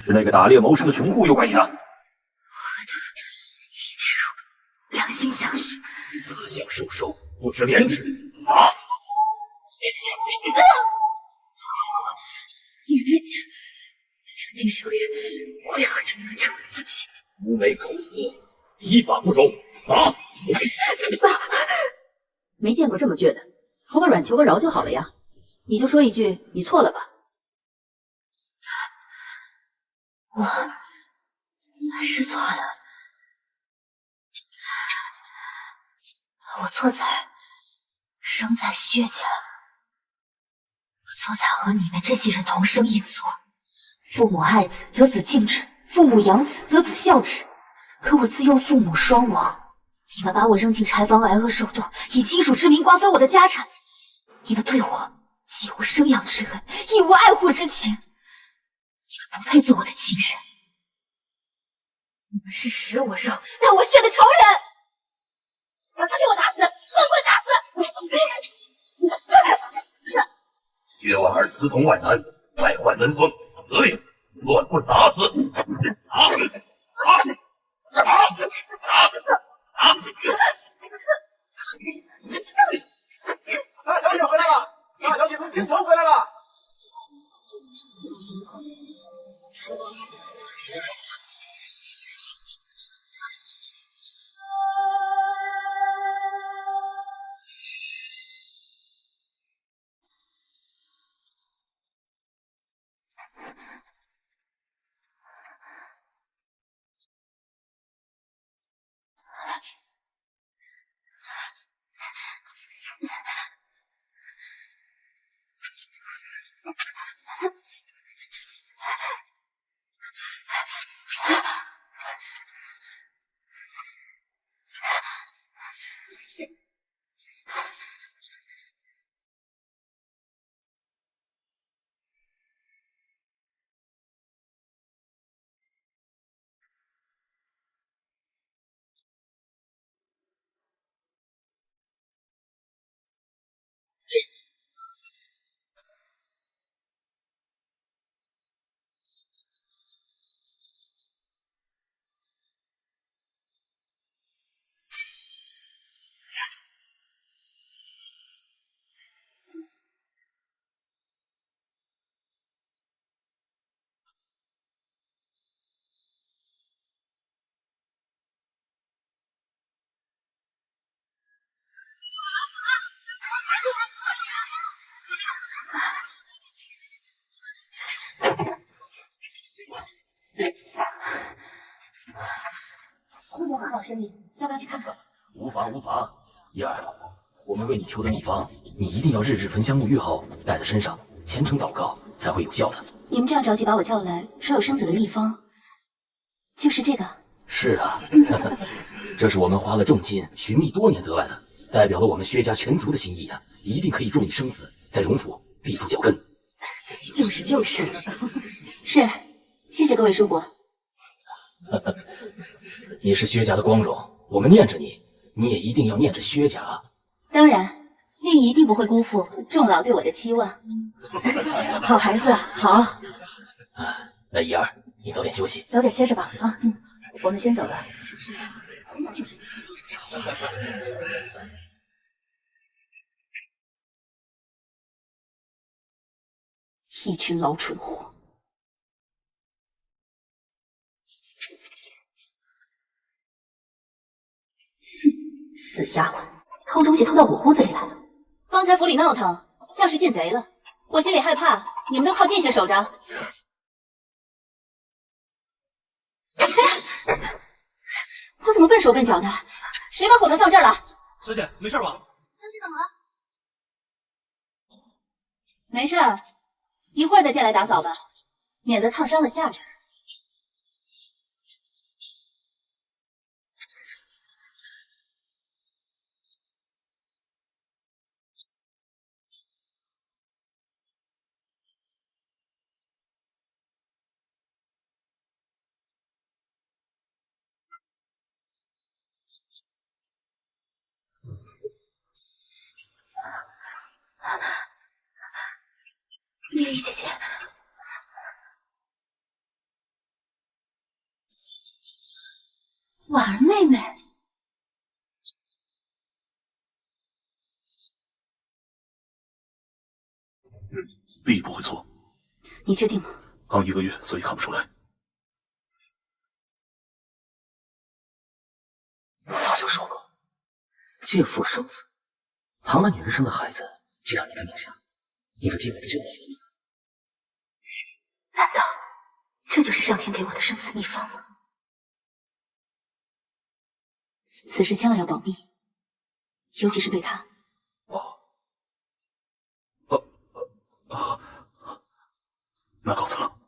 是那个打猎谋生的穷户诱拐你的。一切如良心相许，思想受收，不知廉耻啊！你冤家，两情相悦，为何就不能成为夫妻？无媒口合，依法不容啊！爸，没见过这么倔的，服个软求个饶就好了呀。你就说一句，你错了吧？我是错了，我错在生在薛家，错在和你们这些人同生一族。父母爱子，则子敬之；父母养子，则子孝之。可我自幼父母双亡，你们把我扔进柴房挨饿受冻，以亲属之名瓜分我的家产。你们对我既无生养之恩，亦无爱护之情，你们不配做我的亲人。你们是食我肉、啖我血的仇人！把他给我打死，乱棍打死！薛婉儿私通外男，败坏门风，责令乱棍打死！打！大小姐回来了，大小姐从京城回来了。父母很好生意，要不要去看看？无妨无妨，燕儿，我们为你求的秘方，你一定要日日焚香沐浴后带在身上，虔诚祷告才会有效的。你们这样着急把我叫来，说有生子的秘方，就是这个？是啊，这是我们花了重金寻觅多年得来的，代表了我们薛家全族的心意啊！一定可以助你生子，在荣府立住脚跟。就是，是，谢谢各位叔伯。你是薛家的光荣，我们念着你，你也一定要念着薛家啊！当然，令一定不会辜负众老对我的期望。好孩子，好。那怡儿，你早点休息，早点歇着吧。啊，我们先走了。一群老蠢货！死丫鬟，偷东西偷到我屋子里来了。方才府里闹腾，像是进贼了，我心里害怕，你们都靠近些守着。哎呀，我怎么笨手笨脚的？谁把火盆放这儿了？小姐，没事吧？小姐怎么了？没事儿，一会儿再进来打扫吧，免得烫伤了下人。丽丽姐姐，婉儿妹妹，必不会错。你确定吗？刚1个月，所以看不出来。我早就说过，借腹生子，旁的女人生的孩子记到你的名下，你的地位不就稳了吗？难道这就是上天给我的生死秘方吗？此事千万要保密，尤其是对他。那告辞了。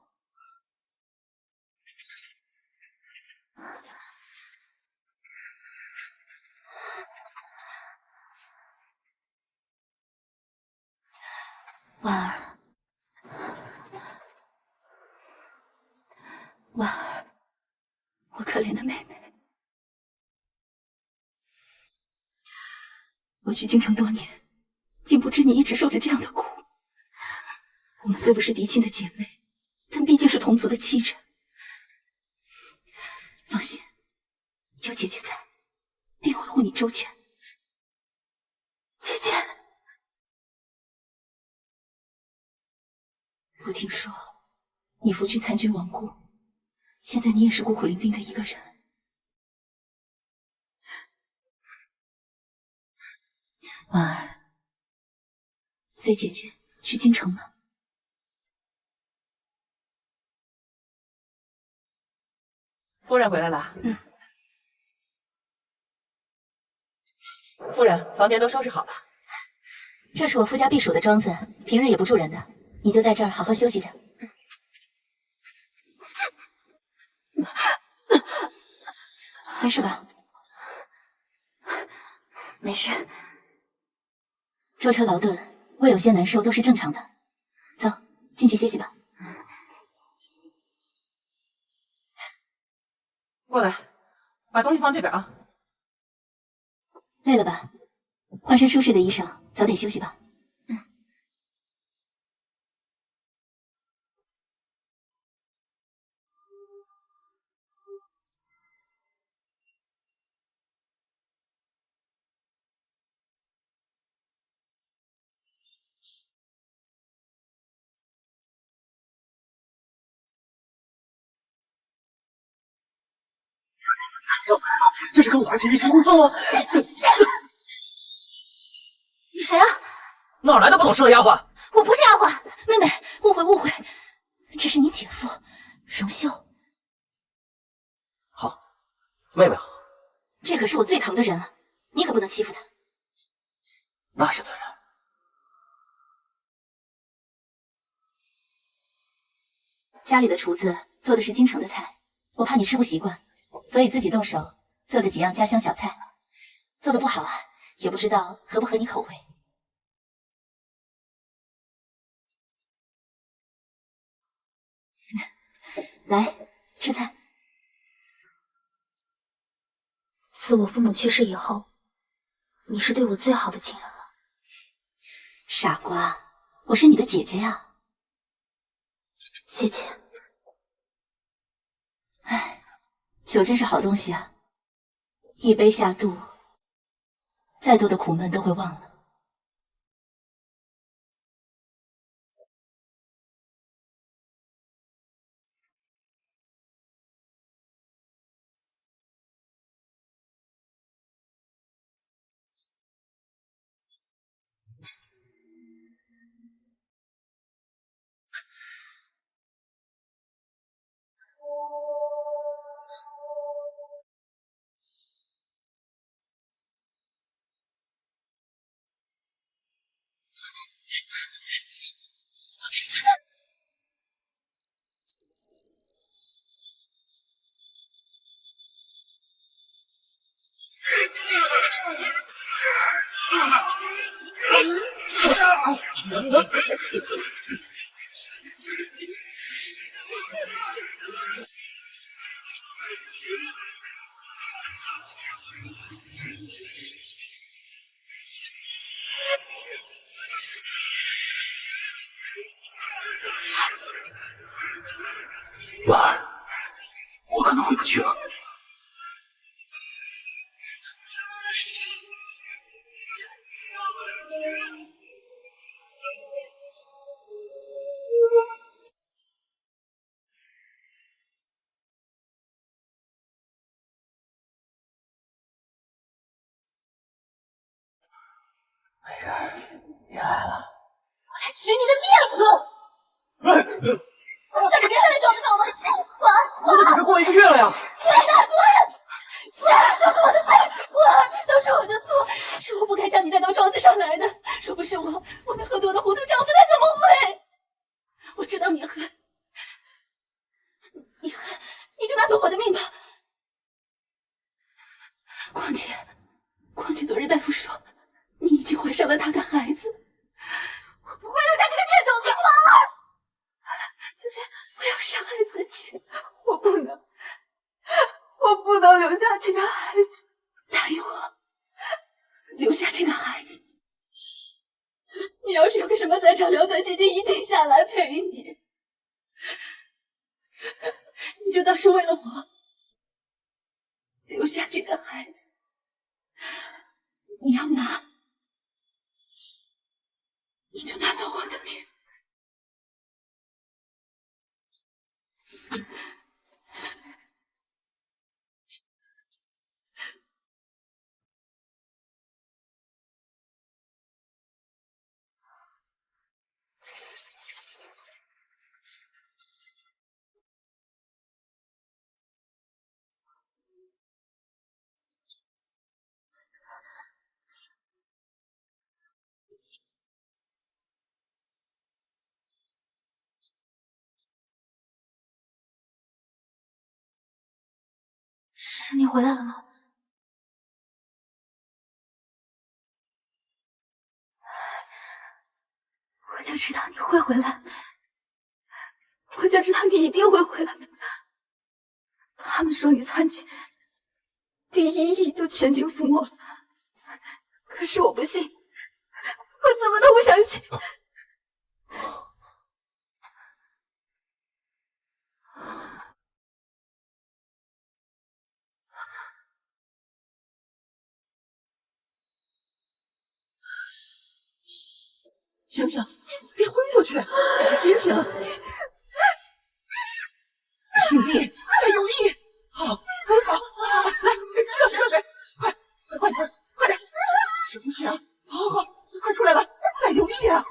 婉儿，婉儿，我可怜的妹妹，我去京城多年，竟不知你一直受着这样的苦。我们虽不是嫡亲的姐妹，但毕竟是同族的亲人。放心，有姐姐在，定会护你周全。姐姐，我听说你夫君参军亡故，现在你也是孤苦伶仃的一个人。婉儿，随姐姐去京城吧。夫人回来了。夫人，房间都收拾好了。这是我夫家避暑的庄子，平日也不住人的，你就在这儿好好休息着。没事吧？没事。舟车劳顿，胃有些难受都是正常的。走，进去歇息吧。过来，把东西放这边啊。累了吧？换身舒适的衣裳，早点休息吧。这是跟我儿子一起工作吗？你谁啊？哪来的不懂事的丫鬟？我不是丫鬟，妹妹，误会，这是你姐夫荣秀。好，妹妹好。这可是我最疼的人了，你可不能欺负他。那是自然。家里的厨子做的是京城的菜，我怕你吃不习惯，所以自己动手做的几样家乡小菜。做的不好啊，也不知道合不合你口味。来，吃菜。自我父母去世以后，你是对我最好的亲人了。傻瓜，我是你的姐姐呀。姐姐。哎，酒真是好东西啊，一杯下肚，再多的苦闷都会忘了。婉儿，我可能回不去了。没事，你来了。我来取你的面子！叫你别再来撞上我了，我都准备过1个月了呀！都是我的罪，都是我的错，是我不该将你带到庄子上来的。若不是我那喝多的糊涂丈夫，他怎么会？我知道你恨，你就拿走我的命吧。况且昨日大夫说你已经怀上了他的孩子，我不会留下这个孽种子花儿。就是不要伤害自己，我不能留下这个孩子，答应我，留下这个孩子。你要是有个什么3长两短，姐姐一定下来陪你。你就当是为了我留下这个孩子。你要拿，你就拿走我的命。是你回来了吗？我就知道你会回来，我就知道你一定会回来的。他们说你参军，第1役就全军覆没了，可是我不信，我怎么都不相信。醒醒，别昏过去！醒醒，用力，再用力，好，很好，来，热水，快点，深呼吸啊！好，快出来了，再用力啊！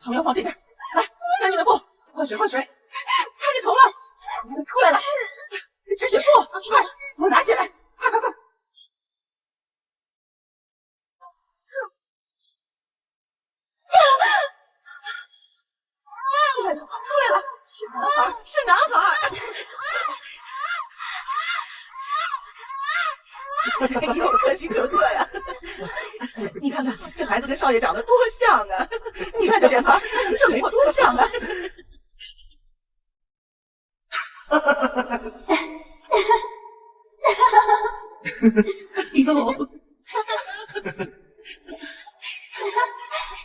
汤药放这边，来，干净的布，换水，看见头了，出来了，止血布，快，我拿起来，快！出来了，是男孩，哎呦，可喜可贺呀！你看看这孩子跟少爷长得多像啊！你看这脸庞，这眉毛多像啊！哎呦！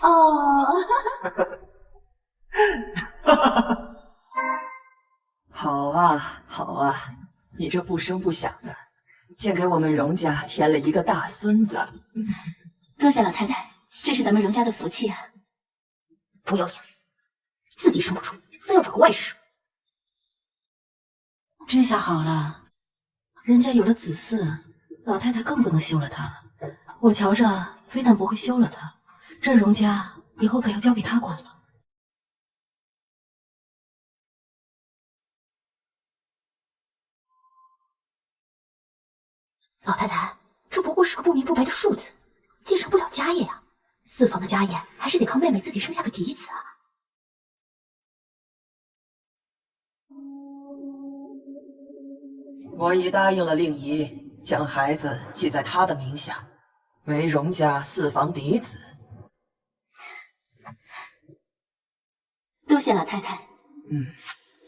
哦。好啊，你这不声不响的，竟给我们荣家添了一个大孙子。多谢老太太，这是咱们荣家的福气啊！不要脸，自己生不出，非要找个外室。这下好了，人家有了子嗣，老太太更不能休了他了。我瞧着，非但不会休了他，这荣家以后可要交给他管了。老太太，这不过是个不明不白的数字，继承不了家业啊！四房的家业还是得靠妹妹自己生下个嫡子啊！我已答应了令仪，将孩子记在他的名下，为荣家四房嫡子。多谢老太太。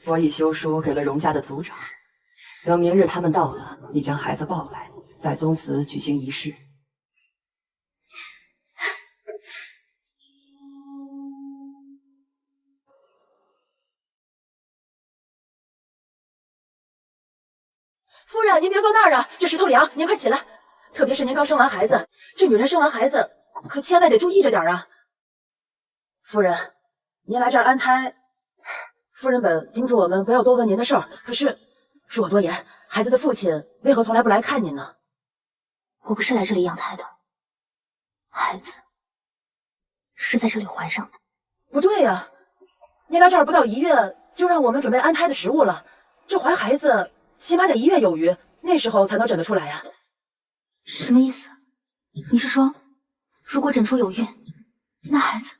我已修书给了荣家的族长，等明日他们到了，你将孩子抱来，在宗祠举行仪式。夫人，您别坐那儿啊，这石头凉，您快起来。特别是您刚生完孩子，这女人生完孩子可千万得注意着点啊。夫人，您来这儿安胎，夫人本叮嘱我们不要多问您的事儿，可是恕我多言，孩子的父亲为何从来不来看您呢？我不是来这里养胎的，孩子是在这里怀上的。不对呀，你来这儿不到1月，就让我们准备安胎的食物了。这怀孩子起码得1月有余，那时候才能诊得出来呀。什么意思？你是说，如果诊出有孕，那孩子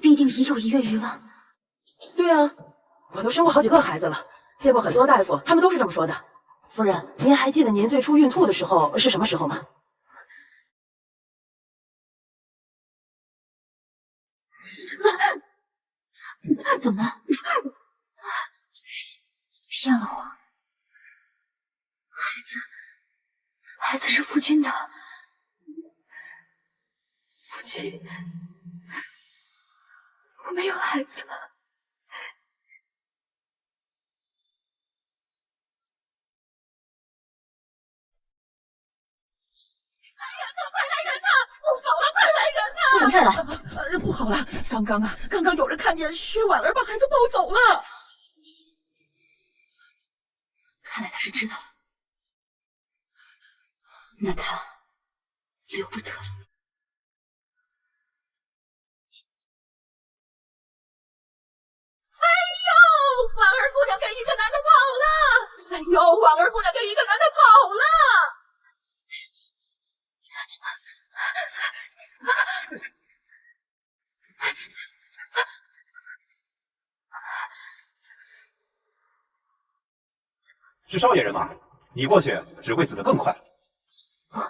必定已有1月余了？对啊，我都生过好几个孩子了，见过很多大夫，他们都是这么说的。夫人，您还记得您最初孕吐的时候是什么时候吗？怎么了？骗了我！孩子是夫君的。夫君，我没有孩子了。出什么事儿了？不好了！刚刚有人看见薛婉儿把孩子抱走了。看来他是知道了，那他留不得了。哎呦，婉儿姑娘跟一个男的跑了！哎呦，婉儿姑娘跟一个男的跑了！是少爷人马，你过去只会死得更快。不，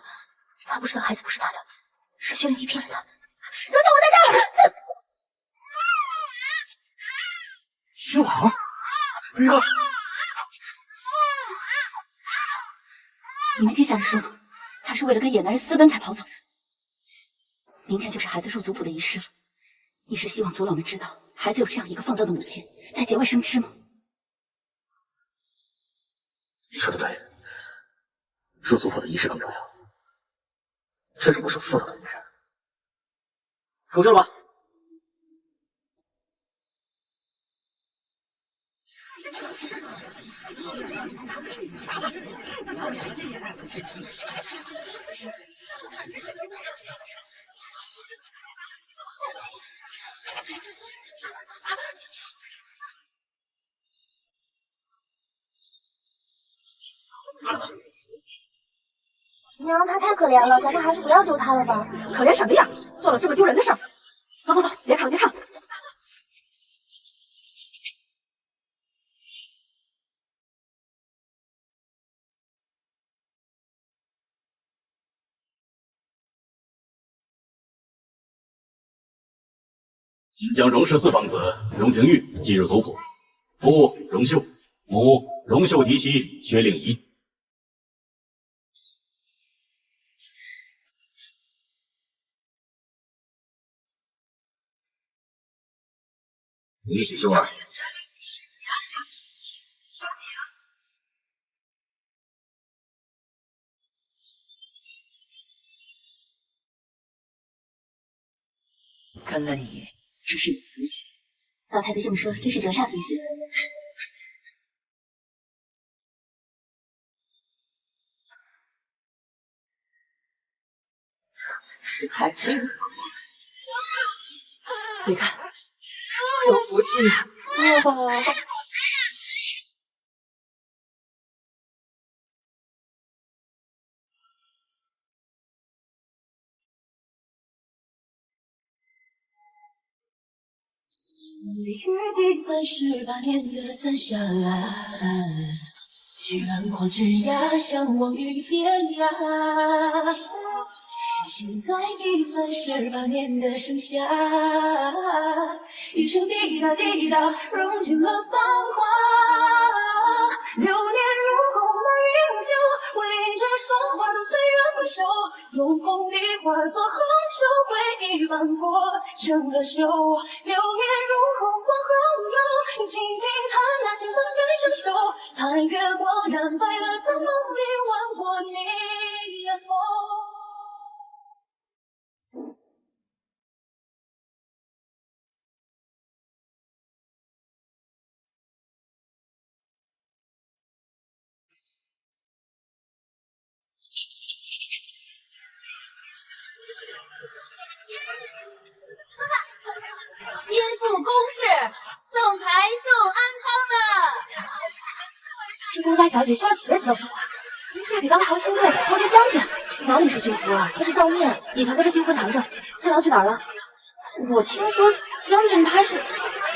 他不知道孩子不是他的，是薛灵一骗了他。饶下我在这儿！薛婉儿，你看，你没听下人说吗？他是为了跟野男人私奔才跑走的。明天就是孩子入族谱的仪式了，你是希望族老们知道孩子有这样一个放荡的母亲在节外生枝吗？你说的对，入族谱的仪式更重要。这种不守妇道的女人，出事吧！娘，他太可怜了，咱们还是不要丢他了吧。可怜什么呀？做了这么丢人的事儿。走走走，别看了，别看了。今将荣氏四皇子荣廷玉记入族谱，父荣秀，母荣秀嫡妻薛令仪。恭喜秀儿！看来你真是有福气。老太太这么说，真是折煞孙媳。孩子，你看，有福气呀！抱抱。岁月的38年的残霞，虽然光之涯，相忘于天涯。现在第38年的盛夏，一声滴答滴答，融进了繁华。流年如红的饮酒，围着说话的岁月回首，用红的化作红袖，回忆斑驳成了锈。流年如红往后流，静静看那句分开相守，看月光染白了他梦里吻过你眼眸。这宫家小姐修了几辈子的福啊，嫁给当朝新贵侯爵将军，哪里是修福啊，那是造孽！你瞧他这新婚堂上，新郎去哪儿了？我听说将军他是……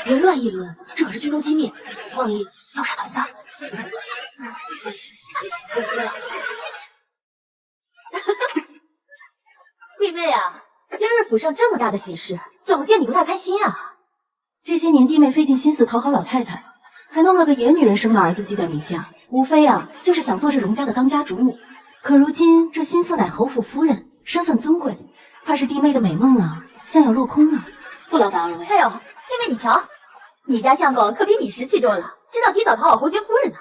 别乱议论，这可是军中机密，万一要杀头的。可惜，可惜了。弟妹啊，今日府上这么大的喜事，怎么见你不太开心啊？这些年弟妹费尽心思讨好老太太，还弄了个野女人生的儿子记在名下，无非啊就是想做这荣家的当家主母。可如今这心腹乃侯府夫人，身份尊贵，怕是弟妹的美梦啊像要落空啊。不劳烦二位。哎呦，弟妹你瞧，你家相公可比你识气多了，知道提早讨好侯爵夫人呢。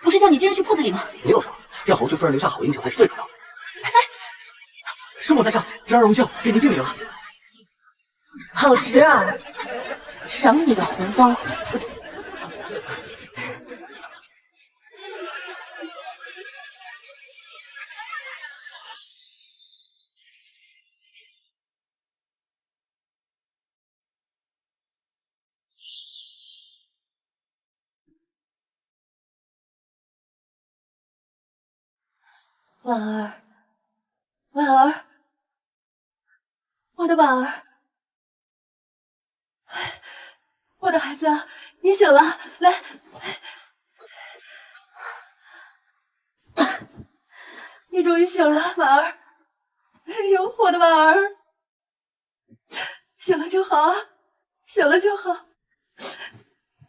不是叫你今日去铺子里吗？没有什么，让侯爵夫人留下好印象才是最重要的。师母在上，侄儿荣秀给您敬礼了。好侄儿，赏你个红包。婉儿，婉儿，我的婉儿，我的孩子，你醒了，来，你终于醒了，婉儿。哎呦，我的婉儿，醒了就好，醒了就好。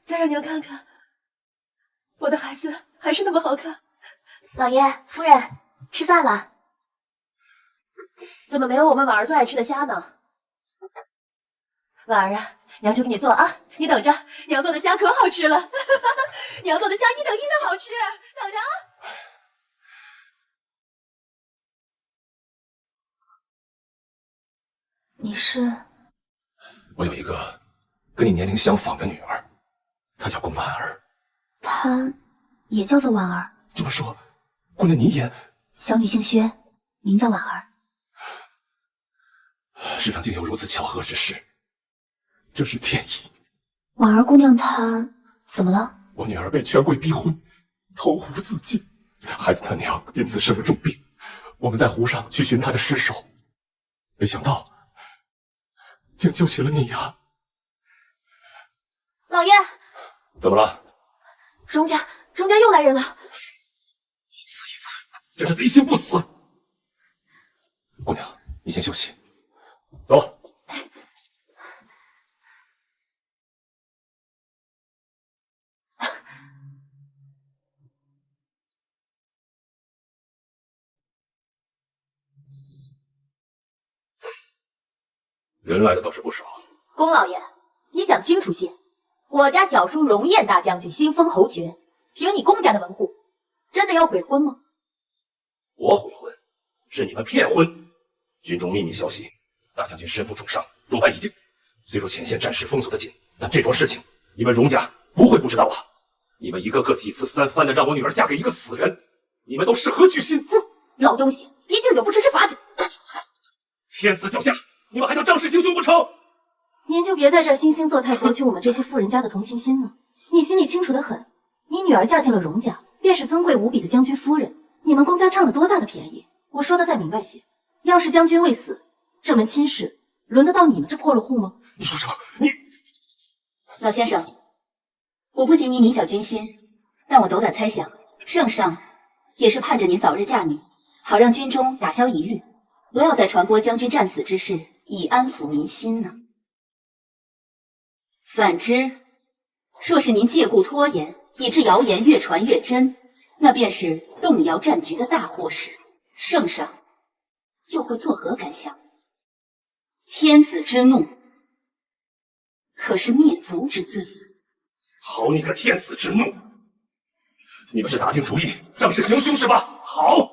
再让娘看看，我的孩子还是那么好看。老爷夫人，吃饭了。怎么没有我们婉儿最爱吃的虾呢？婉儿啊，娘去给你做啊，你等着，娘做的虾可好吃了，娘做的虾一等一的好吃，等着啊。你是？我有一个跟你年龄相仿的女儿，她叫宫婉儿。她也叫做婉儿。这么说，姑娘你也……小女姓薛，名叫婉儿。世上竟有如此巧合之事，这是天意。婉儿姑娘她怎么了？我女儿被权贵逼婚，投湖自尽，孩子他娘因此生了重病。我们在湖上去寻她的尸首，没想到竟救起了你呀！老爷，怎么了？荣家又来人了。一次一次，真是贼心不死。姑娘，你先休息，走。人来的倒是不少。宫老爷，你想清楚些。我家小叔荣彦大将军新封侯爵，凭你宫家的门户，真的要悔婚吗？我悔婚，是你们骗婚。军中秘密消息，大将军身负重伤，入班已经。虽说前线战事封锁的紧，但这桩事情你们荣家不会不知道啊！你们一个个几次三番的让我女儿嫁给一个死人，你们都是何居心？哼，老东西，别敬酒不吃吃罚酒。天子脚下，你们还想仗势行凶不成？您就别在这儿惺惺作态，博取我们这些富人家的同情心了。你心里清楚的很，你女儿嫁进了荣家，便是尊贵无比的将军夫人，你们宫家占了多大的便宜？我说的再明白些，要是将军未死，这门亲事轮得到你们这破落户吗？你说什么？你老先生，我不仅你小军心，但我斗胆猜想，圣上也是盼着您早日嫁女，好让军中打消疑虑，不要再传播将军战死之事，以安抚民心呢。反之，若是您借故拖延，以致谣言越传越真，那便是动摇战局的大祸事，圣上又会作何感想？天子之怒，可是灭族之罪。好你个天子之怒！你们是打定主意仗势行凶是吧？好，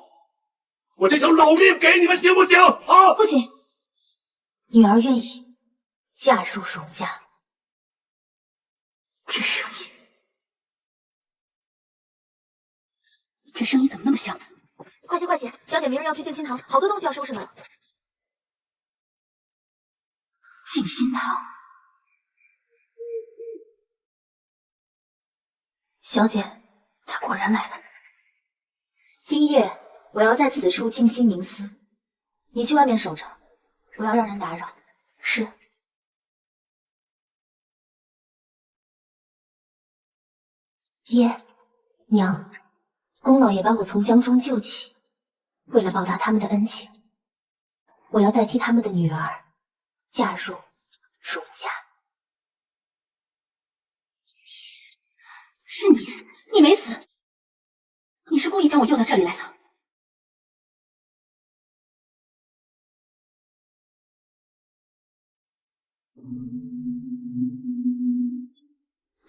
我这条老命给你们，行不行？啊！父亲，女儿愿意嫁入荣家。这声音，这声音怎么那么像呢？快些快些，小姐明日要去静心堂，好多东西要收拾呢。静心堂，小姐，她果然来了。今夜我要在此处静心冥思，你去外面守着，不要让人打扰。是。爷娘，宫老爷把我从江中救起，为了报答他们的恩情，我要代替他们的女儿嫁入荣家。是你，你没死，你是故意将我诱到这里来的。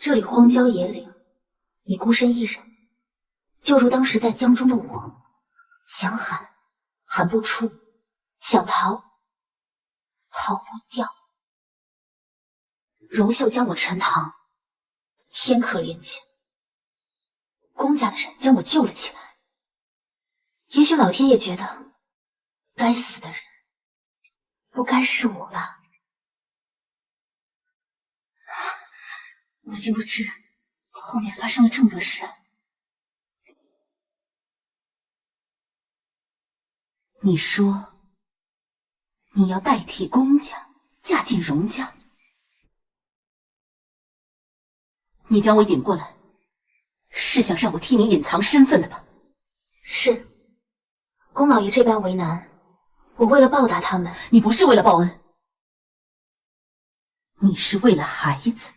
这里荒郊野岭，你孤身一人，就如当时在江中的我，想喊喊不出，想逃逃不掉。荣秀将我沉塘，天可怜见。宫家的人将我救了起来，也许老天也觉得该死的人不该是我吧。我竟不知后面发生了这么多事。你说你要代替宫家嫁进荣家，你将我引过来，是想让我替你隐藏身份的吧？是，宫老爷这般为难，我为了报答他们。你不是为了报恩，你是为了孩子。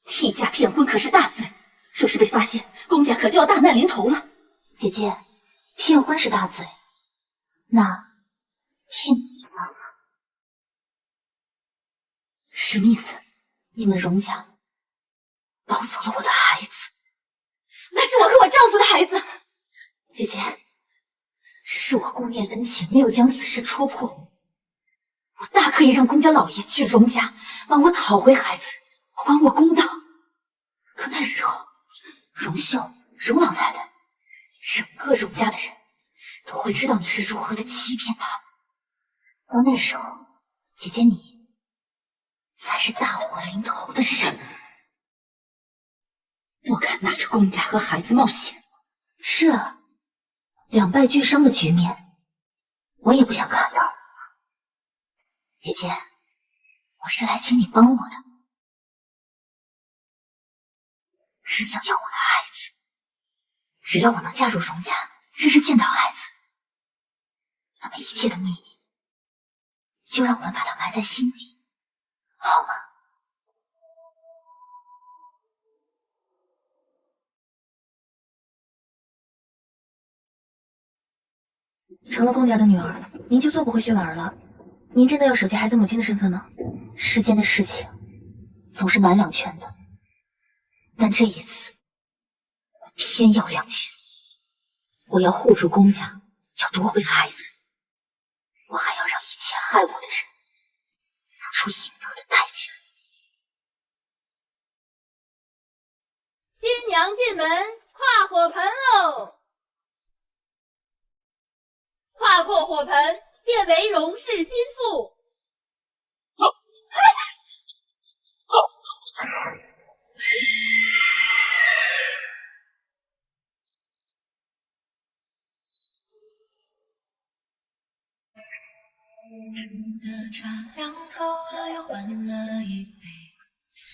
替嫁骗婚可是大罪，若是被发现，宫家可就要大难临头了。姐姐，骗婚是大罪，那骗子呢？什么意思？你们荣家抱走了我的孩子。那是我和我丈夫的孩子。姐姐，是我顾念恩情，没有将此事戳破。我大可以让宫家老爷去荣家帮我讨回孩子，还我公道。可那时候，荣秀、荣老太太，整个荣家的人都会知道你是如何的欺骗他们。到那时候，姐姐你才是大祸临头的人。不敢拿着宫家和孩子冒险。是啊，两败俱伤的局面，我也不想看到。姐姐，我是来请你帮我的，是想要我的孩子。只要我能嫁入荣家，日日见到孩子，那么一切的秘密，就让我们把它埋在心底，好吗？成了宫家的女儿，您就做不回薛婉儿了。您真的要舍弃孩子母亲的身份吗？世间的事情总是难两全的，但这一次我偏要两全。我要护住宫家，要夺回孩子，我还要让一切害我的人付出应得的代价。新娘进门，跨火盆喽！跨过火盆，便为荣氏心腹。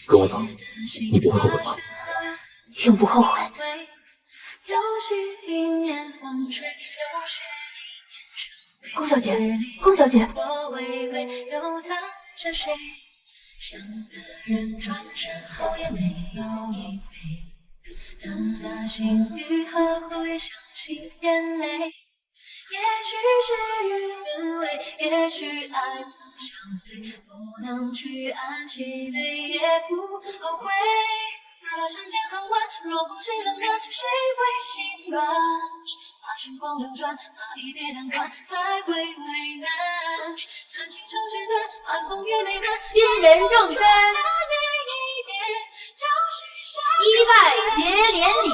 跟我走，你不会后悔吗？永不后悔。宫小姐，宫小姐，想的人转身后也没有一杯，等的心愈合后也相信眼泪。也许事与愿违，也许爱不相随，不能去安其悲，也不后悔。若相见恨晚，若不知冷暖，谁会心软？怕时光流转，怕一别两宽，才会为难。看青春纸短，盼风月美满。新人正身，一拜结连理，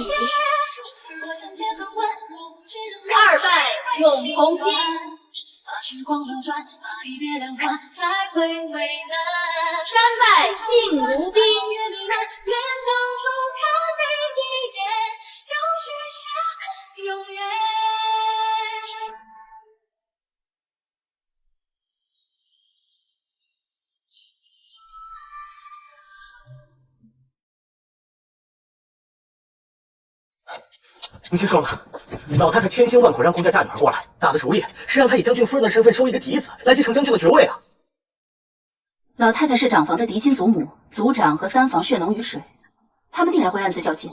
二拜永同心。怕时光流转，怕一别两宽，才会为难。三拜敬如宾，愿当初。你听说了吗？老太太千辛万苦让公家嫁女儿过来，打的主意是让她以将军夫人的身份收一个嫡子，来继承将军的爵位啊！老太太是长房的嫡亲祖母，族长和三房血浓于水，他们定然会暗自较劲。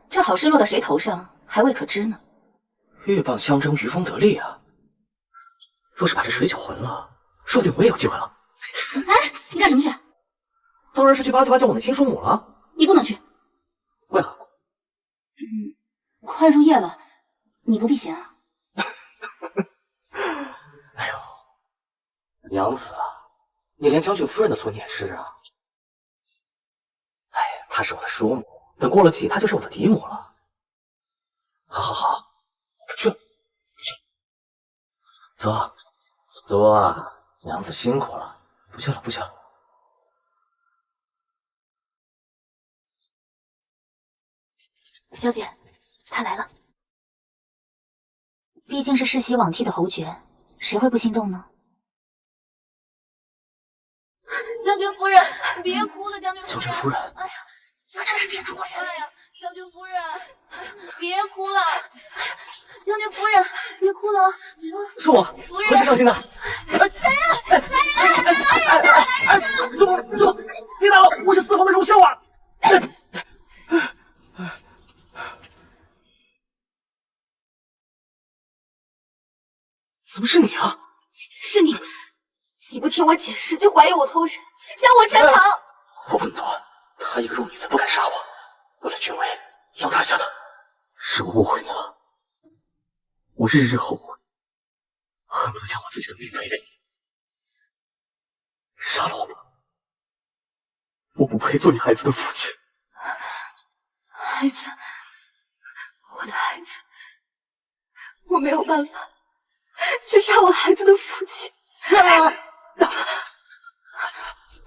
这好事落到谁头上，还未可知呢。鹬蚌相争，渔翁得利啊！若是把这水搅浑了，说不定我也有机会了。哎，你干什么去？当然是去巴结巴结我们亲叔母了。你不能去。为何？快入夜了，你不避嫌啊？哎呦，娘子啊，你连将军夫人的醋你也吃啊？哎，她是我的叔母，等过了季，她就是我的嫡母了。好，去了。走啊，娘子辛苦了，不去了。小姐，他来了。毕竟是世袭罔替的侯爵，谁会不心动呢？将军夫人，别哭了，将军夫人。哎呀，他真是天助我也！哎呀，将军夫人，别哭了。将军夫人，别哭了。是我，何时伤心的？谁呀？怎么？别打了，我是四房的荣孝啊！怎么是你啊？是你！你不听我解释就怀疑我偷人，将我沉塘！我不能躲，她一个弱女子不敢杀我，为了君位要拿下她，是我误会你了。我日日后悔，恨不得将我自己的命赔给你。杀了我吧，我不配做你孩子的父亲。孩子，我的孩子，我没有办法去杀我孩子的父亲。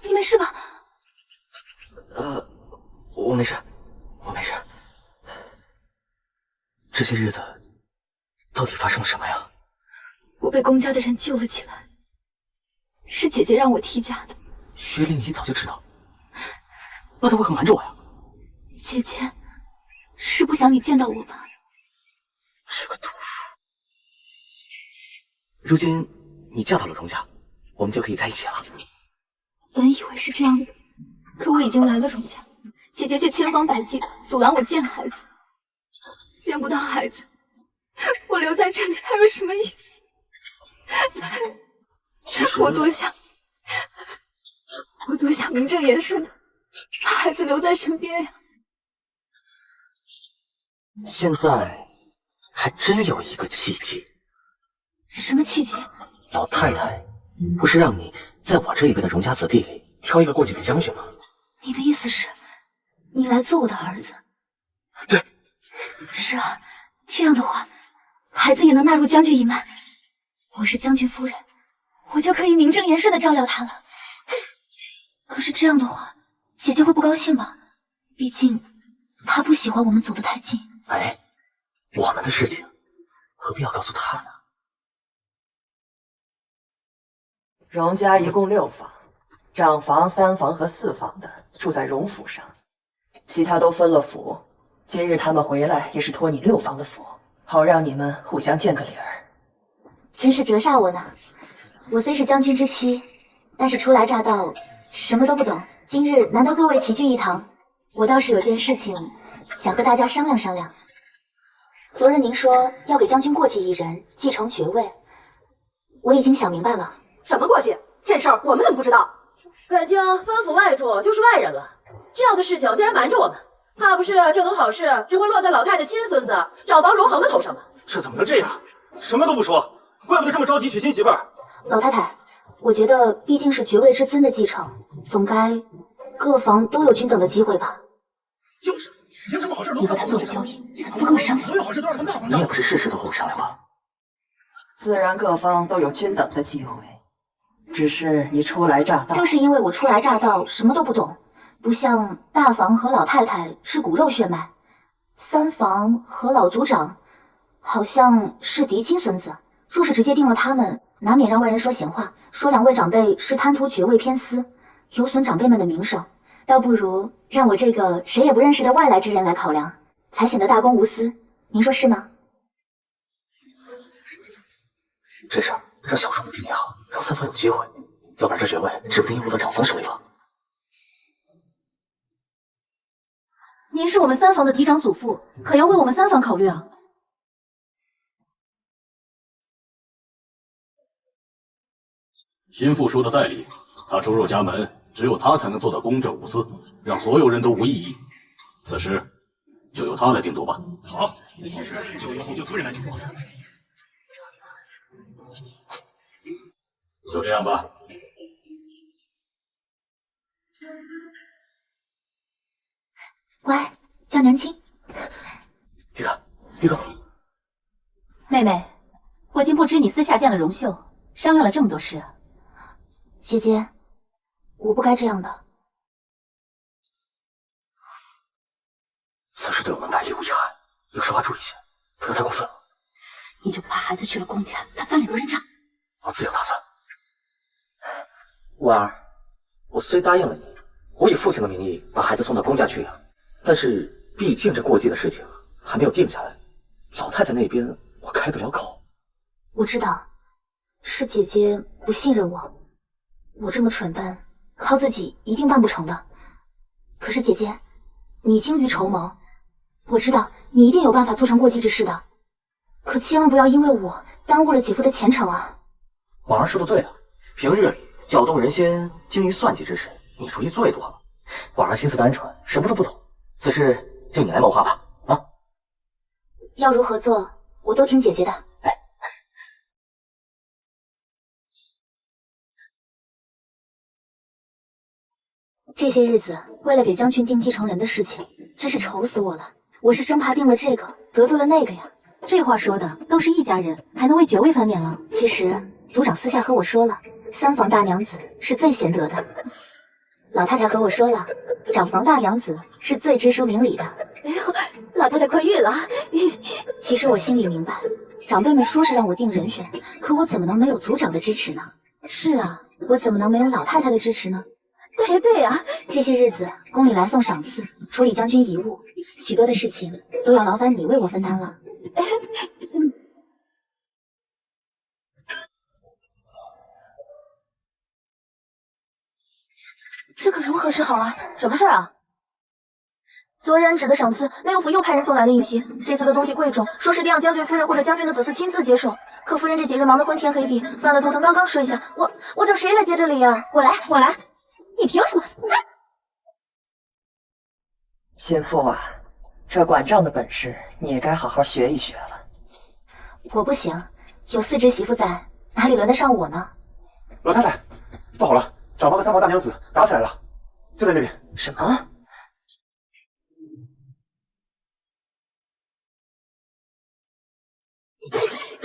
你没事吧？我没事。这些日子到底发生了什么呀？我被公家的人救了起来，是姐姐让我替嫁的。薛灵一早就知道，那她为何瞒着我呀？姐姐是不想你见到我吧？这个毒妇！如今你嫁到了荣家，我们就可以在一起了。本以为是这样的，可我已经来了荣家，姐姐却千方百计的阻拦我见孩子。见不到孩子，我留在这里还有什么意思？其实我多想名正言顺的把孩子留在身边呀。现在还真有一个契机。什么契机？老太太不是让你在我这一辈的荣家子弟里挑一个过继给将军吗？你的意思是，你来做我的儿子？对。是啊，这样的话，孩子也能纳入将军一脉。我是将军夫人，我就可以名正言顺的照料他了。可是这样的话，姐姐会不高兴吧？毕竟她不喜欢我们走得太近。哎，我们的事情何必要告诉她呢？荣家一共6房，长房、3房和4房的住在荣府上，其他都分了府。今日他们回来也是托你6房的福，好让你们互相见个理儿。真是折煞我呢！我虽是将军之妻，但是初来乍到，什么都不懂。今日难得各位齐聚一堂，我倒是有件事情想和大家商量商量。昨日您说要给将军过继一人继承爵位，我已经想明白了。什么过继？这事儿我们怎么不知道？感情分府外住就是外人了，这样的事情竟然瞒着我们。怕不是这等好事只会落在老太太亲孙子长房荣恒的头上吧？这怎么能这样？什么都不说，怪不得这么着急娶新媳妇儿。老太太，我觉得毕竟是爵位之尊的继承，总该各房都有均等的机会吧？就是，凭什么好事你和他做了交易，你怎么不跟我商量？所有好事都让他大房你也不是事事都和我商量吧？自然各方都有均等的机会，只是你初来乍到。正是因为我初来乍到，什么都不懂。不像大房和老太太是骨肉血脉，3房和老族长好像是嫡亲孙子。若是直接定了他们，难免让外人说闲话，说2位长辈是贪图爵位偏私，有损长辈们的名声。倒不如让我这个谁也不认识的外来之人来考量，才显得大公无私。您说是吗？这事儿让小叔母定也好，让三房有机会，要不然这爵位指不定又落到长房手里了。您是我们三房的嫡长祖父，可要为我们三房考虑啊。心腹说的在理，他出入家门，只有他才能做到公正无私，让所有人都无异议。此事就由他来定夺吧。好，此事就由侯爵夫人来定夺。就这样吧。乖，叫娘亲。玉哥，妹妹，我竟不知你私下见了荣秀，商量了这么多事。姐姐，我不该这样的。此事对我们百利无一害，有说话注意些，不要太过分了。你就不怕孩子去了公家，他翻脸不认账？我自有打算。婉儿，我虽答应了你，我以父亲的名义把孩子送到公家去养，但是毕竟这过继的事情还没有定下来，老太太那边我开不了口。我知道，是姐姐不信任我。我这么蠢笨，靠自己一定办不成的。可是姐姐，你精于筹谋，我知道你一定有办法做成过继之事的。可千万不要因为我耽误了姐夫的前程啊！婉儿说的对啊，平日里搅动人心、精于算计之事，你主意最多了。婉儿心思单纯，什么都不懂，此事就你来谋划吧。啊，要如何做，我都听姐姐的。这些日子为了给将军定继承人的事情，真是愁死我了。我是生怕定了这个得罪了那个呀。这话说的都是一家人，还能为爵位翻脸了？其实族长私下和我说了，三房大娘子是最贤德的。老太太和我说了，长房大娘子是最知书明理的。哎呦，老太太快孕了！其实我心里明白，长辈们说是让我定人选，可我怎么能没有族长的支持呢？是啊，我怎么能没有老太太的支持呢？对呀对呀，这些日子宫里来送赏赐，处理将军遗物，许多的事情都要劳烦你为我分担了。这可如何是好啊？什么事啊？昨日安旨的赏赐，内务府又派人送来了一批。这次的东西贵重，说是定让将军夫人或者将军的子嗣亲自接手。可夫人这几日忙得昏天黑地，犯了头疼，刚刚睡下。我找谁来接这礼呀？我来。你凭什么？心腹啊，这管账的本事你也该好好学一学了。我不行，有4只媳妇在，哪里轮得上我呢？老太太，不好了，长房和三房大娘子打起来了，就在那边。什么？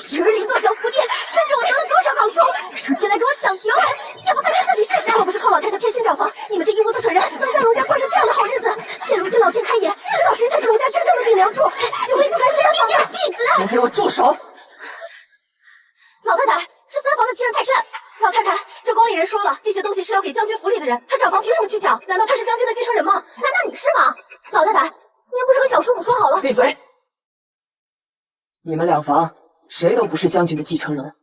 平日里做小福店，跟着我得了多少好处？如今来给我抢爵位，也不看看自己是谁！若不是靠老太太偏心长房，你们这一屋子蠢人能在荣家过上这样的好日子？现如今老天开眼，知道谁才是荣家真正的顶梁柱，爵位就该是三房的。闭嘴！你给我住手！老太太，是三房的欺人太甚！老太太，这宫里人说了，这些东西是要给将军府里的人，他长房凭什么去抢？难道他是将军的继承人吗？难道你是吗？老太太，您不是和小叔母说好了？闭嘴！你们两房谁都不是将军的继承人。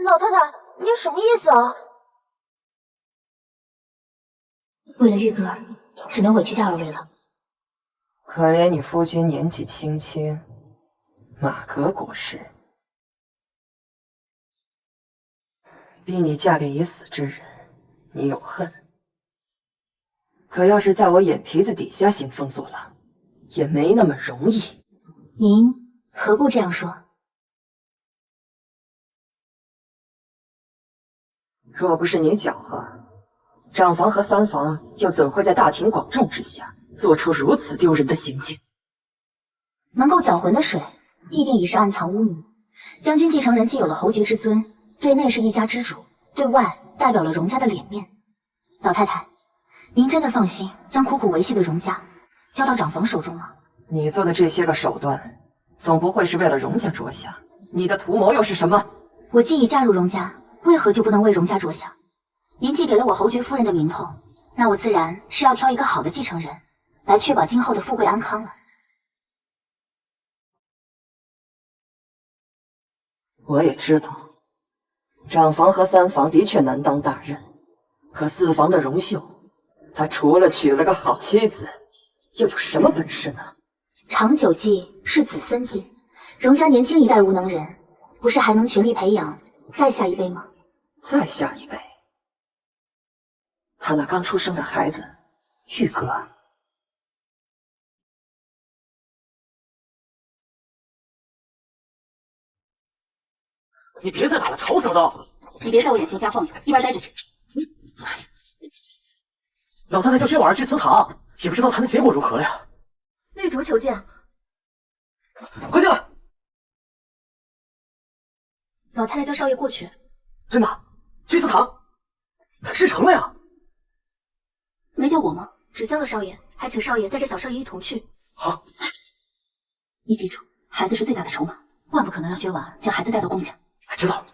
老太太，您什么意思啊？为了玉哥儿，只能委屈下二位了。可怜你夫君年纪轻轻，马革裹尸，逼你嫁给已死之人，你有恨。可要是在我眼皮子底下兴风作浪，也没那么容易。您何故这样说？若不是你搅和，长房和三房又怎会在大庭广众之下做出如此丢人的行径？能够搅浑的水，必定已是暗藏污泥。将军继承人既有了侯爵之尊，对内是一家之主，对外代表了荣家的脸面。老太太，您真的放心将苦苦维系的荣家交到长房手中吗？你做的这些个手段，总不会是为了荣家着想？你的图谋又是什么？我既已嫁入荣家，为何就不能为荣家着想？您既给了我侯爵夫人的名头，那我自然是要挑一个好的继承人，来确保今后的富贵安康了。我也知道，长房和三房的确难当大任，可四房的荣秀，他除了娶了个好妻子，又有什么本事呢？长久计是子孙计，荣家年轻一代无能人，不是还能全力培养再下一辈吗？再下一辈，他那刚出生的孩子，玉哥。你别再打了，吵死我了！你别在我眼前瞎晃悠，一边待着去。老太太叫薛婉儿去祠堂，也不知道谈的结果如何了呀。绿竹求见。快进来！老太太叫少爷过去。真的？去祠堂？事成了呀！没叫我吗？只叫了少爷，还请少爷带着小少爷一同去。好。你记住，孩子是最大的筹码，万不可能让薛婉儿将孩子带到宫家。知道。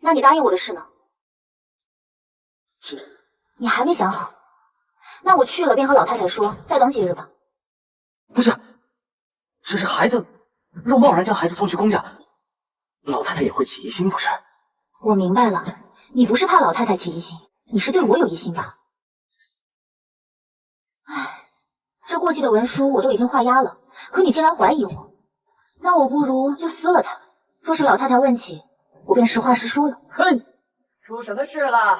那你答应我的事呢？是。你还没想好？那我去了便和老太太说，再等几日吧。不是，只是孩子，若贸然将孩子送去公家，老太太也会起疑心，不是？我明白了，你不是怕老太太起疑心，你是对我有疑心吧？唉，这过继的文书我都已经画押了，可你竟然怀疑我，那我不如就撕了它。若是老太太问起，我便实话实说了。哼，出什么事了？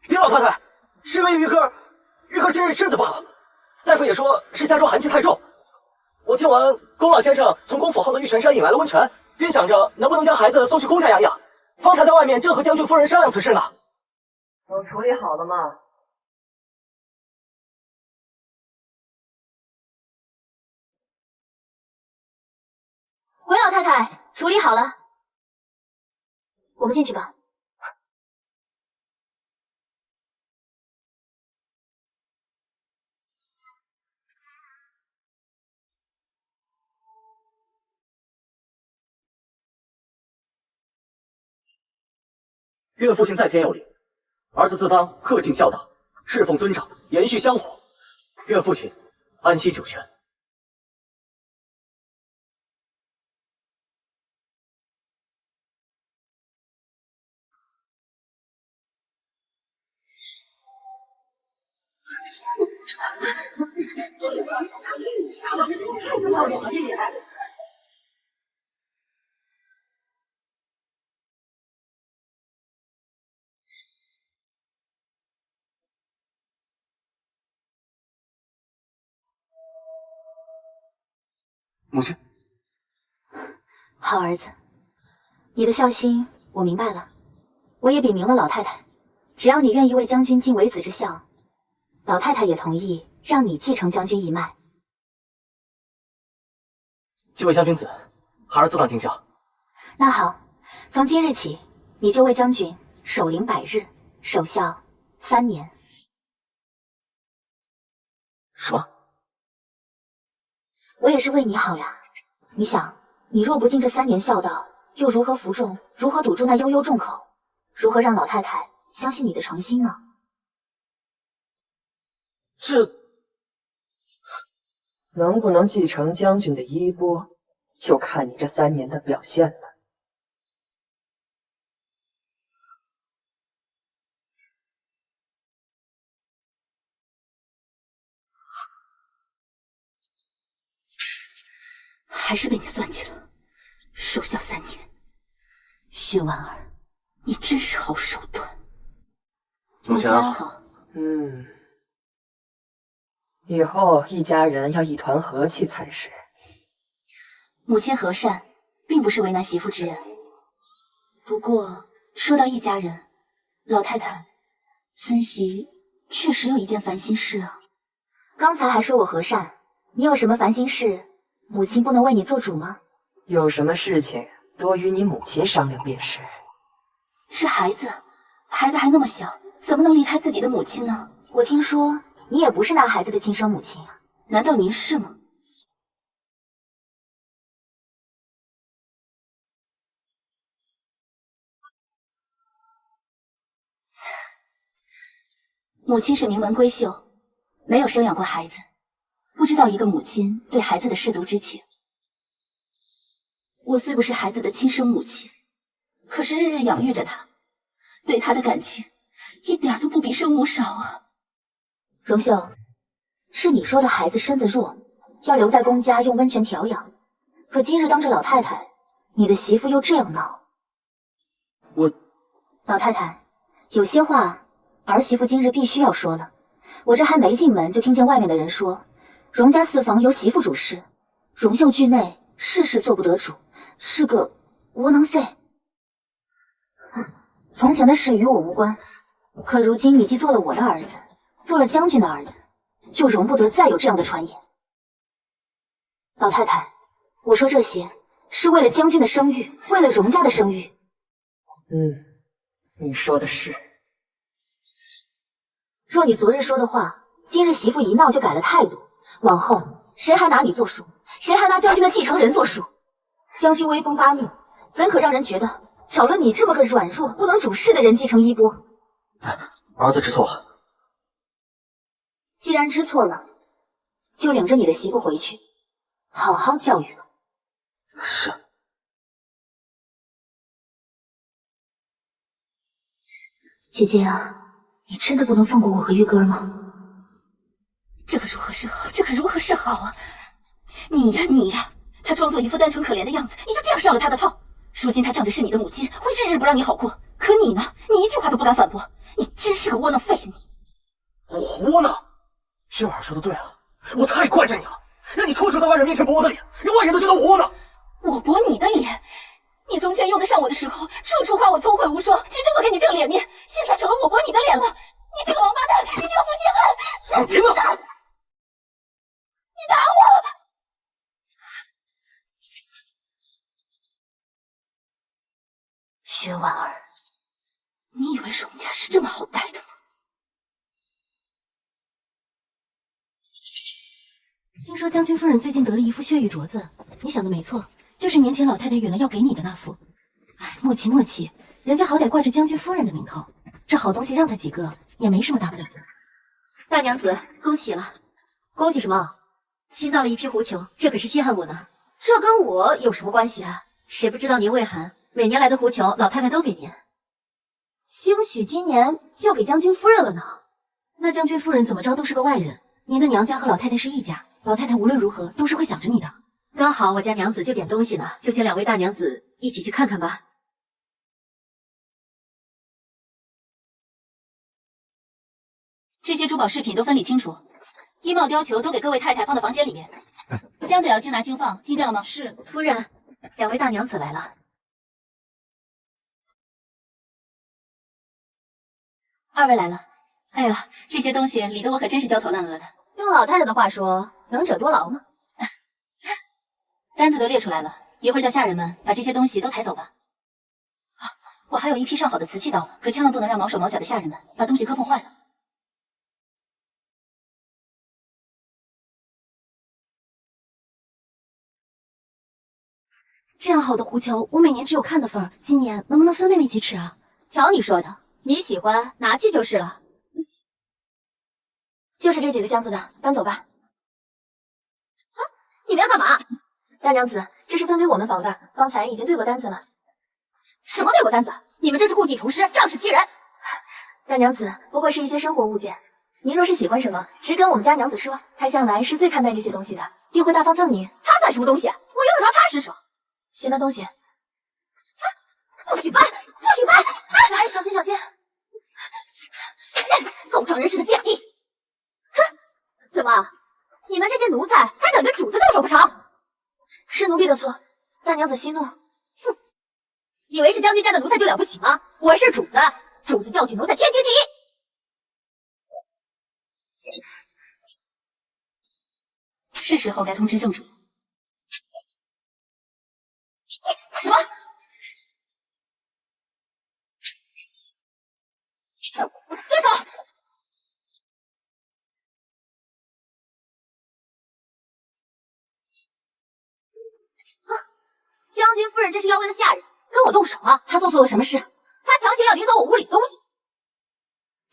禀老太太，是因为玉哥今日身子不好，大夫也说是下周寒气太重。我听闻龚老先生从公府后的玉泉山引来了温泉，便想着能不能将孩子送去公家养养，方才在外面正和将军夫人商量此事呢。都处理好了吗？回老太太，处理好了，我们进去吧。岳父亲在天有灵，儿子自当恪尽孝道，侍奉尊长，延续香火。岳父亲安息九泉。母亲，好儿子，你的孝心我明白了，我也禀明了老太太，只要你愿意为将军尽为子之孝，老太太也同意让你继承将军一脉。既为将军子，孩儿自当尽孝。那好，从今日起，你就为将军守灵100日，守孝3年。什么？我也是为你好呀。你想，你若不尽这3年孝道，又如何服众？如何堵住那悠悠众口？如何让老太太相信你的诚心呢？这能不能继承将军的衣钵，就看你这3年的表现了。还是被你算计了，守孝3年。薛婉儿，你真是好手段。母亲安好。以后一家人要一团和气才是。母亲和善，并不是为难媳妇之人。不过说到一家人，老太太，孙媳确实有一件烦心事啊。刚才还说我和善，你有什么烦心事？母亲不能为你做主吗？有什么事情多与你母亲商量便是。是孩子，孩子还那么小，怎么能离开自己的母亲呢？我听说你也不是那孩子的亲生母亲啊？难道您是吗？母亲是名门闺秀，没有生养过孩子，不知道一个母亲对孩子的舐犊之情。我虽不是孩子的亲生母亲，可是日日养育着他，对他的感情一点都不比生母少啊。荣秀，是你说的孩子身子弱，要留在公家用温泉调养。可今日当着老太太，你的媳妇又这样闹。老太太，有些话儿媳妇今日必须要说了。我这还没进门，就听见外面的人说，荣家四房由媳妇主事，荣秀惧内，事事做不得主，是个窝囊废。从前的事与我无关，可如今你既做了我的儿子，做了将军的儿子，就容不得再有这样的传言。老太太，我说这些是为了将军的声誉，为了荣家的声誉。你说的是。若你昨日说的话，今日媳妇一闹就改了态度，往后谁还拿你作数？谁还拿将军的继承人作数？将军威风八面，怎可让人觉得找了你这么个软弱不能主事的人继承衣钵？儿子知错了。既然知错了，就领着你的媳妇回去，好好教育吧。是。姐姐啊，你真的不能放过我和玉哥吗？这可如何是好？这可如何是好啊！你呀，他装作一副单纯可怜的样子，你就这样上了他的套。如今他仗着是你的母亲，会日日不让你好过。可你呢？你一句话都不敢反驳，你真是个窝囊废！我窝囊？秀儿说的对啊，我太惯着你了，让你处处在外人面前驳我的脸，让外人都觉得我窝囊。我驳你的脸？你从前用得上我的时候，处处夸我聪慧无双，指着我给你正脸面，现在成了我驳你的脸了。你这个王八蛋，你这个负心汉！别闹！你打我！薛婉儿，你以为荣家是这么好待的吗？听说将军夫人最近得了一副血玉镯子，你想的没错，就是年前老太太允了要给你的那副。哎，莫奇莫奇，人家好歹挂着将军夫人的名头，这好东西让她几个也没什么大不了的。大娘子，恭喜了！恭喜什么？新到了一批狐裘，这可是稀罕物呢。这跟我有什么关系啊？谁不知道您胃寒，每年来的狐裘老太太都给您。兴许今年就给将军夫人了呢。那将军夫人怎么着都是个外人，您的娘家和老太太是一家，老太太无论如何都是会想着你的。刚好我家娘子就点东西呢，就请两位大娘子一起去看看吧。这些珠宝饰品都分理清楚，衣帽貂裘都给各位太太放到房间里面。箱子也要轻拿轻放，听见了吗？是，夫人。两位大娘子来了。二位来了。哎呀，这些东西理得我可真是焦头烂额的。用老太太的话说，能者多劳嘛。单子都列出来了，一会儿叫下人们把这些东西都抬走吧。啊，我还有一批上好的瓷器到了，可千万不能让毛手毛脚的下人们把东西磕碰坏了。这样好的狐裘，我每年只有看的份儿，今年能不能分妹妹几尺啊？瞧你说的，你喜欢拿去就是了。就是这几个箱子的，搬走吧。你们要干嘛？大娘子，这是分给我们房的，方才已经对过单子了。什么对过单子？你们这是故技重施，仗势欺人！大娘子，不过是一些生活物件，您若是喜欢什么，只跟我们家娘子说，她向来是最看待这些东西的，定会大方赠您。她算什么东西？我用得着她施舍？先搬东西。不许搬！不许搬！来，小心小心！狗仗人势的贱婢！哼，怎么，你们这些奴才还敢跟主子动手不成？是奴婢的错，大娘子息怒。哼，以为是将军家的奴才就了不起吗？我是主子，主子教训奴才天经地义。是时候该通知正主。什么？住手！将军夫人这是要为了下人跟我动手啊！她做错了什么事？她强行要领走我屋里的东西。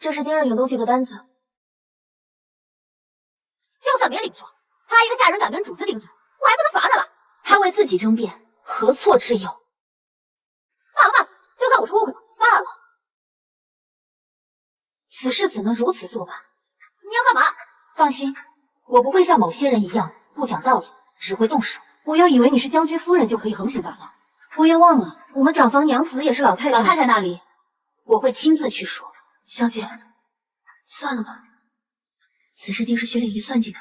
这是今日领东西的单子。就算没领错，他一个下人敢跟主子顶嘴，我还不能罚他了？他为自己争辩，何错之有？罢了罢了，就算我是误会吧，罢了。此事怎能如此作罢？你要干嘛？放心，我不会像某些人一样不讲道理，只会动手。我又以为你是将军夫人就可以横行霸道，我也忘了我们长房娘子也是老太太。老太太那里，我会亲自去说。小姐，算了吧，此事定是薛丽仪算计的。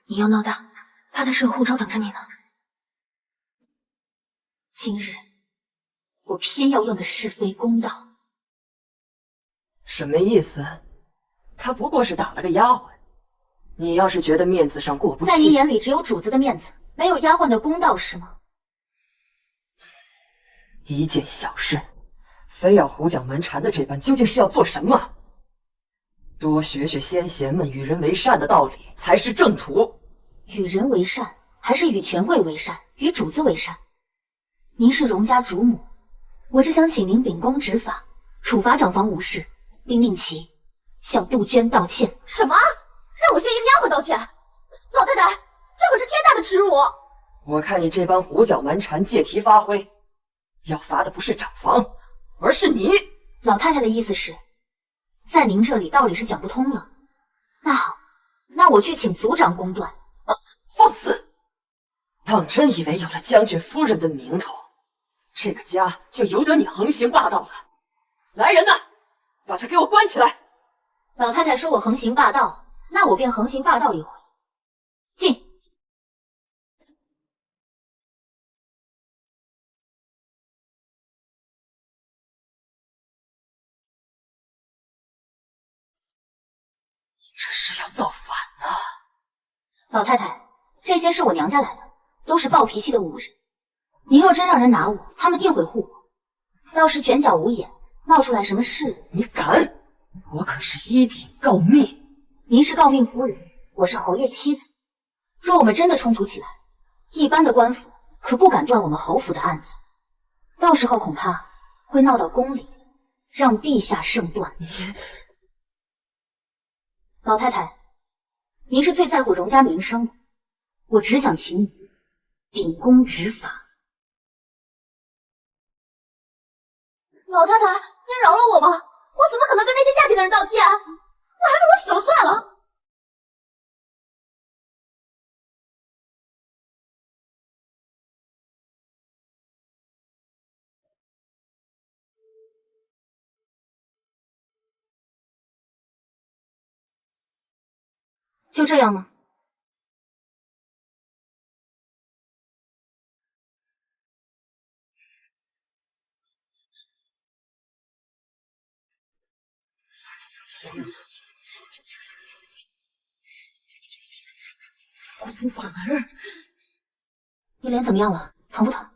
你要闹大，怕的是有护招等着你呢。今日我偏要论个是非公道。什么意思？他不过是打了个丫鬟，你要是觉得面子上过不去，在你眼里只有主子的面子，没有丫鬟的公道是吗？一件小事，非要胡搅蛮缠的这般，究竟是要做什么？多学学先贤们与人为善的道理才是正途。与人为善，还是与权贵为善，与主子为善？您是荣家主母，我只想请您秉公执法，处罚长房无事，并命其向杜鹃道歉。什么？让我向一个丫鬟道歉？老太太，这可是天大的耻辱！我看你这般胡搅蛮缠、借题发挥，要罚的不是长房，而是你。老太太的意思是，在您这里道理是讲不通了。那好，那我去请族长公断。放肆！当真以为有了将军夫人的名头，这个家就由得你横行霸道了？来人呐，把他给我关起来！老太太说我横行霸道，那我便横行霸道一回。进。这是要造反啊！老太太，这些是我娘家来的，都是暴脾气的武人。您若真让人拿我，他们定会护我。到时拳脚无眼，闹出来什么事？你敢？我可是一品诰命。您是诰命夫人，我是侯爷妻子。若我们真的冲突起来，一般的官府可不敢断我们侯府的案子，到时候恐怕会闹到宫里，让陛下胜断。老太太，您是最在乎荣家名声的，我只想请你秉公执法。老太太，您饶了我吧！我怎么可能跟那些下贱的人道歉？我还不如死了算了。就这样呢？孤反儿，你脸怎么样了？疼不疼？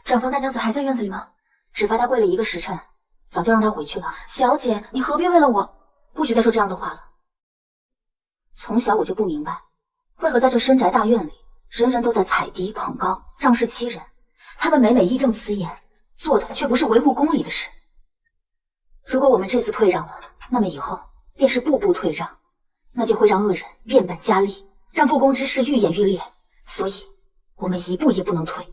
长房大娘子还在院子里吗？只罚她跪了1个时辰，早就让她回去了。小姐，你何必为了我？不许再说这样的话了。从小我就不明白，为何在这深宅大院里，人人都在踩低捧高，仗势欺人，他们每每义正辞严，做的却不是维护公理的事。如果我们这次退让了，那么以后便是步步退让，那就会让恶人变本加厉，让不公之事愈演愈烈。所以，我们一步也不能退。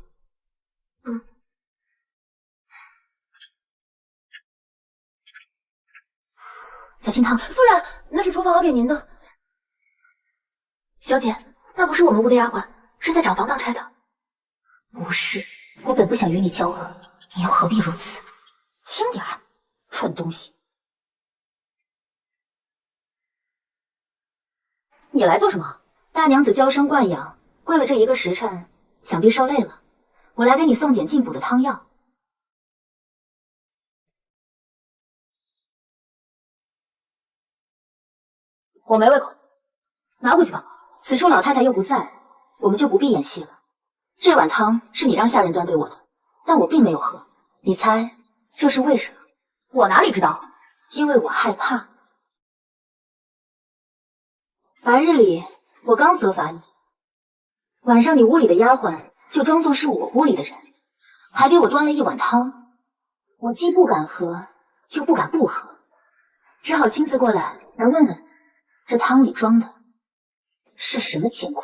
小清汤，夫人，那是厨房好给您的。小姐，那不是我们屋的丫鬟，是在长房当差的。无事，我本不想与你交恶，你又何必如此？轻点儿，蠢东西！你来做什么？大娘子娇生惯养，跪了这1个时辰，想必受累了。我来给你送点进补的汤药。我没胃口，拿回去吧。此处老太太又不在，我们就不必演戏了。这碗汤是你让下人端给我的，但我并没有喝。你猜这是为什么？我哪里知道？因为我害怕。白日里我刚责罚你，晚上你屋里的丫鬟就装作是我屋里的人，还给我端了1碗汤。我既不敢喝，又不敢不喝。只好亲自过来而问问，这汤里装的是什么乾坤？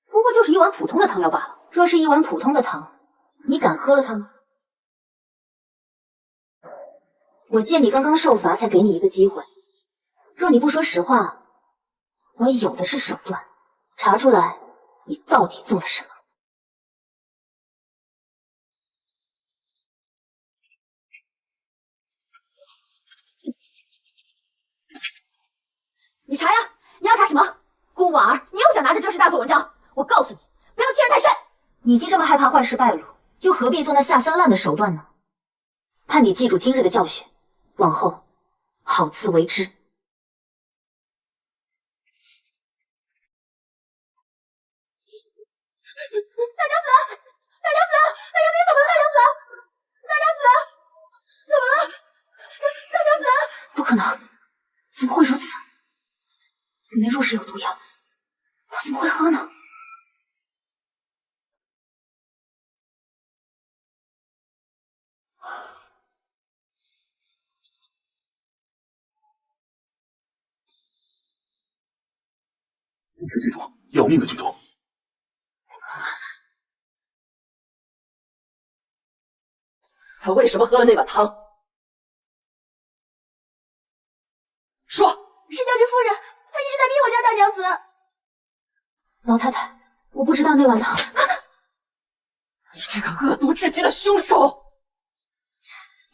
不过就是一碗普通的汤药罢了。若是一碗普通的汤，你敢喝了它吗？我见你刚刚受罚，才给你一个机会。若你不说实话，我有的是手段，查出来你到底做了什么。你查呀！你要查什么？顾婉儿，你又想拿着这事大做文章？我告诉你，不要欺人太甚！你已经这么害怕坏事败露，又何必做那下三滥的手段呢？盼你记住今日的教训，往后好自为之。大娘子，大娘子，大娘子，你怎么了？大娘子，大娘子，怎么了？大娘子，不可能，怎么会如此？里面若是有毒药，他怎么会喝呢？是剧毒，要命的剧毒。他为什么喝了那碗汤？说。是将军夫人，她一直在逼我家大娘子。老太太，我不知道那碗汤。你这个恶毒至极的凶手！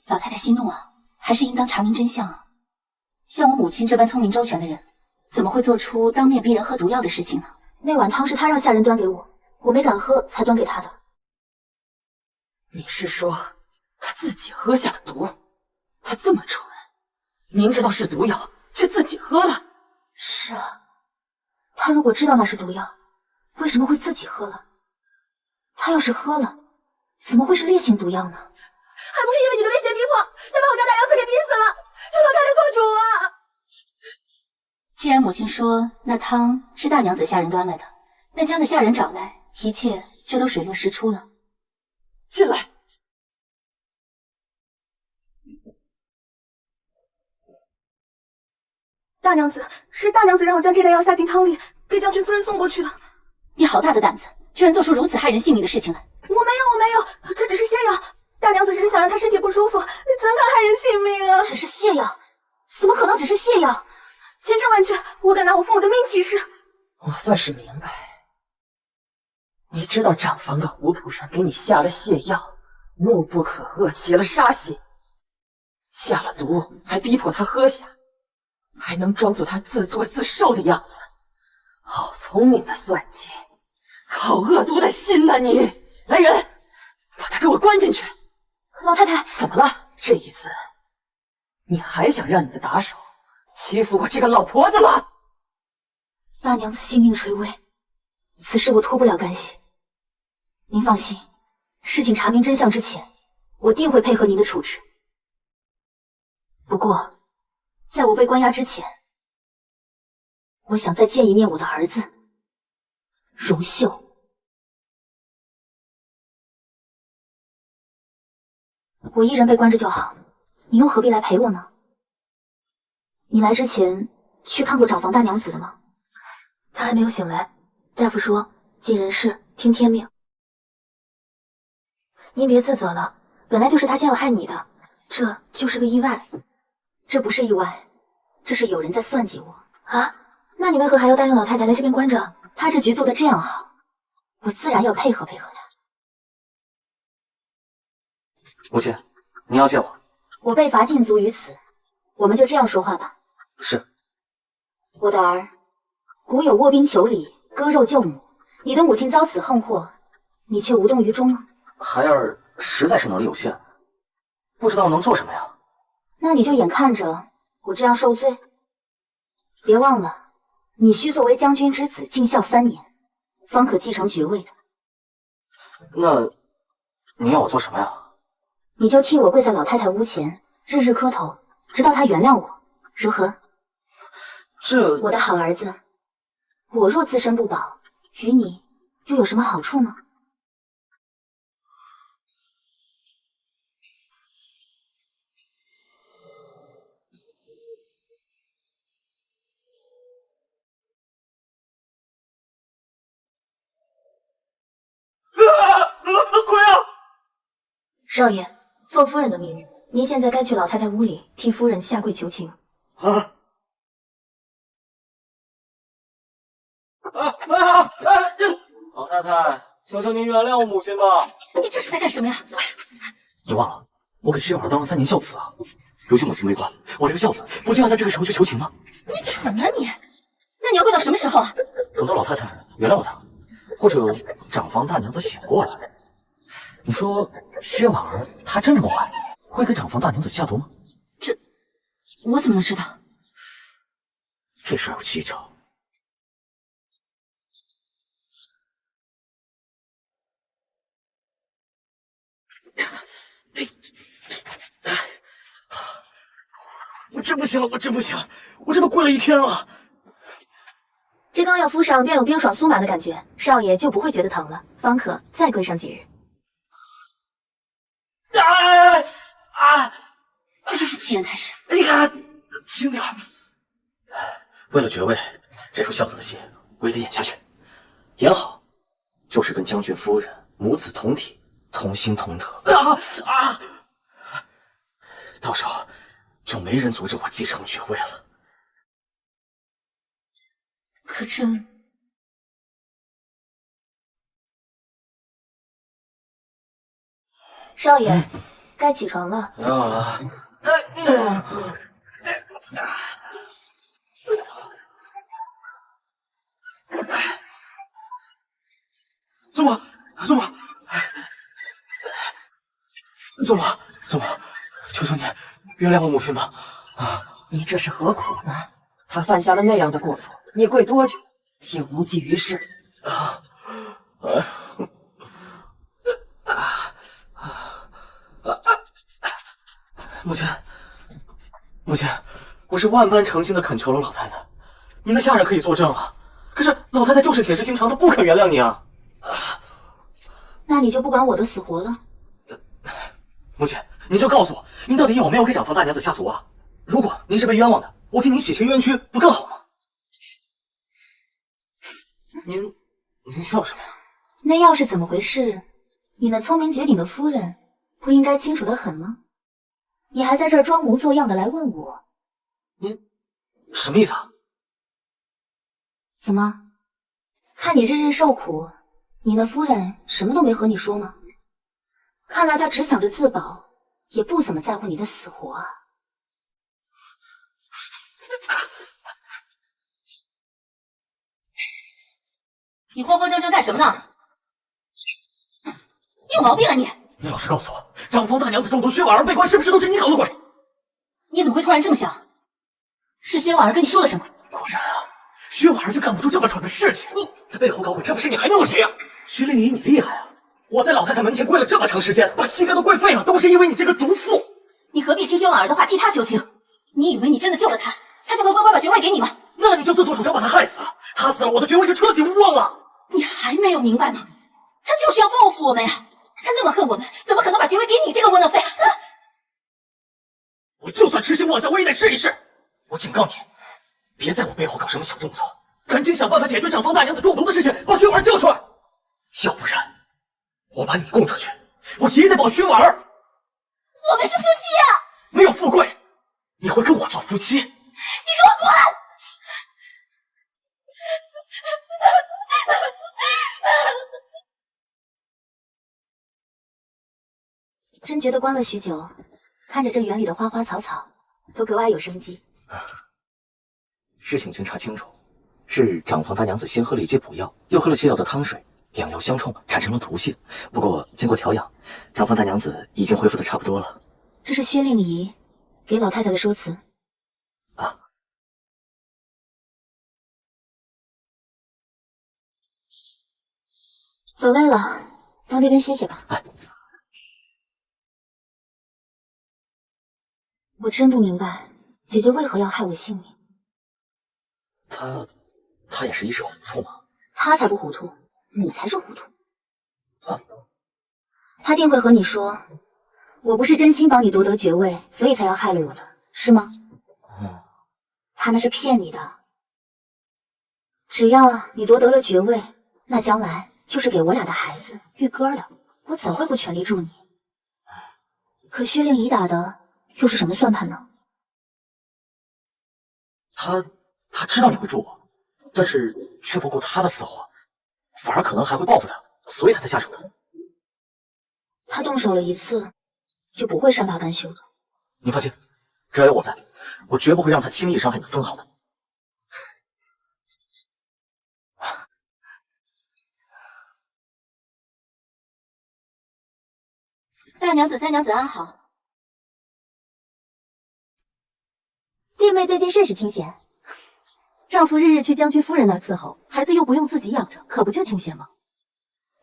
老太太息怒啊，还是应当查明真相啊。像我母亲这般聪明周全的人，怎么会做出当面逼人喝毒药的事情呢？那碗汤是他让下人端给我，我没敢喝，才端给他的。你是说他自己喝下了毒？他这么蠢，明知道是毒药，却自己喝了。是啊，他如果知道那是毒药，为什么会自己喝了？他要是喝了，怎么会是烈性毒药呢？还不是因为你的威胁逼迫，才把我家大娘子给逼死了！求老太太做主啊！既然母亲说那汤是大娘子下人端来的，那将那下人找来，一切就都水落石出了。进来。大娘子，是大娘子让我将这袋药下进汤里，给将军夫人送过去的。你好大的胆子，居然做出如此害人性命的事情来！我没有，这只是泻药。大娘子只是想让她身体不舒服，你怎敢害人性命啊？只是泻药，怎么可能只是泻药？千真万确，我敢拿我父母的命起誓。我算是明白，你知道长房的糊涂人给你下了泻药，怒不可遏，起了杀心，下了毒还逼迫他喝下，还能装作他自作自受的样子，好聪明的算计，好恶毒的心呐你！来人，把他给我关进去！老太太，怎么了？这一次，你还想让你的打手欺负我这个老婆子吗？大娘子性命垂危，此事我脱不了干系。您放心，事情查明真相之前，我定会配合您的处置。不过，在我被关押之前，我想再见一面我的儿子荣秀。我一人被关着就好，你又何必来陪我呢？你来之前去看过长房大娘子了吗？她还没有醒来，大夫说尽人事听天命。您别自责了，本来就是她先要害你的，这就是个意外。这不是意外，这是有人在算计我啊！那你为何还要答应老太太来这边关着？她这局做得这样好，我自然要配合配合她。母亲，您要见我？我被罚禁足于此，我们就这样说话吧。是。我的儿，古有卧冰求鲤，割肉救母，你的母亲遭此横祸，你却无动于衷吗？孩儿实在是能力有限，不知道能做什么呀。那你就眼看着我这样受罪。别忘了，你需作为将军之子尽孝3年，方可继承爵位的。那您要我做什么呀？你就替我跪在老太太屋前，日日磕头，直到她原谅我，如何？我的好儿子，我若自身不保，与你又有什么好处呢？少爷，奉夫人的命，您现在该去老太太屋里替夫人下跪求情。啊！老太太，求求您原谅我母亲吧。你这是在干什么呀？你忘了，我给薛婉儿当了3年孝子啊。如今母亲为官，我这个孝子不就要在这个时候去求情吗？你蠢啊你！那你要跪到什么时候啊？等到老太太原谅了他，或者长房大娘子醒过来。你说薛婉儿她这么坏，会给长房大娘子下毒吗？这我怎么能知道？这事儿有蹊跷。我真不行了，我真不行，我这都跪了1天了。这刚要敷上便有冰爽酥麻的感觉，少爷就不会觉得疼了，方可再跪上几日。这真是欺人太甚！你看，轻点儿。为了爵位，这出孝子的戏我也得演下去，演好就是跟将军夫人母子同体，同心同德。到时候就没人阻止我继承爵位了。可这……少爷，该起床了。宗母，宗母，宗母，宗母，求求你原谅我母亲吧！你这是何苦呢？他犯下了那样的过错，你跪多久也无济于事。母亲，母亲，我是万般诚心的恳求了老太太，您的下人可以作证啊。可是老太太就是铁石心肠，她不肯原谅你啊。那你就不管我的死活了？母亲，您就告诉我，您到底有没有给长房大娘子下毒啊？如果您是被冤枉的，我替您洗清冤屈，不更好吗？您笑什么呀？那要是怎么回事，你那聪明绝顶的夫人不应该清楚得很吗？你还在这儿装模作样的来问我，您什么意思啊？怎么？看你日日受苦，你那夫人什么都没和你说吗？看来她只想着自保，也不怎么在乎你的死活啊。你慌慌张张干什么呢？你有毛病啊你！你老实告诉我，长房大娘子中毒，薛婉儿被关，是不是都是你搞的鬼？你怎么会突然这么想？是薛婉儿跟你说了什么？果然啊，薛婉儿就干不出这么蠢的事情。你在背后搞鬼，这不是你还能有谁啊？薛灵仪，你厉害啊！我在老太太门前跪了这么长时间，把膝盖都跪废了，都是因为你这个毒妇。你何必听薛婉儿的话，替她求情？你以为你真的救了她，她就会乖乖把爵位给你吗？那你就自作主张把她害死了，她死了，我的爵位就彻底无望了。你还没有明白吗？她就是要报复我们呀！她那么恨我们，怎么可能把爵位给你这个窝囊废？我就算痴心妄想，我也得试一试。我警告你，别在我背后搞什么小动作，赶紧想办法解决长房大娘子中毒的事情，把薛婉儿救出来。要不然，我把你供出去，我也得保薛婉儿。我们是夫妻啊！没有富贵，你会跟我做夫妻？你给我滚！真觉得关了许久，看着这园里的花花草草，都格外有生机。事情已经查清楚，是长房大娘子先喝了一剂补药，又喝了泻药的汤水，两药相冲，产生了毒性。不过经过调养，长房大娘子已经恢复的差不多了。这是薛令仪给老太太的说辞啊。走累了，到那边歇歇吧。哎，我真不明白，姐姐为何要害我性命。她也是一时糊涂吗？她才不糊涂，你才是糊涂。啊？她定会和你说，我不是真心帮你夺得爵位，所以才要害了我的，是吗？她那是骗你的。只要你夺得了爵位，那将来就是给我俩的孩子育歌的，我怎会不全力助你？可薛令仪打的又是什么算盘呢？他知道你会助我，但是却不顾他的死活，反而可能还会报复他，所以他才下手的。他动手了一次，就不会善罢甘休的。你放心，只要有我在，我绝不会让他轻易伤害你分毫的。大娘子、三娘子安好。弟妹最近甚是清闲，丈夫日日去将军夫人那儿伺候，孩子又不用自己养着，可不就清闲吗？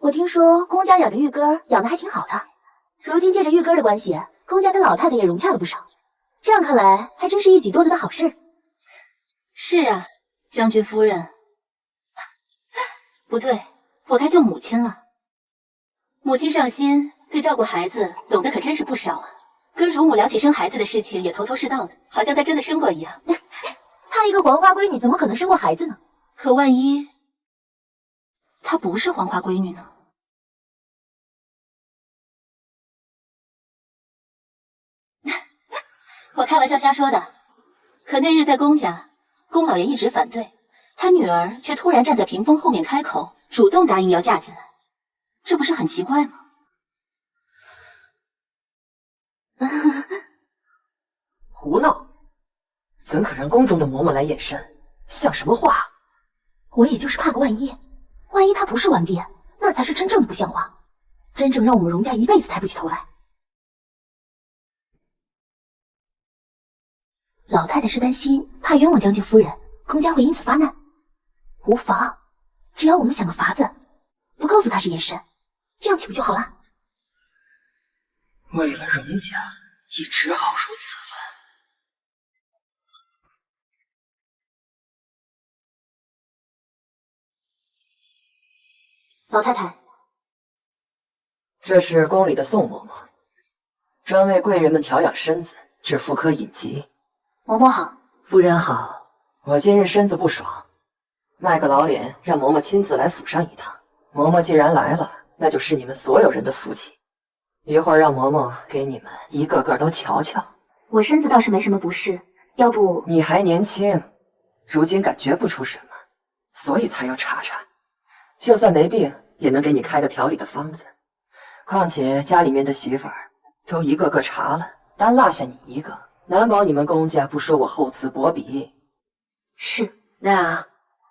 我听说公家养着玉根养的还挺好的，如今借着玉根的关系，公家跟老太太也融洽了不少。这样看来，还真是一举多得的好事。是啊，将军夫人，不对，我该叫母亲了。母亲上心，对照顾孩子懂得可真是不少啊。跟乳母聊起生孩子的事情，也头头是道的，好像她真的生过一样。她一个黄花闺女，怎么可能生过孩子呢？可万一她不是黄花闺女呢？我开玩笑瞎说的。可那日在公家，宫老爷一直反对，他女儿却突然站在屏风后面开口，主动答应要嫁进来，这不是很奇怪吗？胡闹！怎可让宫中的嬷嬷来验身？像什么话？我也就是怕个万一，万一她不是完婢，那才是真正的不像话，真正让我们荣家一辈子抬不起头来。老太太是担心怕冤枉将军夫人，公家会因此发难。无妨，只要我们想个法子，不告诉她是验身，这样岂不就好了？为了荣家，也只好如此了。老太太，这是宫里的宋嬷嬷，专为贵人们调养身子，治妇科隐疾。嬷嬷好。夫人好。我今日身子不爽，卖个老脸，让嬷嬷亲自来府上一趟。嬷嬷既然来了，那就是你们所有人的福气。一会儿让嬷嬷给你们一个个都瞧瞧。我身子倒是没什么不适，要不……你还年轻，如今感觉不出什么，所以才要查查。就算没病，也能给你开个调理的方子。况且家里面的媳妇儿都一个个查了，单落下你一个，难保你们公家不说我厚此薄彼。是。那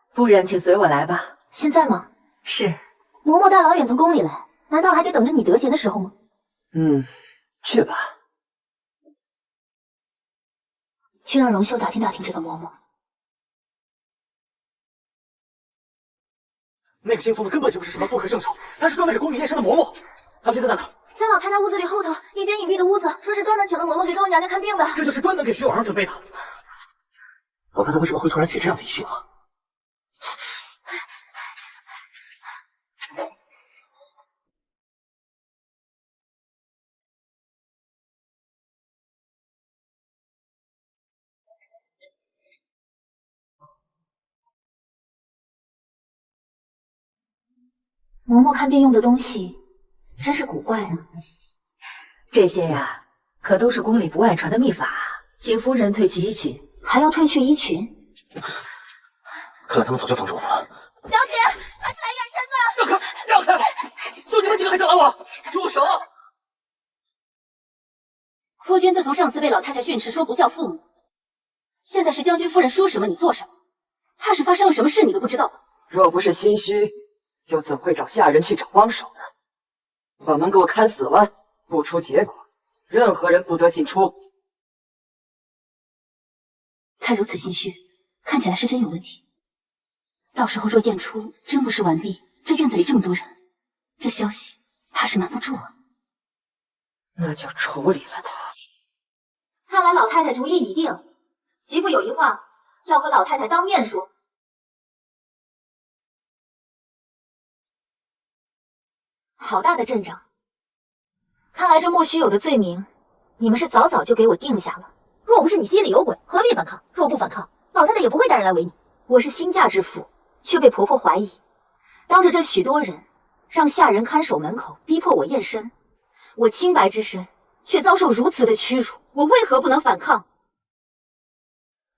夫人请随我来吧。现在吗？是。嬷嬷大老远从宫里来，难道还得等着你得闲的时候吗？去吧。去让荣秀打听打听这个嬷嬷。那个姓宋的根本就不是什么妇科圣手，他是专门给宫里验身的嬷嬷。他现在在哪？在老太太屋子里后头一间隐蔽的屋子，说是专门请了嬷嬷给各位娘娘看病的。这就是专门给薛婉儿准备的。否则他为什么会突然起这样的疑心啊？嬷嬷看病用的东西真是古怪啊。这些呀，可都是宫里不外传的秘法，请夫人褪去衣裙。还要褪去衣裙？看来他们早就防着我们了。小姐，快起来验身子！让开！就你们几个还想拦我？住手！夫君自从上次被老太太训斥说不孝父母，现在是将军夫人说什么你做什么，怕是发生了什么事你都不知道吧？若不是心虚，又怎会找下人去找帮手呢？把门给我看死了，不出结果，任何人不得进出。他如此心虚，看起来是真有问题。到时候若验出真不是完璧，这院子里这么多人，这消息怕是瞒不住啊。那就处理了他。看来老太太主意已定，媳妇有一话要和老太太当面说。好大的阵仗！看来这莫须有的罪名，你们是早早就给我定下了。若不是你心里有鬼，何必反抗？若不反抗，老太太也不会带人来围你。我是新嫁之妇，却被婆婆怀疑，当着这许多人，让下人看守门口，逼迫我验身。我清白之身，却遭受如此的屈辱，我为何不能反抗？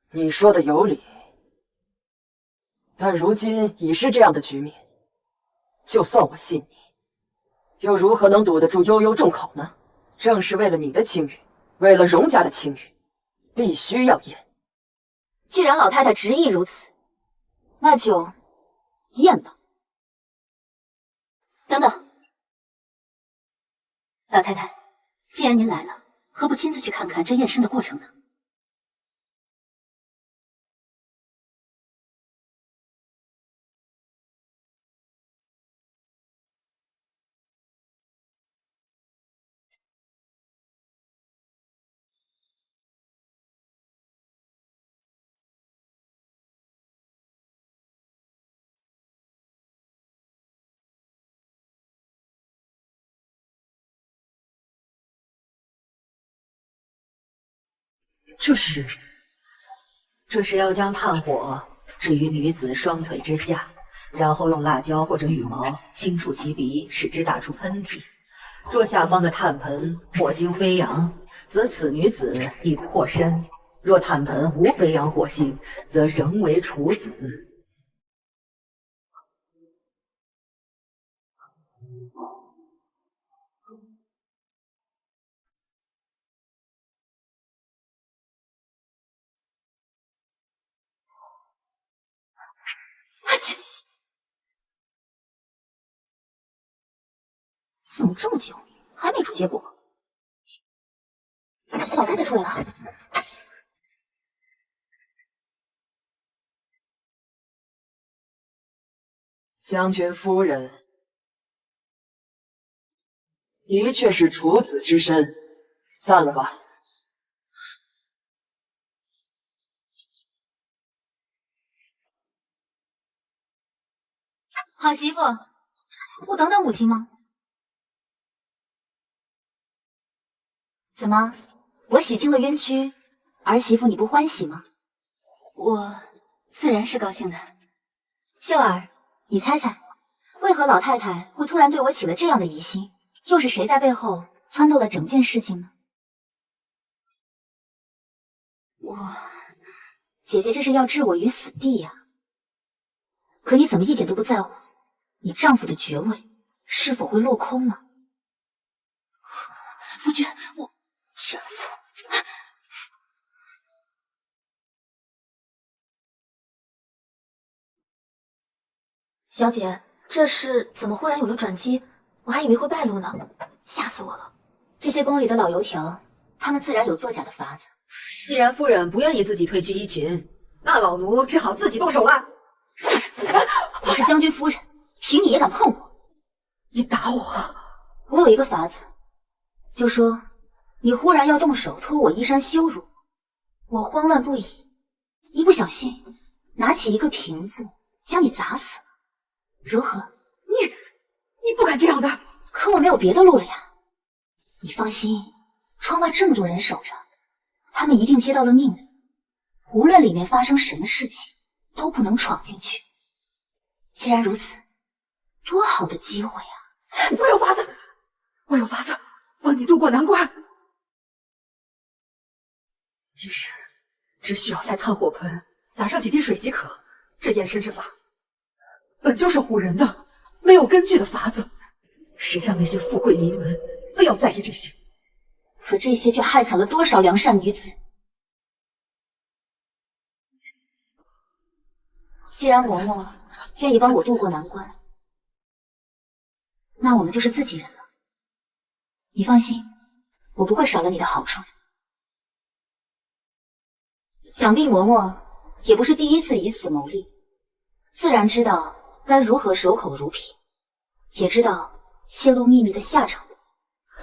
你说的有理，但如今已是这样的局面，就算我信你，又如何能堵得住悠悠众口呢？正是为了你的清誉，为了荣家的清誉，必须要验。既然老太太执意如此，那就验吧。等等，老太太，既然您来了，何不亲自去看看这验身的过程呢？这是要将炭火置于女子双腿之下，然后用辣椒或者羽毛轻触其鼻，使之打出喷嚏。若下方的炭盆火星飞扬，则此女子已破身；若炭盆无飞扬火星，则仍为处子。怎么这么久还没出结果？老太太出来了。将军夫人的确是处子之身，散了吧。好媳妇，不等等母亲吗？怎么，我洗清了冤屈，儿媳妇你不欢喜吗？我自然是高兴的。秀儿，你猜猜，为何老太太会突然对我起了这样的疑心？又是谁在背后撺掇了整件事情呢？姐姐这是要置我于死地呀！可你怎么一点都不在乎你丈夫的爵位是否会落空呢？夫君，我奸妇！小姐，这事怎么忽然有了转机？我还以为会败露呢，吓死我了！这些宫里的老油条，他们自然有作假的法子。既然夫人不愿意自己褪去衣裙，那老奴只好自己动手了。我是将军夫人，凭你也敢碰我？你打我！我有一个法子，就说你忽然要动手脱我衣衫羞辱我，慌乱不已，一不小心拿起一个瓶子将你砸死了，如何？你不敢这样的！可我没有别的路了呀。你放心，窗外这么多人守着，他们一定接到了命令，无论里面发生什么事情，都不能闯进去。既然如此，多好的机会啊！我有法子，我有法子帮你渡过难关。其实只需要在炭火盆撒上几滴水即可。这验身之法本就是唬人的，没有根据的法子，谁让那些富贵名门非要在意这些？可这些却害惨了多少良善女子。既然嬷嬷愿意帮我渡过难关，那我们就是自己人了。你放心，我不会少了你的好处的。想必嬷嬷也不是第一次以此谋利，自然知道该如何守口如瓶，也知道泄露秘密的下场。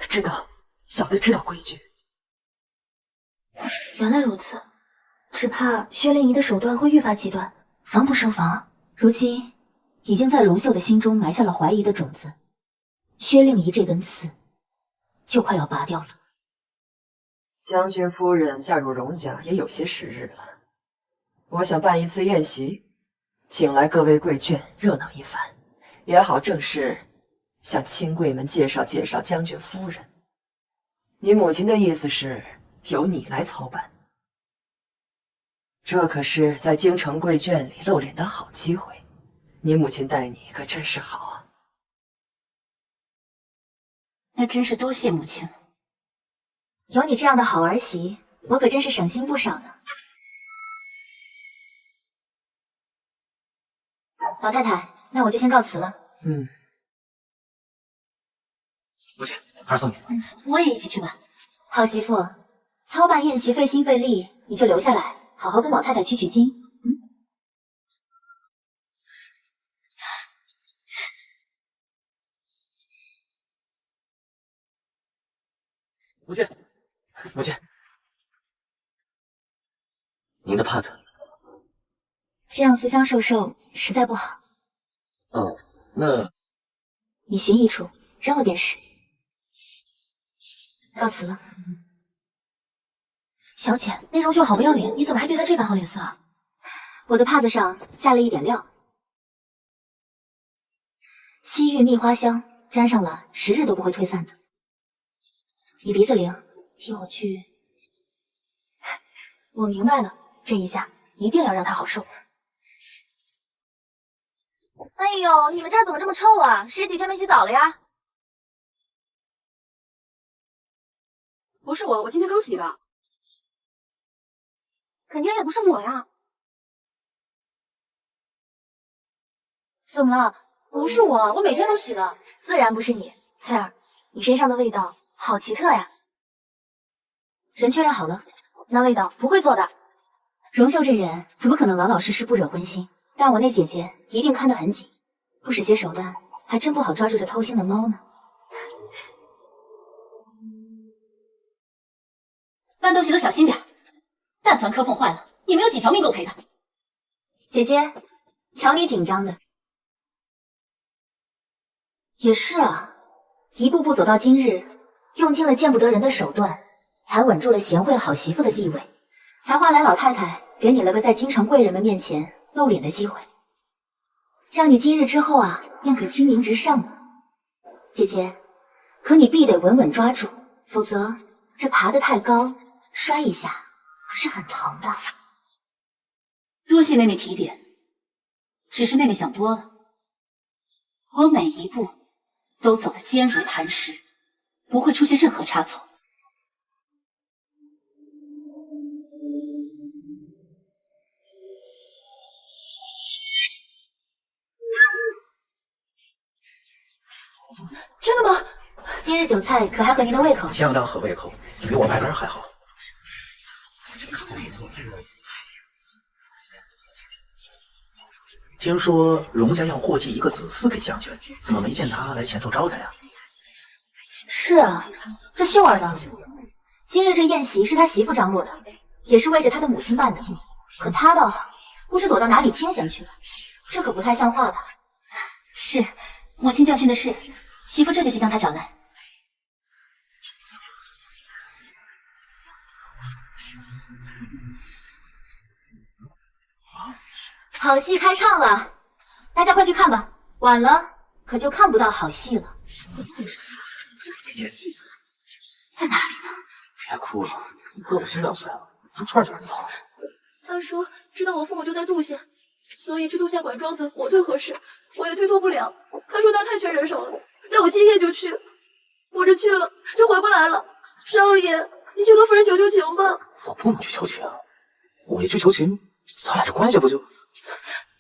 知道，小的知道规矩。原来如此，只怕薛灵仪的手段会愈发极端，防不胜防。如今已经在荣秀的心中埋下了怀疑的种子，薛令仪这根刺就快要拔掉了。将军夫人嫁入荣家也有些时日了，我想办一次宴席，请来各位贵眷热闹一番，也好正式向亲贵们介绍介绍将军夫人。你母亲的意思是由你来操办，这可是在京城贵眷里露脸的好机会，你母亲待你可真是好啊。那真是多谢母亲了。有你这样的好儿媳，我可真是省心不少呢。老太太，那我就先告辞了。母亲，孩儿送你。我也一起去吧。好媳妇，操办宴席费心费力，你就留下来，好好跟老太太取取经。母亲，母亲，您的帕子。这样私相授受实在不好。哦，那你寻一处扔了便是。告辞了。小姐，那荣秀好不要脸，你怎么还对她这般好脸色啊？我的帕子上下了一点料，西域蜜花香，沾上了10日都不会退散的。你鼻子灵，替我去。我明白了，这一下一定要让她好受。哎呦，你们这儿怎么这么臭啊？谁几天没洗澡了呀？不是我今天刚洗的。肯定也不是我呀。怎么了？不是我，我每天都洗的。自然不是你，翠儿，你身上的味道好奇特呀。人确认好了，那味道不会做的。荣秀这人怎么可能老老实实不惹荤腥？但我那姐姐一定看得很紧，不使些手段，还真不好抓住这偷腥的猫呢。搬东西都小心点，但凡磕碰坏了，也没有几条命够赔的。姐姐，瞧你紧张的。也是啊，一步步走到今日，用尽了见不得人的手段，才稳住了贤惠好媳妇的地位，才换来老太太给你了个在京城贵人们面前露脸的机会，让你今日之后啊，便可清明直上了。姐姐，可你必得稳稳抓住，否则这爬得太高，摔一下可是很疼的。多谢妹妹提点，只是妹妹想多了。我每一步都走得坚如磐石，不会出现任何差错。真的吗？今日酒菜可还合您的胃口？相当合胃口，比我白干还好。听说荣家要过继一个子嗣给将军，怎么没见他来前头招待啊？是啊，这秀儿呢？今日这宴席是他媳妇张罗的，也是为着他的母亲办的。可他倒好，不知躲到哪里清闲去了，这可不太像话吧？是，母亲教训的是，媳妇这就去将他找来。好戏开唱了，大家快去看吧，晚了可就看不到好戏了。怎么回事？姐姐在哪里呢？别哭了，你胳膊心都要碎了，竹串就让你走了。他说知道我父母就在杜县，所以去杜县管庄子我最合适，我也推脱不了。他说那儿太缺人手了，让我今夜就去。我这去了就回不来了。少爷，你去和夫人求求情吧。我不能去求情，我一去求情，咱俩这关系不就……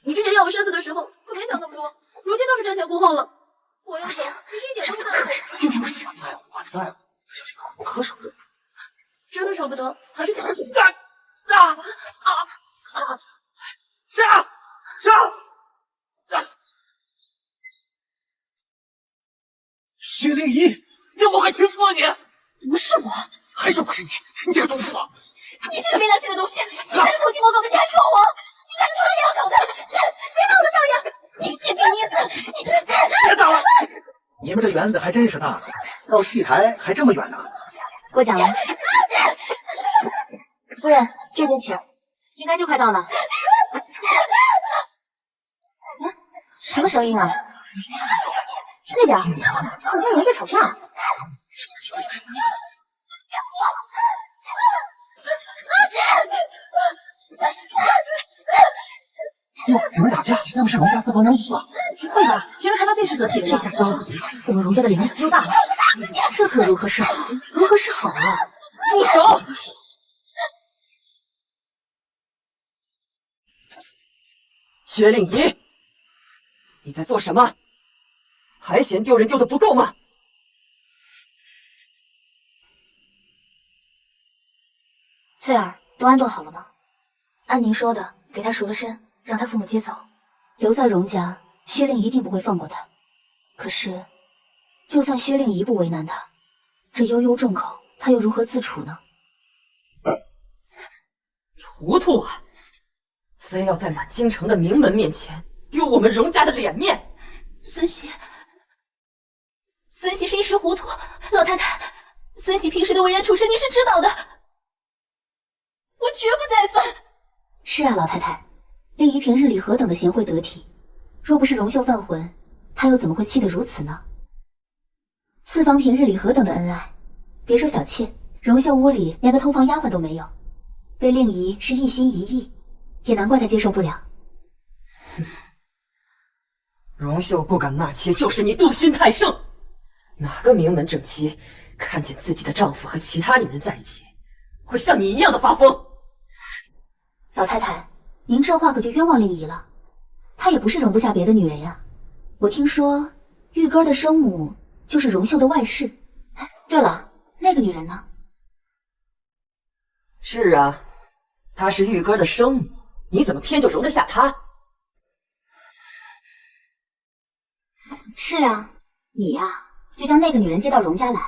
你之前要我身子的时候可没想那么多，如今倒是瞻前顾后了。我要走，你是一点都不在乎。今天不行，在乎还在乎，小心我可舍不得。真的舍不得，还是想杀！薛灵仪，让我还情妇你！不是我，还说不是你，你这个毒妇！你这个没良心的东西！你在这偷鸡摸狗的，你还说我！你在这偷鸡摸狗的！别闹了，少爷！你贱婢女子！别打了！你们这园子还真是大，到戏台还这么远呢。过奖了。夫人，这边请，应该就快到了。什么声音啊？那边好像有人在吵架。你们打架，那不是荣家四房娘子吗？不会吧？平时看他最是得体的，这下糟了，我们荣家的脸面又大了。这可如何是好？如何是好啊？住手！薛令仪，你在做什么？还嫌丢人丢的不够吗？翠儿，都安顿好了吗？按您说的，给他赎了身，让他父母接走，留在荣家，薛令一定不会放过他。可是，就算薛令一不为难他，这悠悠众口，他又如何自处呢？你糊涂啊！非要在满京城的名门面前丢我们荣家的脸面。孙喜是一时糊涂，老太太，孙喜平时的为人处事你是知道的，我绝不再犯。是啊，老太太，令仪平日里何等的贤惠得体，若不是荣秀犯浑，她又怎么会气得如此呢？四房平日里何等的恩爱，别说小妾，荣秀屋里连个通房丫鬟都没有，对令仪是一心一意，也难怪她接受不了。荣秀不敢纳妾，就是你妒心太盛。哪个名门正妻看见自己的丈夫和其他女人在一起，会像你一样的发疯？老太太，您这话可就冤枉令仪了，她也不是容不下别的女人呀。我听说玉根的生母就是荣秀的外室。哎，对了，那个女人呢？是啊，她是玉根的生母，你怎么偏就容得下她？是啊，你呀，就将那个女人接到荣家来，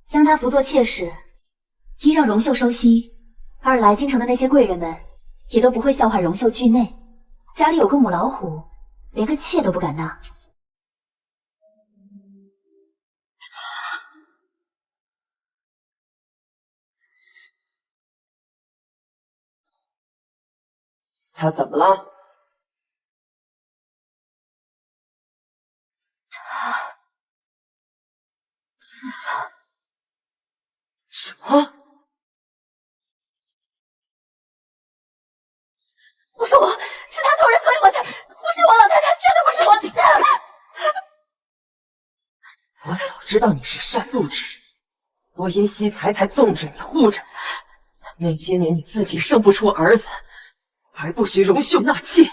将她扶作妾室，一让荣秀收心，二来京城的那些贵人们也都不会笑话荣秀惧内，家里有个母老虎，连个妾都不敢纳。她怎么了？什么？不是我，是他偷人，所以我才……不是我，老太太，真的不是我。我早知道你是善妒之人，我因惜才纵着你护着。那些年你自己生不出儿子，还不许荣秀纳妾，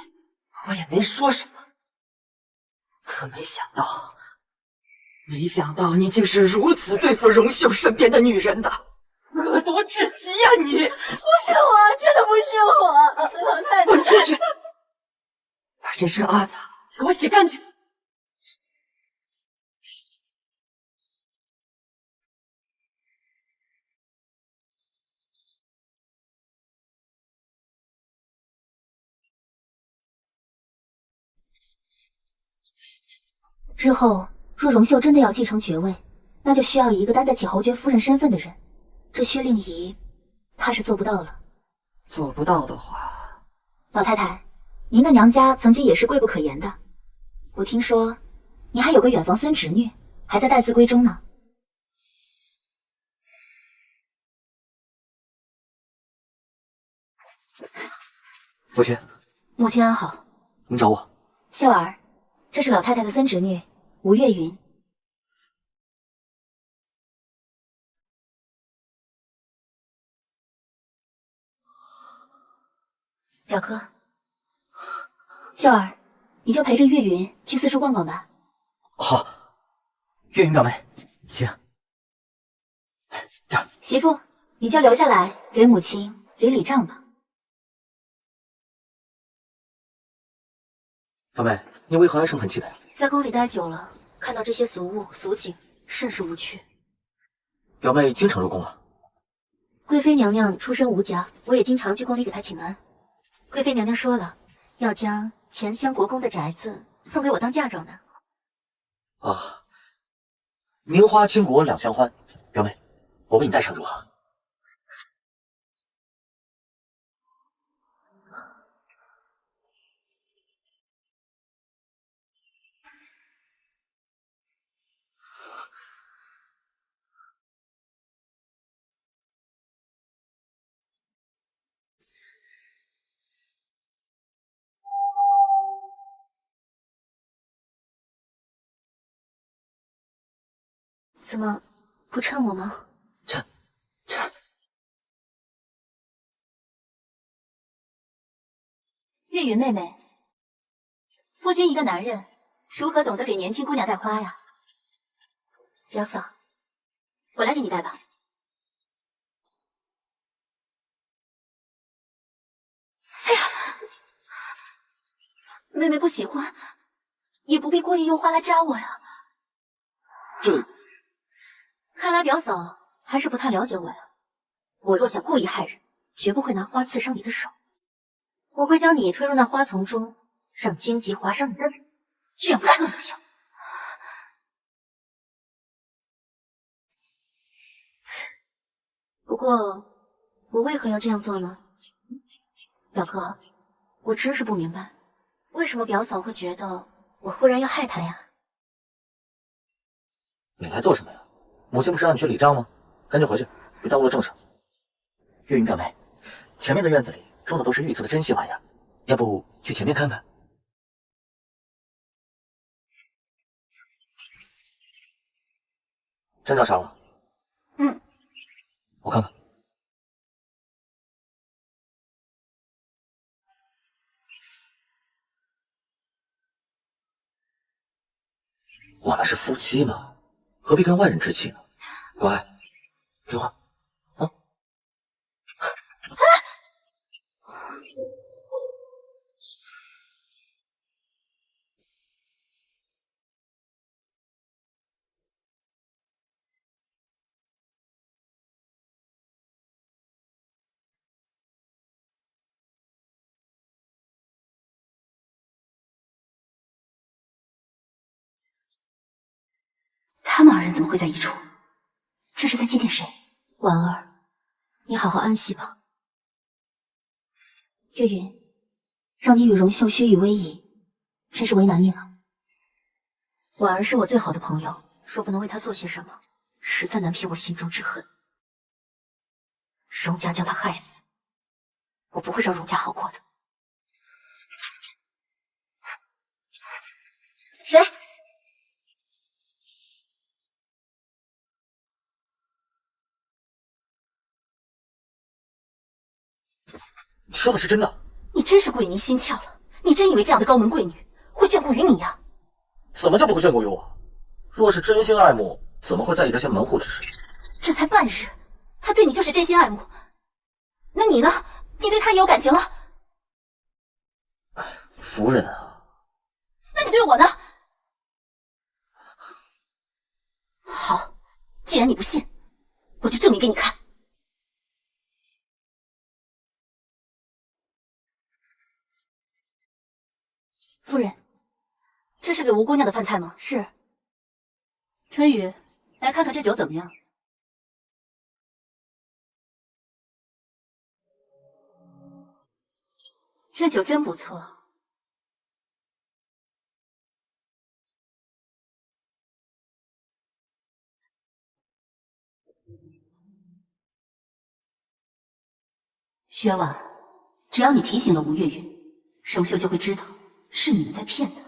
我也没说什么。可没想到你竟是如此对付荣秀身边的女人的，恶毒至极呀！你不是我，真的不是我，老太太。滚出去！把这身阿杂给我洗干净。日后若荣秀真的要继承爵位，那就需要一个担得起侯爵夫人身份的人。这薛令仪怕是做不到了。做不到的话，老太太，您的娘家曾经也是贵不可言的。我听说你还有个远房孙侄女，还在待字闺中呢。母亲，母亲安好。您找我？秀儿，这是老太太的孙侄女吴月云。表哥，秀儿，你就陪着月云去四处逛逛吧。好，月云表妹，行。这样，媳妇，你就留下来给母亲理账吧。表妹，你为何唉声叹气的呀？在宫里待久了，看到这些俗物俗景，甚是无趣。表妹经常入宫了。贵妃娘娘出身吴家，我也经常去宫里给她请安。贵妃娘娘说了，要将钱香国公的宅子送给我当嫁妆呢。啊，名花倾国两相欢，表妹，我为你带上如何？怎么不衬我吗？衬。月云妹妹，夫君一个男人，如何懂得给年轻姑娘带花呀？表嫂，我来给你带吧。哎呀，妹妹不喜欢，也不必故意用花来扎我呀。这，看来表嫂还是不太了解我呀。我若想故意害人，绝不会拿花刺伤你的手，我会将你推入那花丛中，让荆棘划伤你的脸，这样会更有效。不过，我为何要这样做呢？表哥，我真是不明白，为什么表嫂会觉得我忽然要害她呀？你来做什么呀？母亲不是让你去理账吗？赶紧回去，别耽误了正事。月云表妹，前面的院子里种的都是御赐的珍稀玩意儿，要不去前面看看？真找上了？嗯。我看看。我们是夫妻嘛，何必跟外人置气呢？乖，听话啊！他们二人怎么会在一处？这是在祭奠谁？婉儿，你好好安息吧。月云，让你与荣秀虚与委蛇，真是为难你了。婉儿是我最好的朋友，若不能为她做些什么，实在难撇我心中之恨。荣家将她害死，我不会让荣家好过的。谁？你说的是真的？你真是鬼迷心窍了！你真以为这样的高门贵女会眷顾于你呀？怎么就不会眷顾于我？若是真心爱慕，怎么会在意这些门户之事？这才半日，他对你就是真心爱慕，那你呢？你对他也有感情了？夫人啊，那你对我呢？好，既然你不信，我就证明给你看。夫人，这是给吴姑娘的饭菜吗？是。春雨，来看看这酒怎么样？这酒真不错。薛婉儿，只要你提醒了吴月云，荣秀就会知道是你们在骗她。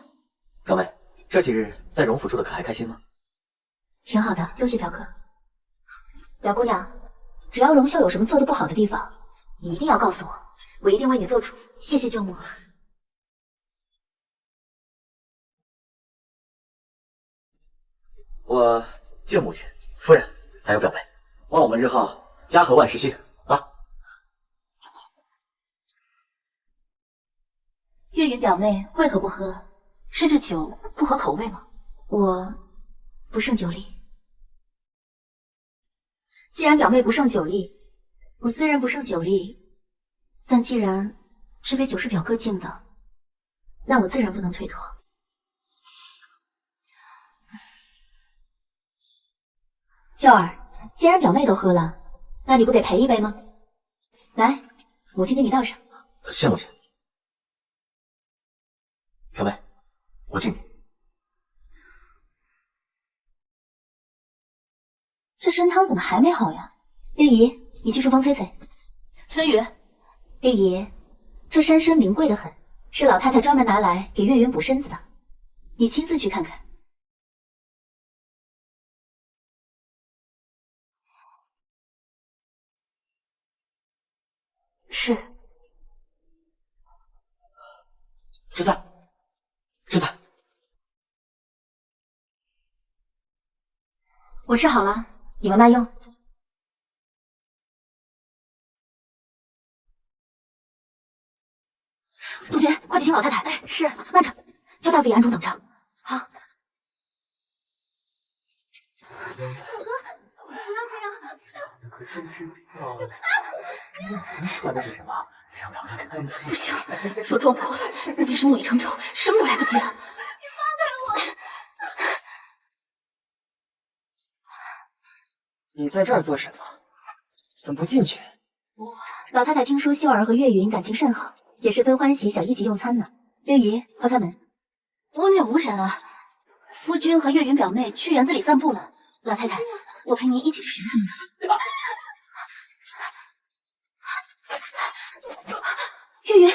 表妹，这几日在荣府住的可还开心吗？挺好的，多谢表哥。表姑娘，只要荣秀有什么做的不好的地方，你一定要告诉我，我一定为你做主。谢谢舅母。我敬母亲、夫人还有表妹，望我们日后家和万事兴啊！月云表妹为何不喝？是这酒不合口味吗？我不胜酒力。既然表妹不胜酒力，我虽然不胜酒力，但既然这杯酒是表哥敬的，那我自然不能推脱。秀儿，既然表妹都喝了，那你不得陪一杯吗？来，母亲给你倒上。谢母亲。表妹，我敬你。这参汤怎么还没好呀？令姨，你去厨房催催。春雨，令姨，这山参名贵的很，是老太太专门拿来给月云补身子的，你亲自去看看。是。侄子，侄子，我吃好了，你们慢用。杜鹃，快去请老太太。哎，是，慢着，叫大夫也暗中等着。好。不要这样！外面是什么？不行，若撞破了，那便是木已成舟，什么都来不及了。你放开我！你在这儿做什么？怎么不进去？老太太听说秀儿和月云感情甚好，也十分欢喜，想一起用餐呢。月姨，快开门！屋内无人啊。夫君和月云表妹去园子里散步了。老太太，我陪您一起去寻他们吧。月云，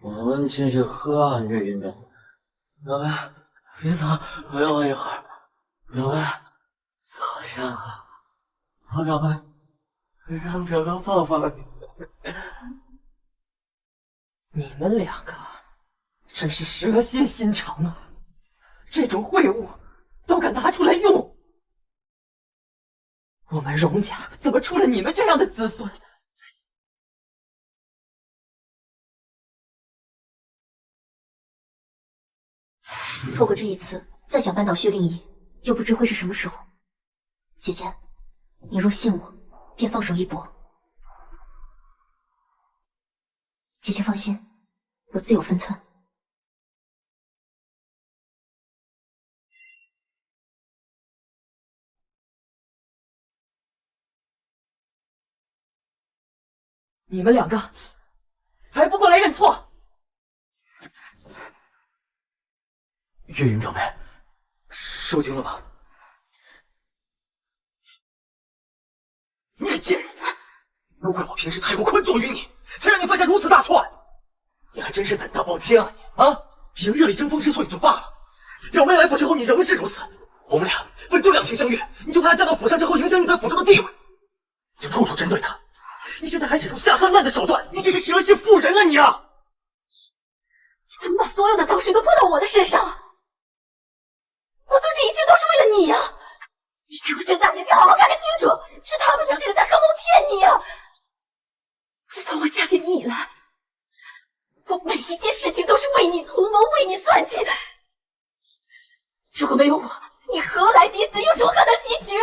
我们进去喝啊，月云表妹，别走，陪我一会儿。表妹，好香啊！我表妹，让表哥抱抱你。你们两个真是蛇蝎心肠啊！这种秽物都敢拿出来用，我们荣家怎么出了你们这样的子孙？错过这一次，再想扳倒薛灵仪，又不知会是什么时候。姐姐，你若信我，便放手一搏。姐姐放心，我自有分寸。你们两个还不过来认错！月云表妹，受惊了吧？你个贱人！都怪我平时太过宽纵于你，才让你犯下如此大错。你还真是胆大包天啊你！啊，平日里争风吃醋也就罢了，表妹来府之后你仍是如此。我们俩本就两情相悦，你就怕她嫁到府上之后影响你在府中的地位，就处处针对她。你现在还使出下三滥的手段，你真是蛇蝎妇人啊你啊！你怎么把所有的脏水都泼到我的身上？我做这一切都是为了你呀！你给我睁大眼睛，好好看看清楚，是他们两个人在合谋骗你呀！自从我嫁给你以来，我每一件事情都是为你图谋，为你算计。如果没有我，你何来嫡子，又如何能西决？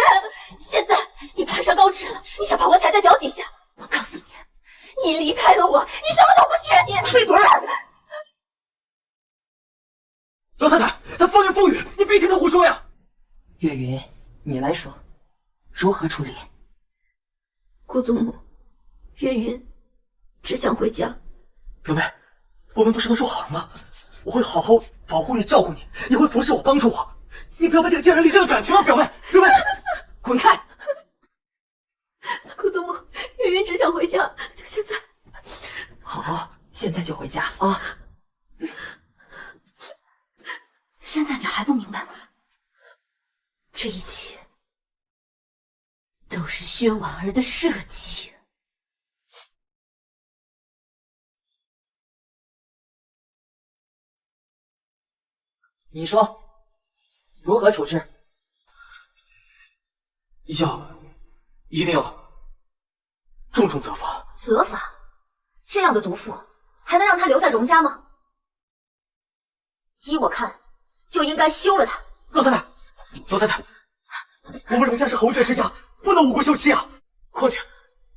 现在你攀上高枝了，你想把我踩在脚底下？我告诉你，你离开了我，你什么都不是。你闭嘴！老太太，她风言风语，你别听她胡说呀。月云，你来说，如何处理？顾祖母，月云只想回家。表妹，我们不是都说好了吗？我会好好保护你，照顾你，你会服侍我，帮助我。你不要被这个贱人离间了感情啊，表妹！表妹，滚开！顾祖母，月云只想回家，就现在。好，现在就回家啊！现在你还不明白吗？这一切都是薛婉儿的设计。你说，如何处置？一定要重重责罚。责罚？这样的毒妇还能让她留在荣家吗？依我看，就应该休了她。老太太，老太太，我们荣家是侯爵之家，不能无故休妻啊！况且，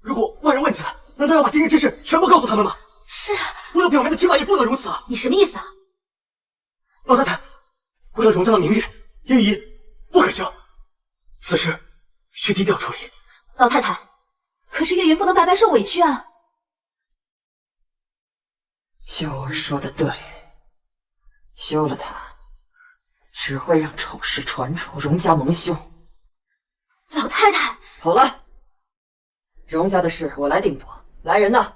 如果外人问起来，难道要把今日之事全部告诉他们吗？是啊，为了表妹的清白，也不能如此啊！你什么意思啊？老太太，为了荣家的名誉，灵仪不可休，此事需低调处理。老太太，可是月云不能白白受委屈啊！秀儿说的对，休了她，只会让丑事传出，荣家蒙羞。老太太，好了，荣家的事我来定夺。来人呐，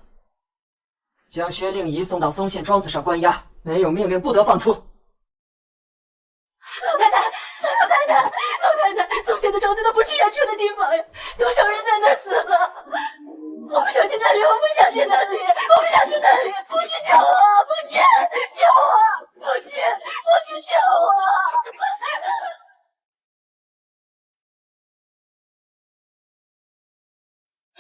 将薛令仪送到松县庄子上关押，没有命令不得放出。老太太，老太太，老太太，松县的庄子那不是人住的地方呀，多少人在那儿死了，我不想去那里，我不想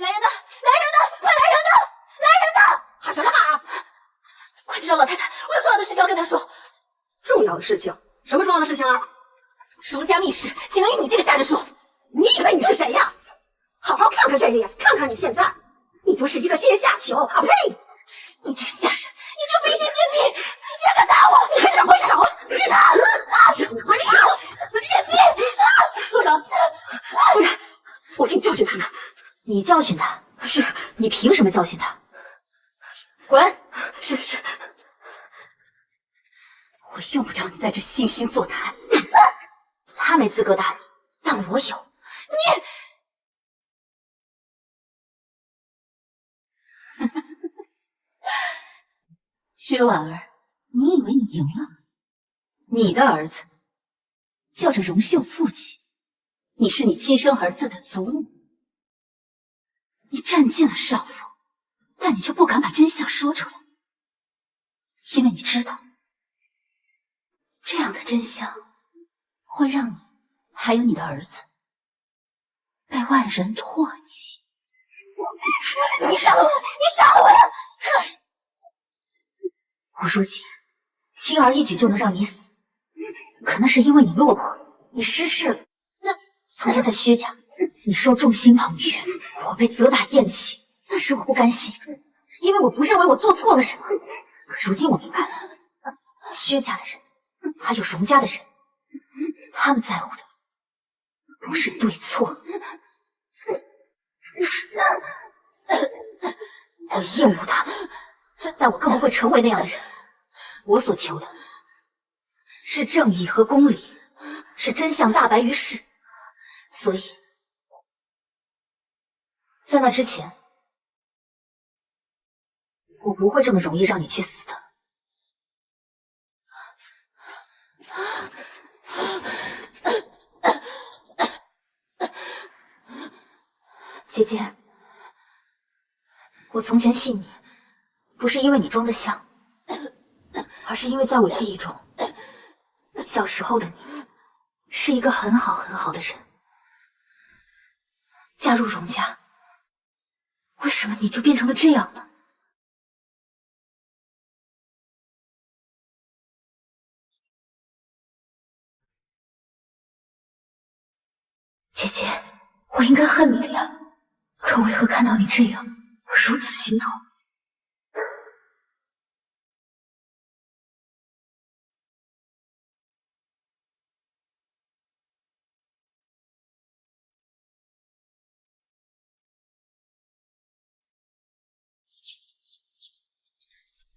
来人呐！来人呐！快来人呐！来人呐！喊什么喊？快去找老太太，我有重要的事情要跟她说。重要的事情？什么重要的事情啊？荣家密室岂能与你这个下人说？你以为你是谁呀？好好看看这脸，看看你现在，你就是一个阶下囚啊！呸！你这下人，你这违禁贱婢，你居然敢打我！你还想还手？让你还手！贱婢！住手！夫人，我给你教训他呢。你教训他？是。你凭什么教训他？滚！是。我用不着你在这惺惺作态。他没资格打你，但我有。你。薛婉儿，你以为你赢了吗？你的儿子叫着荣秀父亲，你是你亲生儿子的祖母，你占尽了上风，但你却不敢把真相说出来，因为你知道，这样的真相会让你还有你的儿子被万人唾弃。你杀了我！你杀了我呀！我如今轻而易举就能让你死，可那是因为你落魄，你失势了。从前在薛家，你受众星捧月，我被责打厌弃，那时我不甘心，因为我不认为我做错了什么。可如今我明白了，薛家的人，还有荣家的人，他们在乎的不是对错。我厌恶他们，但我更不会成为那样的人。我所求的是正义和公理，是真相大白于世。所以，在那之前，我不会这么容易让你去死的。姐姐，我从前信你，不是因为你装得像，而是因为在我记忆中，小时候的你是一个很好很好的人。嫁入荣家，为什么你就变成了这样呢？姐姐，我应该恨你的呀，可为何看到你这样，我如此心痛？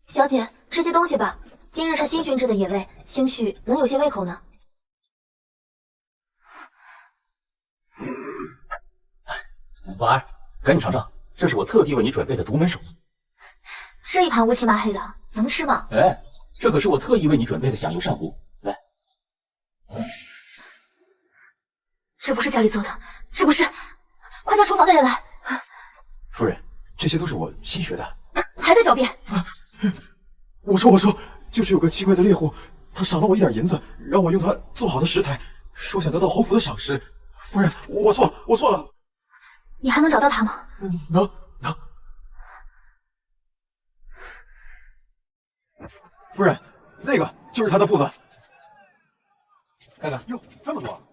小姐，吃些东西吧。今日是新熏制的野味，兴许能有些胃口呢。婉儿，赶紧尝尝，这是我特地为你准备的独门手艺。这一盘乌漆麻黑的，能吃吗？哎，这可是我特意为你准备的响油鳝糊。来，这不是家里做的，这不是，快叫厨房的人来。夫人，这些都是我新学的。还在狡辩？我说，就是有个奇怪的猎户，他赏了我一点银子，让我用它做好的食材，说想得到侯府的赏识。夫人，我错了。你还能找到他吗？能。夫人，那个就是他的铺子。看看，哟，这么多。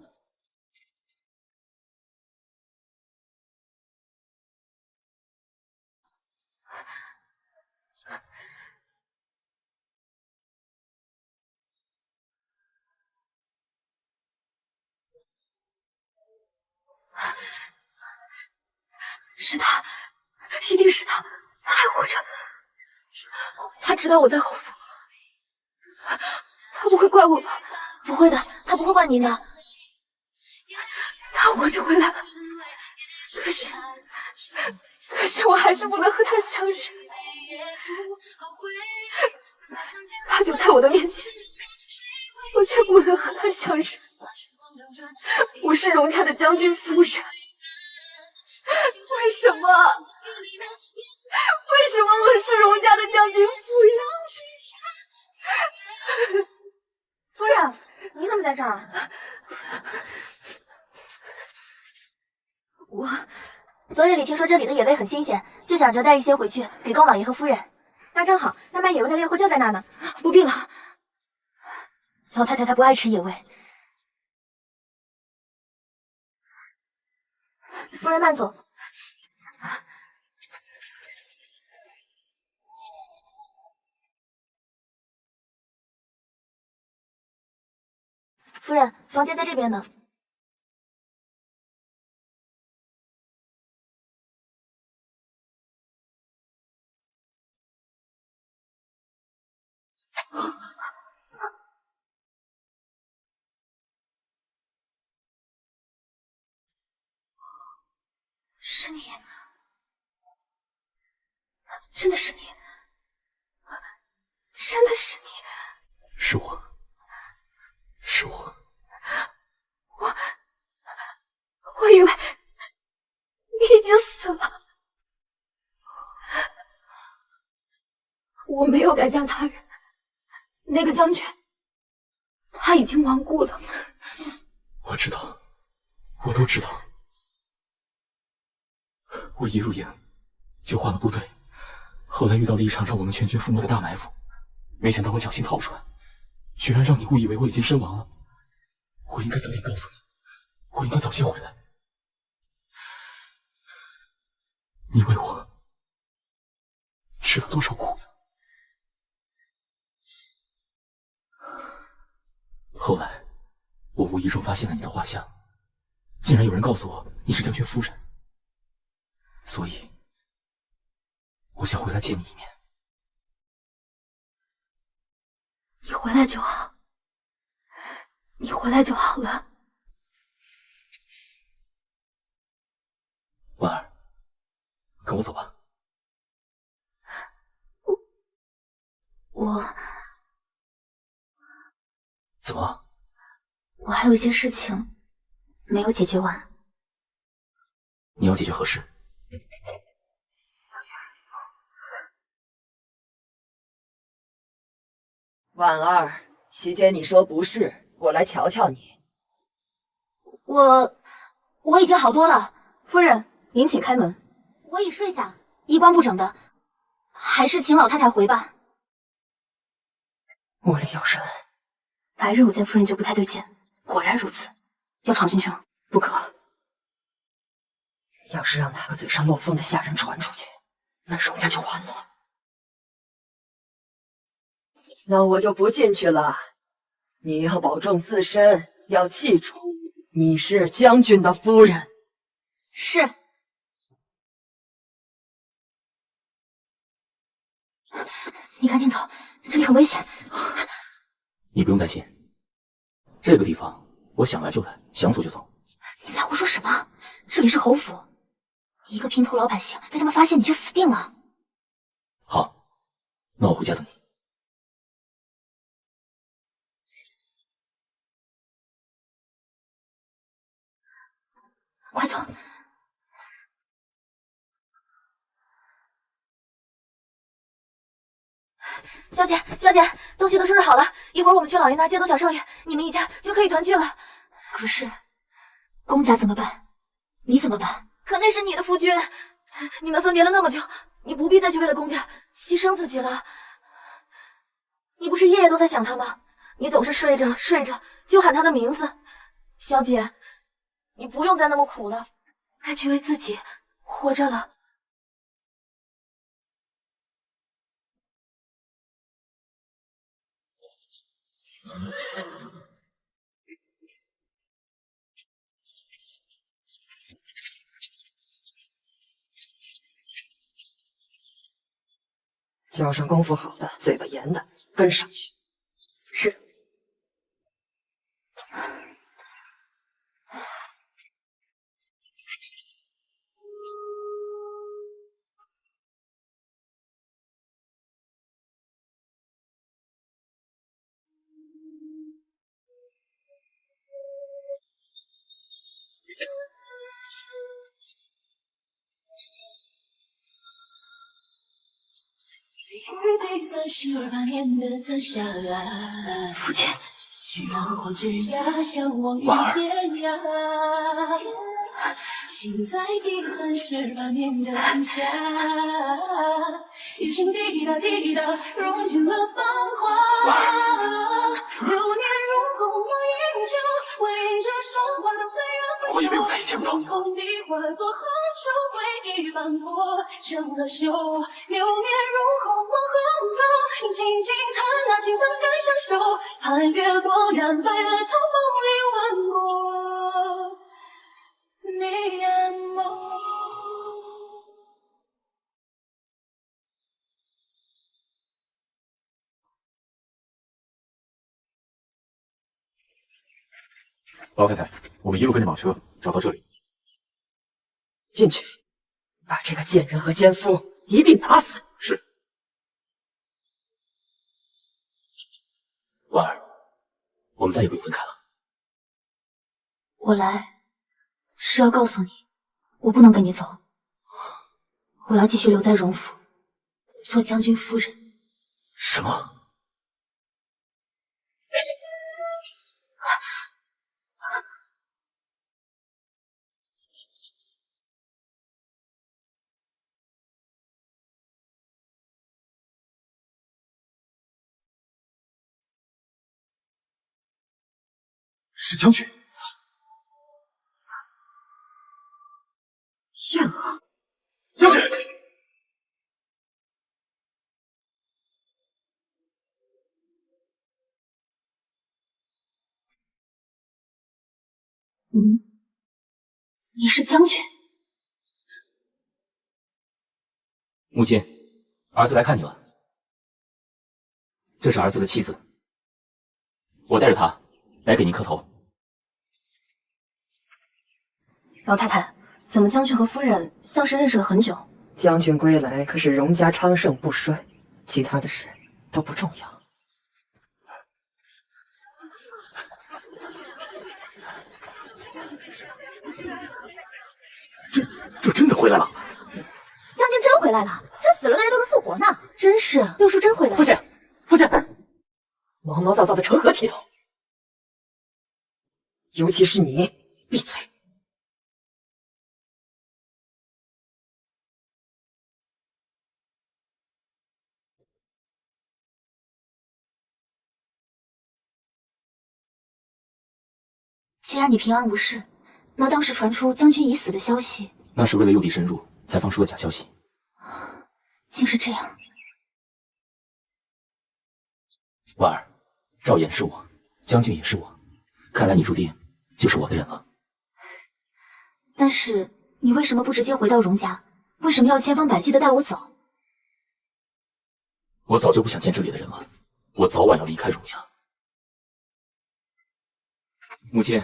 是他，一定是他，他还活着。他知道我在侯府，他不会怪我吧？不会的，他不会怪您的。他活着回来了，可是我还是不能和他相认。他就在我的面前，我却不能和他相认。我是荣家的将军夫人。为什么我是荣家的将军夫人？夫人，你怎么在这儿？昨日里听说这里的野味很新鲜，就想着带一些回去给宫老爷和夫人。那正好，那卖野味的猎户就在那儿呢。不必了，老太太她不爱吃野味。夫人慢走。夫人，房间在这边呢。是你，真的是你，真的是你，是我，是我。我以为你已经死了，我没有敢将他人。那个将军，他已经亡故了。我知道，我都知道。我一入营就换了部队，后来遇到了一场让我们全军覆没的大埋伏，没想到我侥幸逃出来，居然让你误以为我已经身亡了。我应该早点告诉你，我应该早些回来。你为我吃了多少苦呀？后来我无意中发现了你的画像，竟然有人告诉我你是将军夫人，所以我想回来见你一面。你回来就好，你回来就好了。婉儿，跟我走吧。我怎么了？我还有些事情没有解决完。你要解决何事？婉儿，席间你说不是，我来瞧瞧你。我已经好多了，夫人，您请开门。我已睡下，衣冠不整的，还是请老太太回吧。屋里有人，白日我见夫人就不太对劲，果然如此，要闯进去吗？不可。要是让哪个嘴上漏风的下人传出去，那荣家就完了。那我就不进去了。你要保重自身，要记住，你是将军的夫人。是。你赶紧走，这里很危险。你不用担心，这个地方我想来就来，想走就走。你在胡说什么？这里是侯府，你一个平头老百姓被他们发现你就死定了。好，那我回家等你。快走！小姐，小姐，东西都收拾好了，一会儿我们去老爷那儿接走小少爷，你们一家就可以团聚了。可是，宫家怎么办？你怎么办？可那是你的夫君，你们分别了那么久，你不必再去为了宫家牺牲自己了。你不是夜夜都在想他吗？你总是睡着睡着就喊他的名字。小姐，你不用再那么苦了，该去为自己活着了。叫上功夫好的、嘴巴严的，跟上去。是。父亲，婉儿，心在第38年的仲夏，一声滴答滴答，融进了芳华。流年如红了饮酒，我淋着霜花的岁月回首。我也没有再见不到你。空的化作河流，回忆斑驳成了锈。流年如红了横波，静静看那情分该相守。盼月光染白了头，梦里吻过你眼眸。老太太，我们一路跟着马车找到这里。进去，把这个贱人和奸夫一并打死。是。婉儿，我们再也不用分开了。我来是要告诉你，我不能跟你走，我要继续留在荣府，做将军夫人。什么？是将军。燕儿，将军。你是将军？母亲，儿子来看你了。这是儿子的妻子，我带着她来给您磕头。老太太，怎么将军和夫人像是认识了很久？将军归来可是荣家昌盛不衰，其他的事都不重要。这真的回来了！将军真回来了，这死了的人都能复活呢！真是，六叔真回来了！父亲，父亲，毛毛躁躁的成何体统？尤其是你，闭嘴！既然你平安无事，那当时传出将军已死的消息，那是为了诱敌深入才放出的假消息。竟是这样。婉儿，赵岩是我，将军也是我，看来你注定就是我的人了。但是你为什么不直接回到荣家？为什么要千方百计的带我走？我早就不想见这里的人了，我早晚要离开荣家。母亲，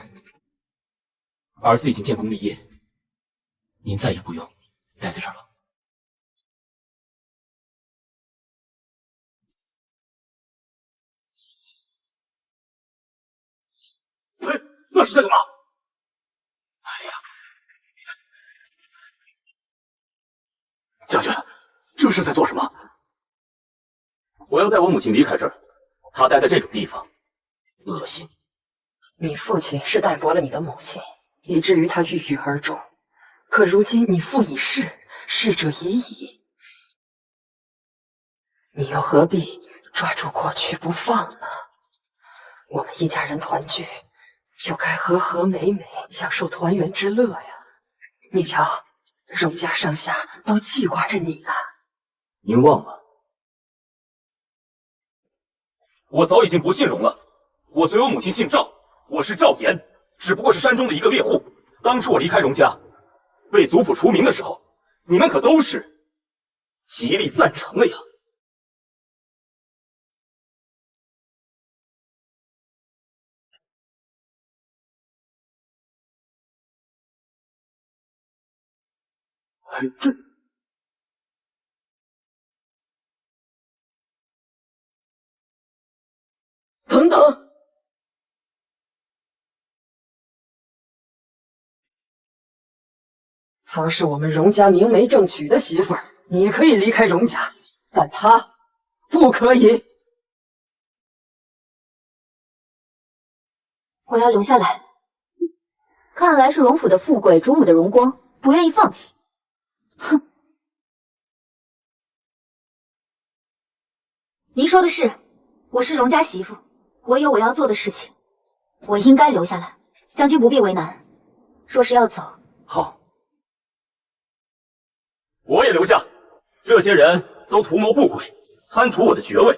儿子已经建功立业，您再也不用待在这儿了。那是在干嘛？将军，这是在做什么？我要带我母亲离开这儿，她待在这种地方，恶心。你父亲是待薄了你的母亲，以至于她郁郁而终。可如今你父已逝，逝者已矣，你又何必抓住过去不放呢？我们一家人团聚，就该和和美美，享受团圆之乐呀！你瞧，荣家上下都记挂着你呢。您忘了，我早已经不姓荣了。我随我母亲姓赵，我是赵岩，只不过是山中的一个猎户。当初我离开荣家，为族谱除名的时候，你们可都是极力赞成了呀。这等等，她是我们荣家明媒正娶的媳妇儿，你可以离开荣家，但她不可以。我要留下来。看来是荣府的富贵，主母的荣光，不愿意放弃。哼！您说的是，我是荣家媳妇，我有我要做的事情，我应该留下来。将军不必为难，若是要走，好，我也留下。这些人都图谋不轨，贪图我的爵位。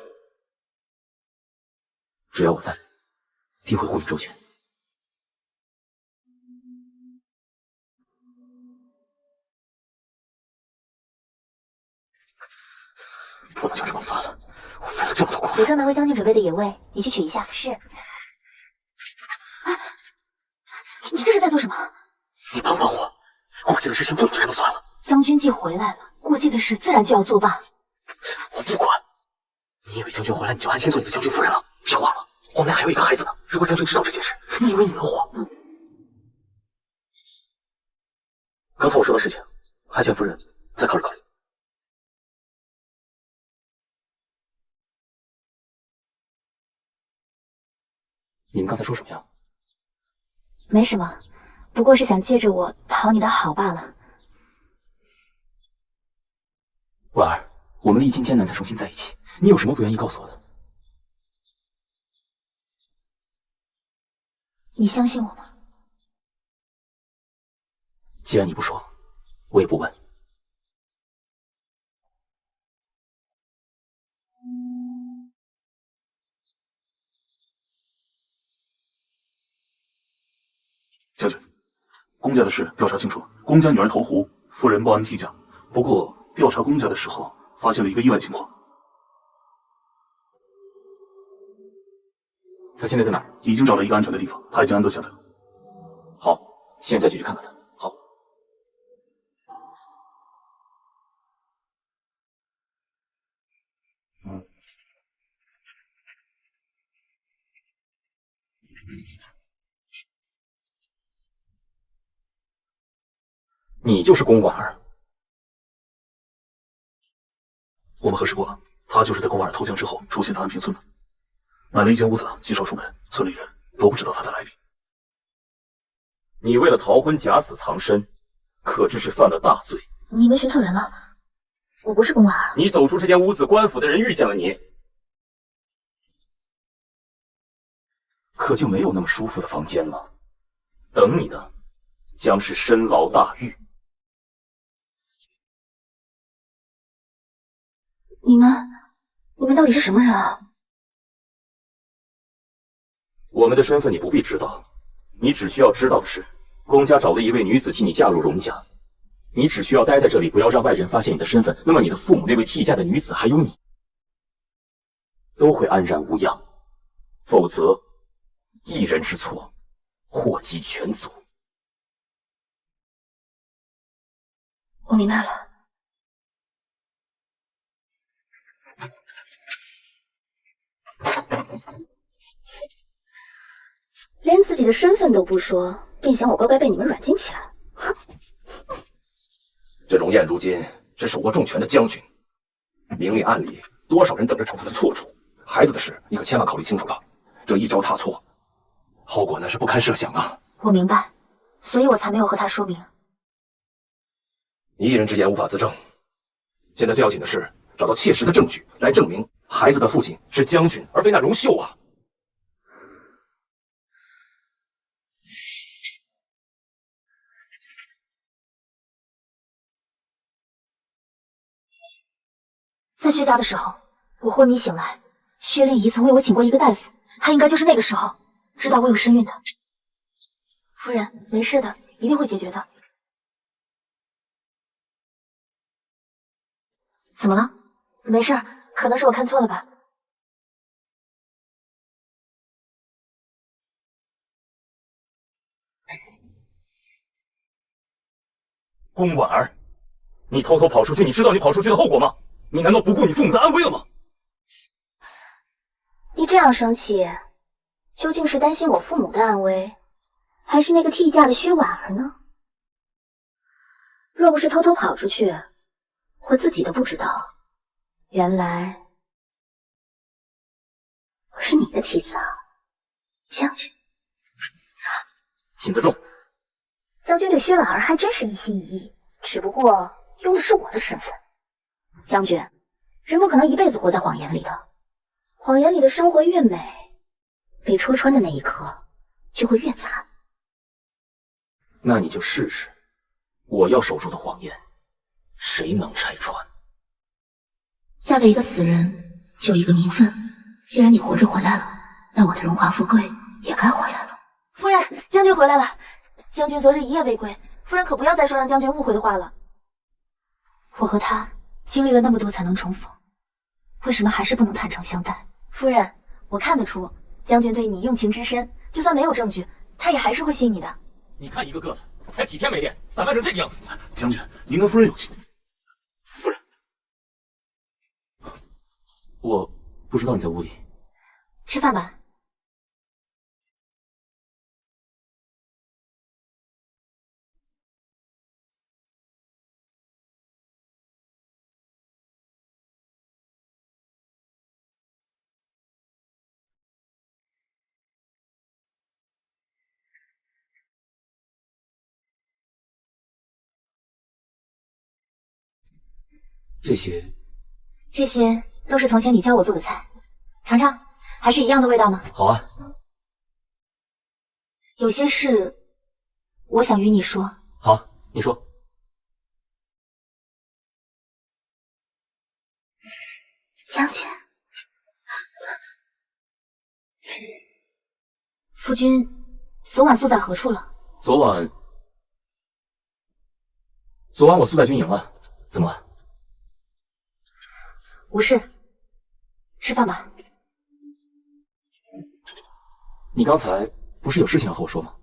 只要我在，定会护你周全。不能就这么算了，我费了这么多功夫。有专门为将军准备的野味，你去取一下。是。你这是在做什么？你帮帮我，过继的事情不能就这么算了。将军既回来了，过继的事自然就要作罢。我不管，你以为将军回来你就安心做你的将军夫人了？别忘了，我们俩还有一个孩子呢。如果将军知道这件事，你以为你能活？刚才我说的事情，还请夫人再考虑考虑。你们刚才说什么呀？没什么，不过是想借着我讨你的好罢了。婉儿，我们历经艰难才重新在一起，你有什么不愿意告诉我的？你相信我吗？既然你不说，我也不问。将军，公家的事调查清楚了，公家女儿投湖，夫人报案替嫁。不过调查公家的时候，发现了一个意外情况。他现在在哪儿？已经找了一个安全的地方，他已经安顿下来了。好，现在就去看看他。好。你就是宫婉儿。我们核实过了，他就是在宫婉儿投江之后出现在安平村的，买了一间屋子，积少数门，村里人都不知道他的来历。你为了逃婚假死藏身，可知是犯了大罪。你们寻错人了，我不是宫婉儿。你走出这间屋子，官府的人遇见了你，可就没有那么舒服的房间了。等你的将是深牢大狱。你们到底是什么人啊？我们的身份你不必知道，你只需要知道的是，公家找了一位女子替你嫁入荣家，你只需要待在这里，不要让外人发现你的身份，那么你的父母那位替嫁的女子还有你，都会安然无恙。否则，一人之错，祸及全族。我明白了。连自己的身份都不说，便想我乖乖被你们软禁起来？哼！这荣燕如今是手握重权的将军，明里暗里多少人等着找他的错处。孩子的事，你可千万考虑清楚了。这一招踏错，后果那是不堪设想啊！我明白，所以我才没有和他说明。你一人之言无法自证，现在最要紧的是找到切实的证据来证明孩子的父亲是将军，而非那荣秀啊！在薛家的时候，我昏迷醒来，薛令仪曾为我请过一个大夫，他应该就是那个时候知道我有身孕的。夫人，没事的，一定会解决的。怎么了？没事，可能是我看错了吧。宫婉儿，你偷偷跑出去，你知道你跑出去的后果吗？你难道不顾你父母的安危了吗？你这样生气，究竟是担心我父母的安危，还是那个替嫁的薛婉儿呢？若不是偷偷跑出去，我自己都不知道，原来我是你的妻子啊，将军。心思重，将军对薛婉儿还真是一心一意，只不过用的是我的身份。将军，人不可能一辈子活在谎言里的，谎言里的生活越美，被戳穿的那一刻就会越惨。那你就试试，我要守住的谎言，谁能拆穿？嫁给一个死人，有一个名分。既然你活着回来了，那我的荣华富贵也该回来了。夫人，将军回来了。将军昨日一夜未归，夫人可不要再说让将军误会的话了。我和他经历了那么多才能重逢，为什么还是不能坦诚相待？夫人，我看得出将军对你用情之深，就算没有证据，他也还是会信你的。你看一个个的，才几天没练，散漫成这个样子。将军，您跟夫人有情。夫人，我不知道你在屋里。吃饭吧。这些都是从前你教我做的菜，尝尝，还是一样的味道吗？好啊。有些事我想与你说。好，你说。将军，夫君昨晚宿在何处了？昨晚我宿在军营了，怎么了？无事，吃饭吧。你刚才不是有事情要和我说吗？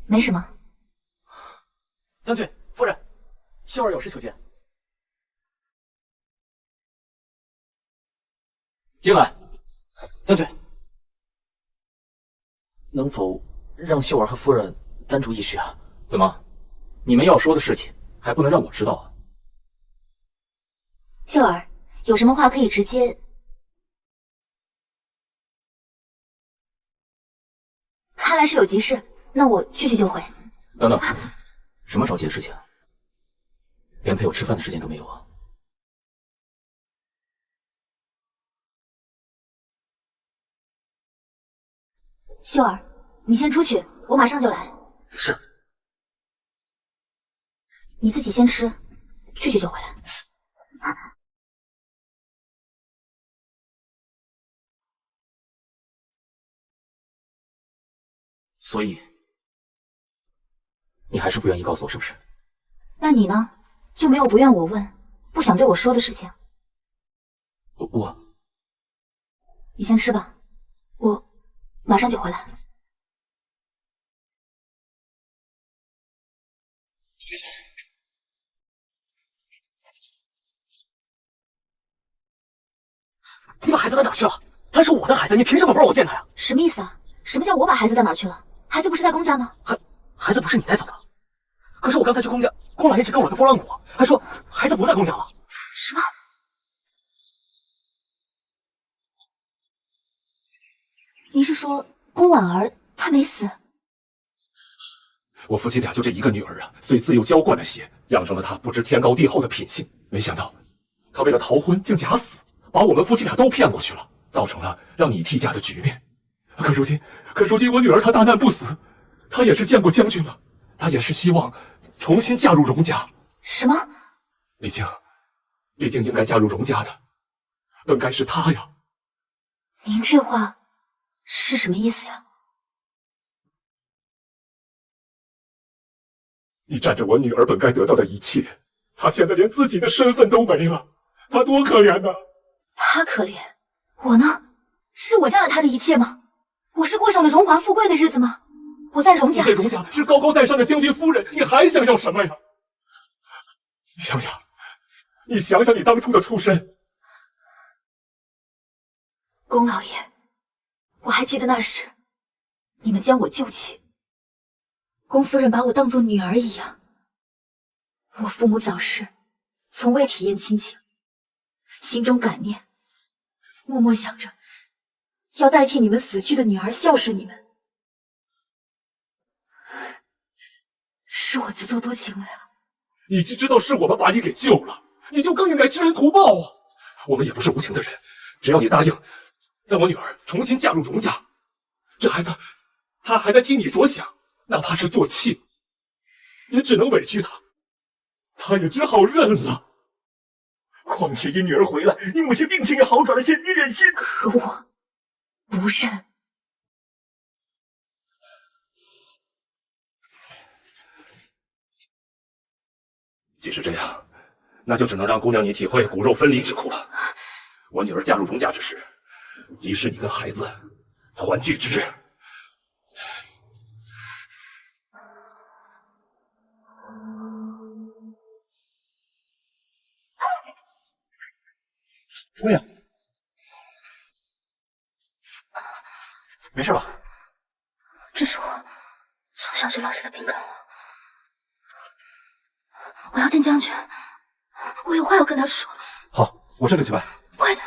没什么。将军，夫人，秀儿有事求见。进来。将军，能否让秀儿和夫人单独一叙啊？怎么，你们要说的事情还不能让我知道啊？秀儿，有什么话可以直接。看来是有急事，那我去就回。等等，什么着急的事情？连陪我吃饭的时间都没有啊！秀儿，你先出去，我马上就来。是。你自己先吃，去就回来。所以，你还是不愿意告诉我是不是？那你呢？就没有不愿我问、不想对我说的事情？你先吃吧，我马上就回来。你把孩子带哪去了？他是我的孩子，你凭什么不让我见他呀？什么意思啊？什么叫我把孩子带哪去了？孩子不是在公家吗？孩子不是你带走的。可是我刚才去公家，公老爷只给我了个拨浪鼓，还说孩子不在公家了。什么？你是说宫婉儿她没死？我夫妻俩就这一个女儿啊，虽自幼娇惯了些，养成了她不知天高地厚的品性。没想到，她为了逃婚竟假死，把我们夫妻俩都骗过去了，造成了让你替嫁的局面。可如今我女儿她大难不死，她也是见过将军了，她也是希望重新嫁入荣家。什么？毕竟应该嫁入荣家的，本该是她呀。您这话是什么意思呀？你占着我女儿本该得到的一切，她现在连自己的身份都没了，她多可怜呐！她可怜，我呢？是我占了她的一切吗？我是过上了荣华富贵的日子吗？我在荣家，在荣家是高高在上的将军夫人，你还想要什么呀？你想想你当初的出身。宫老爷，我还记得那时，你们将我救起，宫夫人把我当作女儿一样。我父母早逝，从未体验亲情，心中感念，默默想着要代替你们死去的女儿孝顺你们。是我自作多情了呀。你既知道是我们把你给救了，你就更应该知恩图报啊！我们也不是无情的人，只要你答应让我女儿重新嫁入荣家，这孩子他还在替你着想，哪怕是做妾，也只能委屈他，他也只好认了。况且因女儿回来，你母亲病情也好转了些，你忍心？可我不认。既是这样，那就只能让姑娘你体会骨肉分离之苦了。我女儿嫁入荣家之时，即是你跟孩子团聚之日。姑娘，没事吧？这是我从小就落下的病根了。我要见将军，我有话要跟他说。好，我这就去办。快点！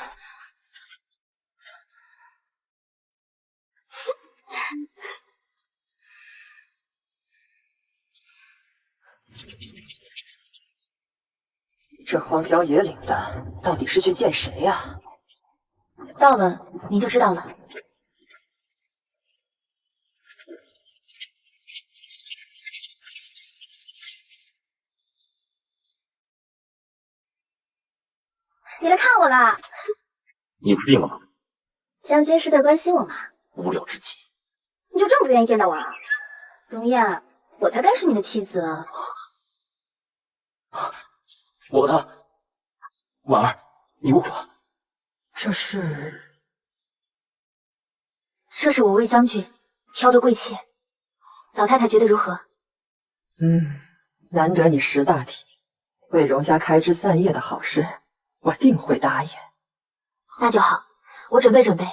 这荒郊野岭的，到底是去见谁呀？到了您就知道了。你来看我啦？你不是病了吗？将军是在关心我吗？无聊至极。你就这么不愿意见到我啊？荣亚，我才该是你的妻子啊！我和他，婉儿，你误会了。这是我为将军挑的贵妾，老太太觉得如何？难得你识大体，为荣家开枝散叶的好事，我定会答应。那就好，我准备准备，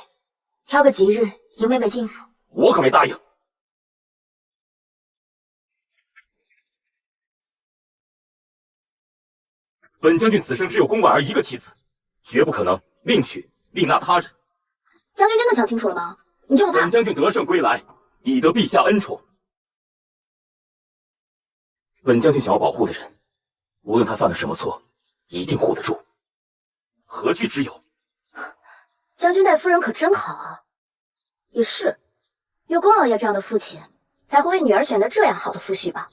挑个吉日迎妹妹进府。我可没答应。本将军此生只有宫婉儿一个妻子，绝不可能另娶另纳他人。将军真的想清楚了吗？你就不怕？本将军得胜归来，以得陛下恩宠。本将军想要保护的人，无论他犯了什么错，一定护得住，何惧之有？将军待夫人可真好啊！也是，有宫老爷这样的父亲，才会为女儿选择这样好的夫婿吧。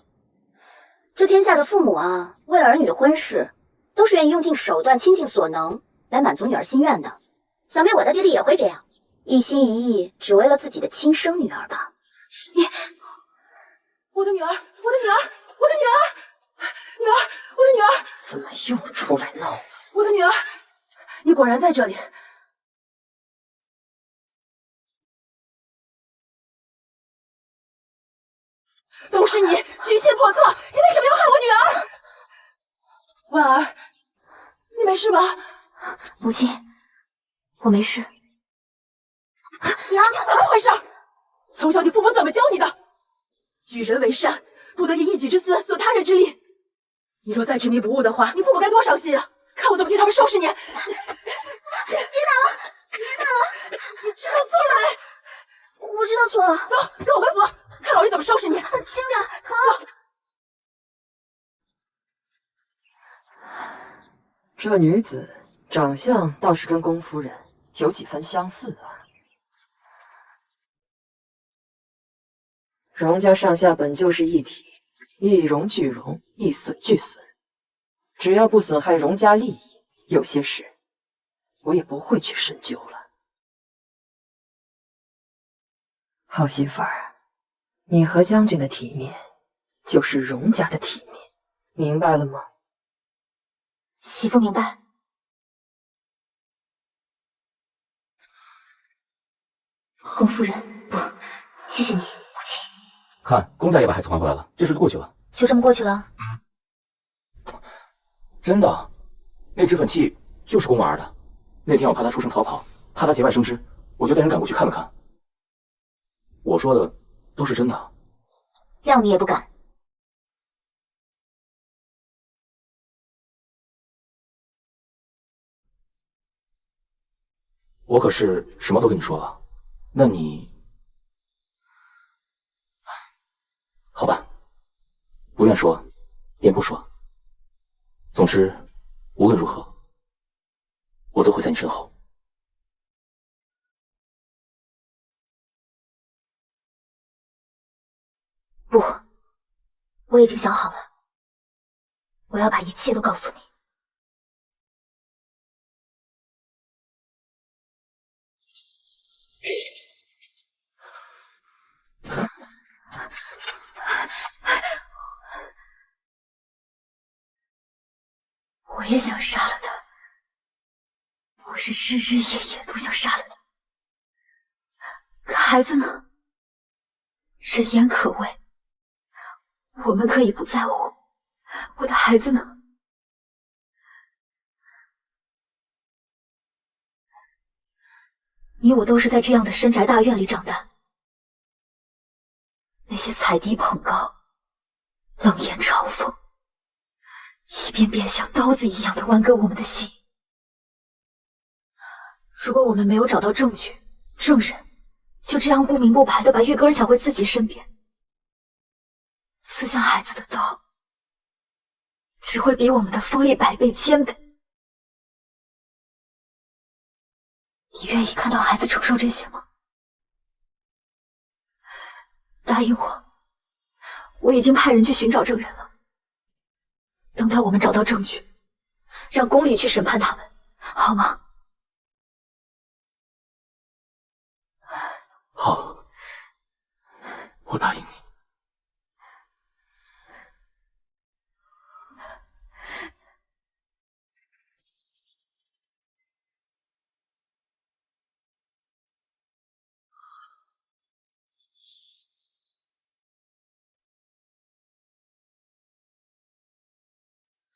这天下的父母啊，为了儿女的婚事，都是愿意用尽手段、倾尽所能来满足女儿心愿的。想必我的爹爹也会这样，一心一意只为了自己的亲生女儿吧。我的女儿，我的女儿，我的女儿，女儿，我的女儿，怎么又出来闹了？我的女儿，你果然在这里。都是你居心叵测，你为什么要害我女儿？婉儿，你没事吧？母亲，我没事。娘，怎么回事？从小你父母怎么教你的？与人为善，不得以一己之私损他人之利。你若再执迷不悟的话，你父母该多伤心啊！看我怎么替他们收拾你！别打了，别打了！你知道错了没？我知道错了。走，跟我回府，看老爷怎么收拾你。轻点，疼。这女子长相倒是跟宫夫人有几分相似啊。荣家上下本就是一体，一荣俱荣，一损俱损。只要不损害荣家利益，有些事我也不会去深究了。好媳妇儿，你和将军的体面，就是荣家的体面，明白了吗？媳妇明白。宫夫人，不，谢谢你，母亲。看，公家也把孩子还回来了，这事就过去了。就这么过去了？真的，那脂粉器就是宫婉儿的。那天我怕她出声逃跑，怕她节外生枝，我就带人赶过去看了看。我说的都是真的。谅你也不敢。我可是什么都跟你说了，那你……好吧，不愿说，便不说。总之，无论如何，我都会在你身后。不，我已经想好了，我要把一切都告诉你。我也想杀了他，我是日日夜夜都想杀了他。可孩子呢？人言可畏，我们可以不在乎，我的孩子呢？你我都是在这样的深宅大院里长大，那些踩低捧高、冷言嘲讽，一遍遍像刀子一样的剜割我们的心。如果我们没有找到证据、证人，就这样不明不白的把玉哥抢回自己身边，刺向孩子的刀，只会比我们的锋利100倍、1000倍。你愿意看到孩子承受这些吗？答应我，我已经派人去寻找证人了。等到我们找到证据，让宫里去审判他们，好吗？好，我答应你。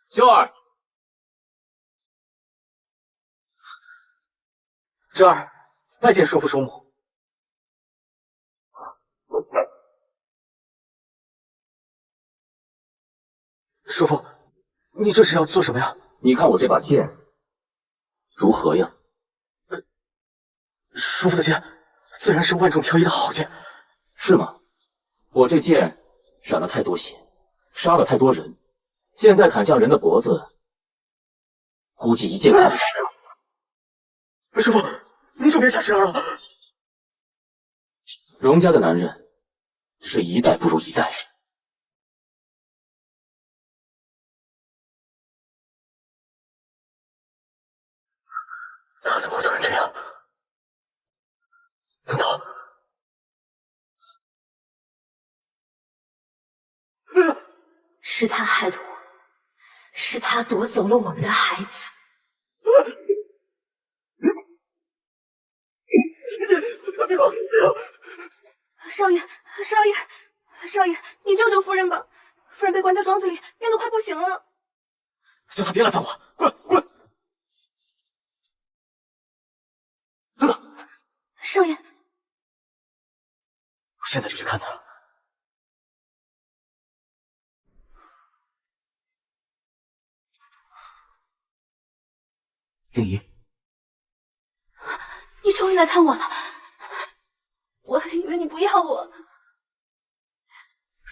秀儿，侄儿，拜见叔父叔母。叔父，你这是要做什么呀？你看我这把剑如何呀？叔父的剑自然是万中挑一的好剑，是吗？我这剑染了太多血，杀了太多人，现在砍向人的脖子，估计一剑砍不下来。师傅，您就别吓侄儿了。荣家的男人是一代不如一代。他怎么会突然这样？难道……是他害的我，是他夺走了我们的孩子。少爷，少爷，少爷，你救救夫人吧！夫人被关在庄子里，病得快不行了。叫他别来烦我，滚滚！等等，少爷，我现在就去看他。令仪，你终于来看我了，我还以为你不要我。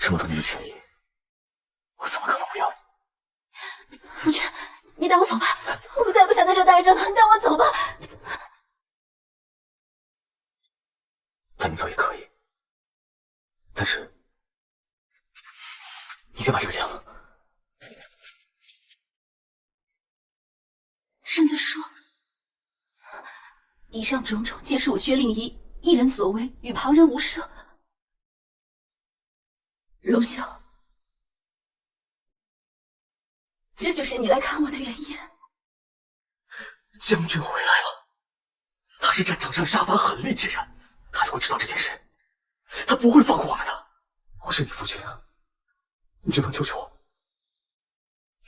这么多年的情谊，我怎么可能不要你？夫君，你带我走吧，我再也不想在这待着了，带我走吧。带你走也可以，但是你先把这个签了。圣尊说，以上种种皆是我薛令仪一人所为，与旁人无涉。荣秀，这就是你来看我的原因。将军回来了，他是战场上杀伐狠戾之人，他如果知道这件事，他不会放过我们的。我是你夫君啊，你就当救救我，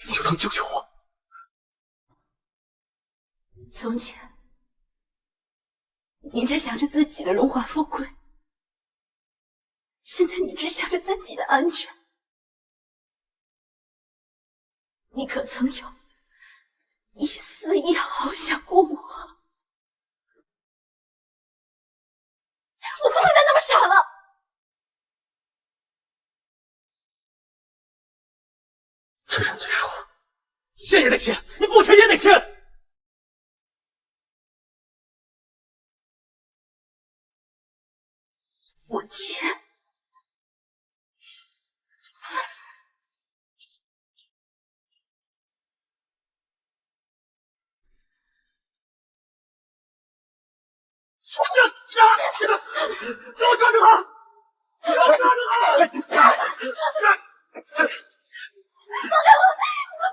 你就当救救我。从前，你只想着自己的荣华富贵，现在你只想着自己的安全。你可曾有一丝一毫想过我？我不会再那么傻了。这人嘴说，切也得切，你不切也得切。我切！给我抓住他！给我抓住他！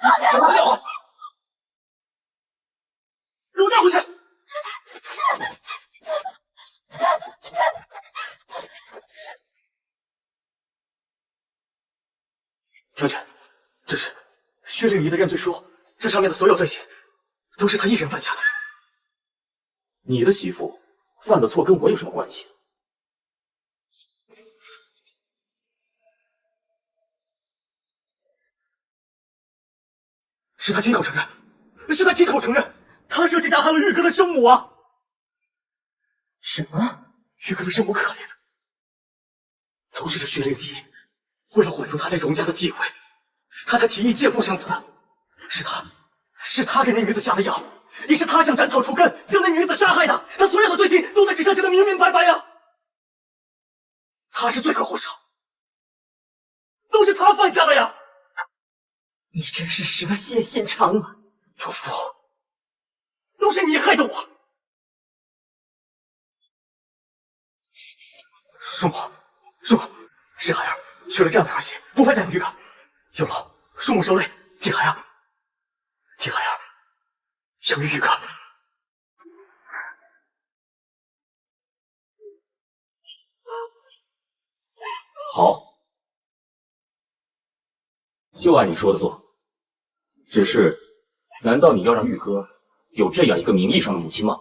放开我！放开我！给我带回去！将军，这是薛灵仪的认罪书，这上面的所有罪行都是他一人犯下的。你的媳妇犯的错跟我有什么关系？是他亲口承认，是他亲口承认，他设计加害了玉哥的生母啊！什么？玉哥的生母可怜，都是这薛灵仪为了稳住他在荣家的地位，他才提议借腹生子的。是他给那女子下的药，也是他想斩草除根，将那女子杀害的。他所有的罪行都在纸上写得明明白白呀！他是罪魁祸首，都是他犯下的呀！你真是蛇蝎心肠啊！主父，都是你害的我。叔母，是孩儿娶了这样的儿媳，不配再有玉哥。有劳叔母受累，替孩儿养育玉哥。好，就按你说的做。只是，难道你要让玉哥有这样一个名义上的母亲吗？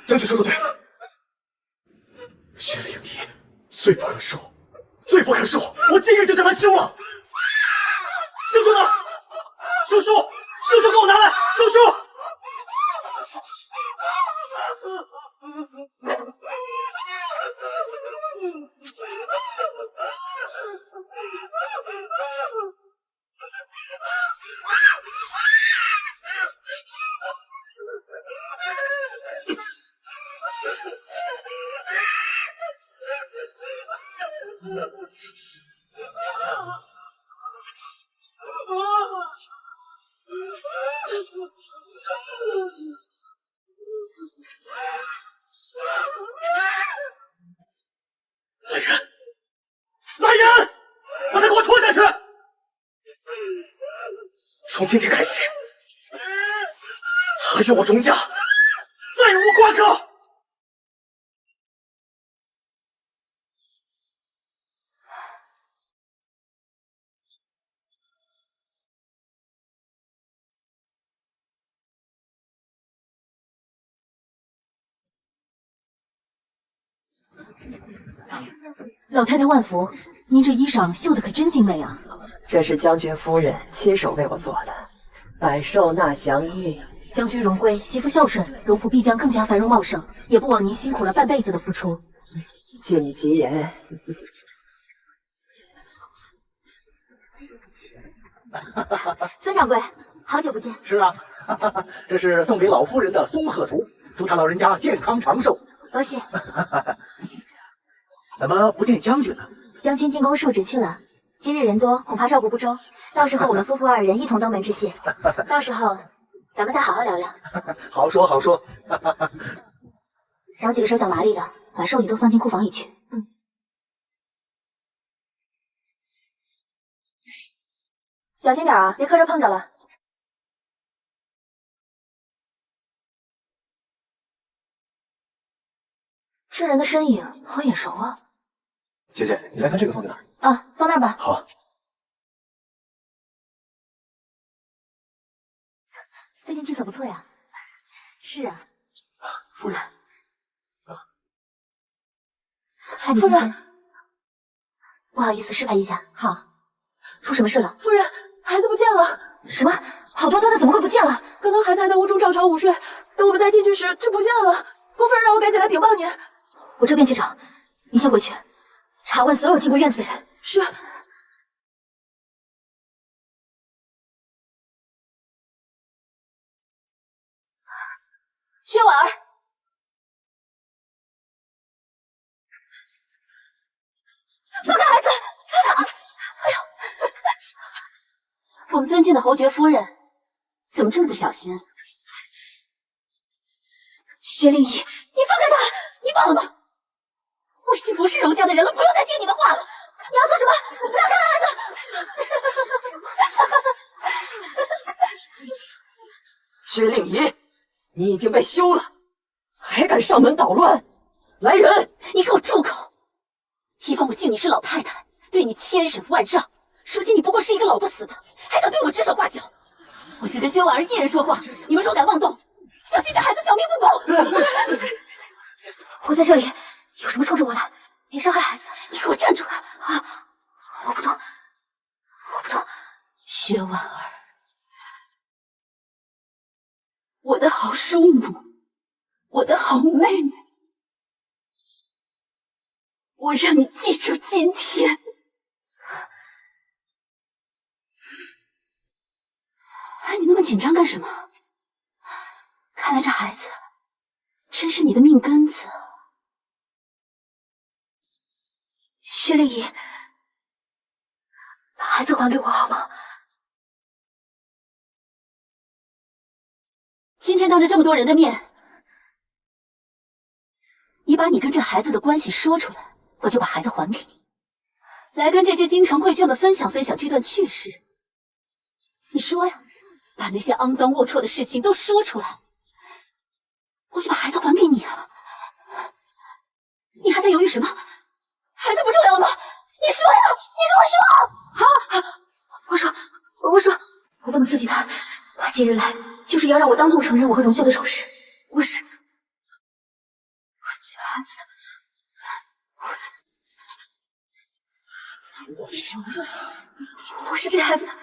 将军说的对，薛灵仪罪不可恕，罪不可恕，我今日就将他休了。休书呢？休书给我拿来！休书！来人！把他给我拖下去！从今天开始，他与我荣家再无瓜葛。老太太万福，您这衣裳绣的可真精美啊！这是将军夫人亲手为我做的，百寿纳祥衣。将军荣归，媳妇孝顺，荣府必将更加繁荣茂盛，也不枉您辛苦了半辈子的付出。借你吉言。孙掌柜，好久不见。是啊，这是送给老夫人的松鹤图，祝他老人家健康长寿。多谢。怎么不见将军呢？将军进宫述职去了，今日人多，恐怕照顾不周。到时候我们夫妇二人一同登门致谢。到时候咱们再好好聊聊。好说好说。找几个手脚麻利的，把寿礼都放进库房里去。小心点啊，别磕着碰着了。这人的身影好眼熟啊！姐姐，你来看这个放在哪儿？啊，放那儿吧。好。最近气色不错呀。是啊。夫人。夫人，不好意思，失陪一下。好。出什么事了？夫人，孩子不见了。什么？好端端的怎么会不见了？刚刚孩子还在屋中照常午睡，等我们再进去时就不见了。宫夫人让我赶紧来禀报您。我这边去找，你先回去，查问所有进过院子的人。是。薛婉儿，放开孩子！哎呦，我们尊敬的侯爵夫人，怎么这么不小心？薛令仪，你放开他！你忘了吗？我已经不是荣家的人了，不用再听你的话了。你要做什么？不要伤害孩子！薛令仪，你已经被休了，还敢上门捣乱！来人！你给我住口！以往我敬你是老太太，对你千忍万让，如今你不过是一个老不死的，还敢对我指手画脚！我只跟薛婉儿一人说话，你们若敢妄动，小心这孩子小命不保！我在这里，有什么冲着我来？别伤害孩子！你给我站住！啊！我不动，我不动。薛婉儿，我的好叔母，我的好妹妹，我让你记住今天。哎，你那么紧张干什么？看来这孩子真是你的命根子。薛令仪，把孩子还给我好吗？今天当着这么多人的面，你把你跟这孩子的关系说出来，我就把孩子还给你，来跟这些京城贵眷们分享分享这段趣事。你说呀，把那些肮脏龌龊的事情都说出来，我就把孩子还给你啊！你还在犹豫什么？孩子不重要了吗？你说呀，你跟我说！我说，我不能刺激他。他今日来就是要让我当众承认我和荣秀的丑事。我这孩子，我是这孩子的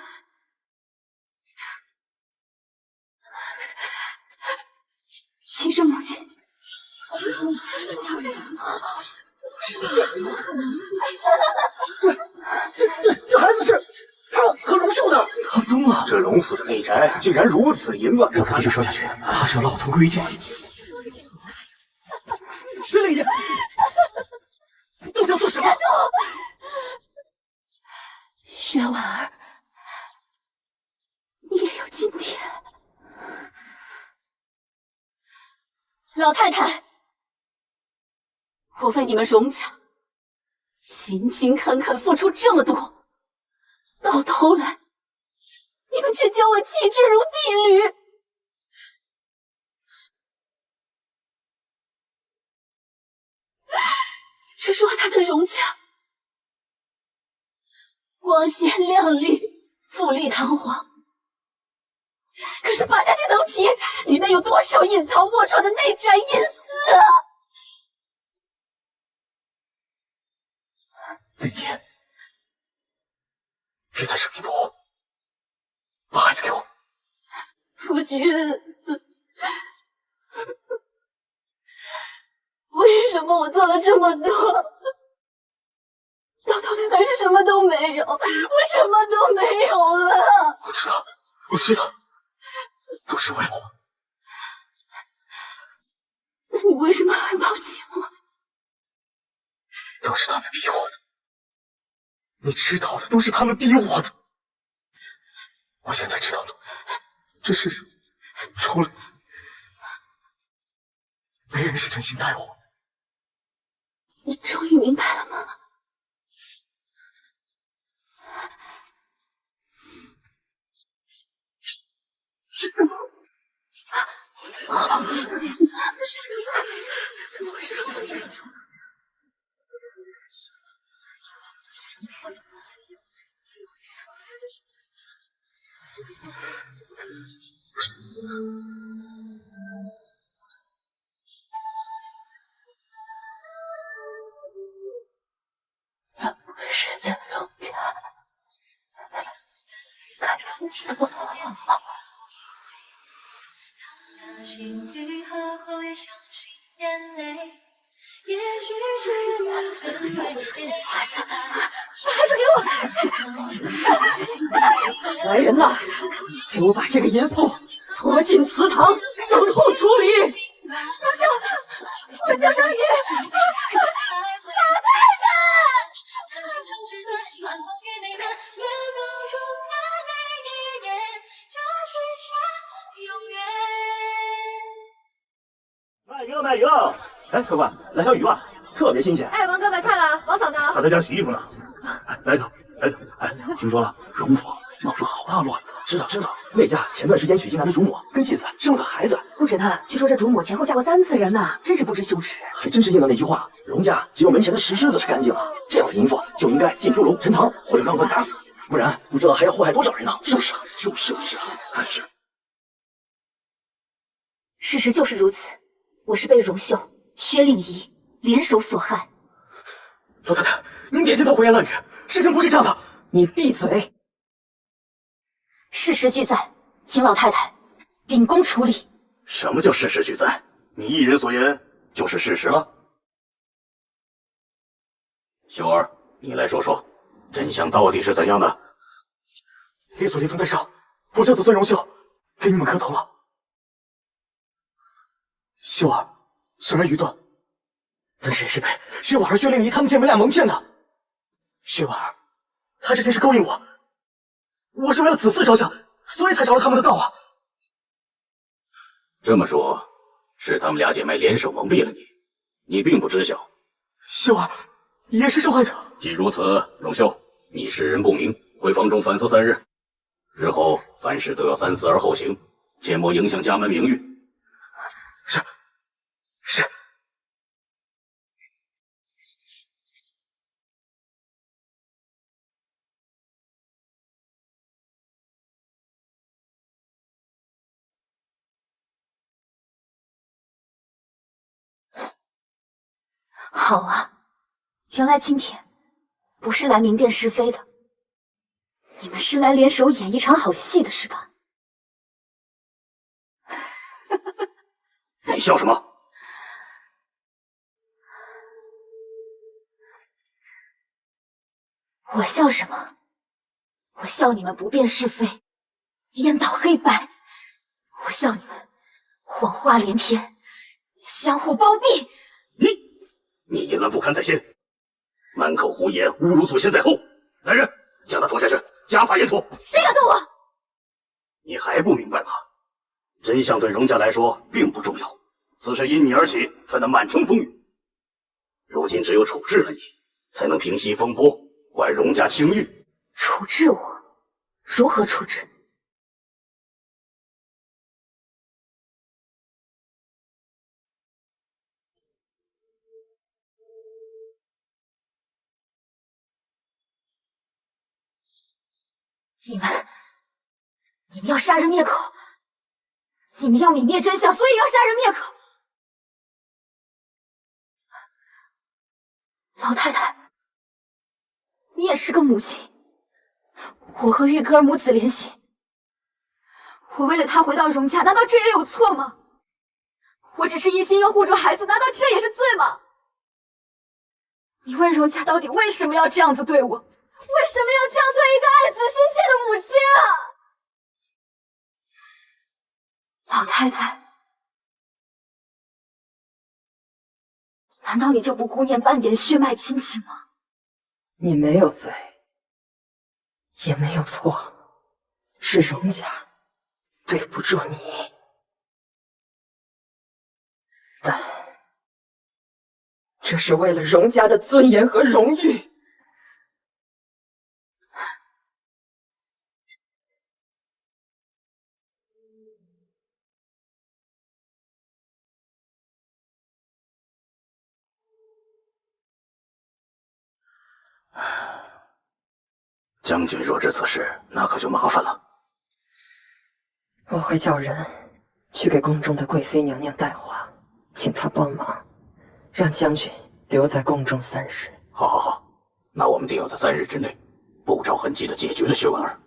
亲生母亲。这孩子是他和龙秀的，他疯了！这龙府的内宅竟然如此淫乱，让他继续说下去，怕是要落同归于尽。薛令仪，你到底要做什么？站住！薛婉儿，你也有今天。老太太，我为你们荣家勤勤恳恳付出这么多，到头来你们却将我弃之如敝履。这偌大的荣家，光鲜亮丽，富丽堂皇，可是扒下这层皮，里面有多少隐藏龌龊的内宅阴私啊！令仪，别再生命不活，把孩子给我。夫君，为什么我做了这么多，到头来还是什么都没有？我什么都没有了。我知道，都是为了我。那你为什么还抱紧我？都是他们逼我的，你知道的，都是他们逼我的。我现在知道了，这世上除了你，没人是真心待我。你终于明白了吗？怎么回事？人不是在荣家，看见什么都有。孩子给我！来人呐，给我把这个淫妇拖进祠堂，等候处理。龙秀，我求求你，老太太！卖鱼卖鱼！哎，客官，来条鱼吧，特别新鲜。哎，王哥哥菜了，王嫂呢？他在家洗衣服呢。来头，来头！哎，听说了，荣府闹出好大乱子。知道，魏家前段时间娶进来的主母跟妻子生了个孩子。不止他，据说这主母前后嫁过3次人呢，真是不知羞耻。还真是应了那句话，荣家只有门前的石狮子是干净啊。这样的淫妇就应该进猪笼、沉塘，或者让棍打死，不然不知道还要祸害多少人呢，是不是？就是啊，是。事实就是如此，我是被荣秀、薛令仪联手所害。老太太，您别听他胡言乱语，事情不是这样的。你闭嘴！事实俱在，请老太太秉公处理。什么叫事实俱在？你一人所言就是事实了？秀儿，你来说说，真相到底是怎样的？理所立尊在上，不孝子孙荣秀，给你们磕头了。秀儿虽然愚钝，但是也是被薛婉儿、薛令仪他们姐妹俩蒙骗的。薛婉儿，她之前是勾引我，我是为了子嗣着想，所以才着了他们的道啊。这么说，是他们俩姐妹联手蒙蔽了你，你并不知晓。秀儿也是受害者。既如此，荣秀，你识人不明，回房中反思3日，日后凡事都要3思而后行，切莫影响家门名誉。是。好啊，原来今天不是来明辨是非的，你们是来联手演一场好戏的是吧？你笑什么？我笑什么？我笑你们不辨是非，颠倒黑白。我笑你们谎话连篇，相互包庇。你淫乱不堪在先，满口胡言，侮辱祖先在后。来人，将他拖下去，家法严处。谁敢动我？你还不明白吗？真相对荣家来说并不重要，此事因你而起，才能满城风雨。如今只有处置了你，才能平息风波，还荣家清誉。处置我？如何处置？你们要杀人灭口，你们要泯灭真相，所以要杀人灭口。老太太，你也是个母亲，我和玉哥儿母子连心，我为了他回到荣家，难道这也有错吗？我只是一心要护住孩子，难道这也是罪吗？你问荣家到底为什么要这样子对我？为什么要这样对一个爱子心切的母亲啊？老太太，难道你就不顾念半点血脉亲情吗？你没有罪，也没有错，是荣家对不住你。但这是为了荣家的尊严和荣誉。将军若知此事，那可就麻烦了。我会叫人去给宫中的贵妃娘娘带话，请她帮忙，让将军留在宫中3日。好，那我们定要在3日之内，不着痕迹的解决了薛婉儿。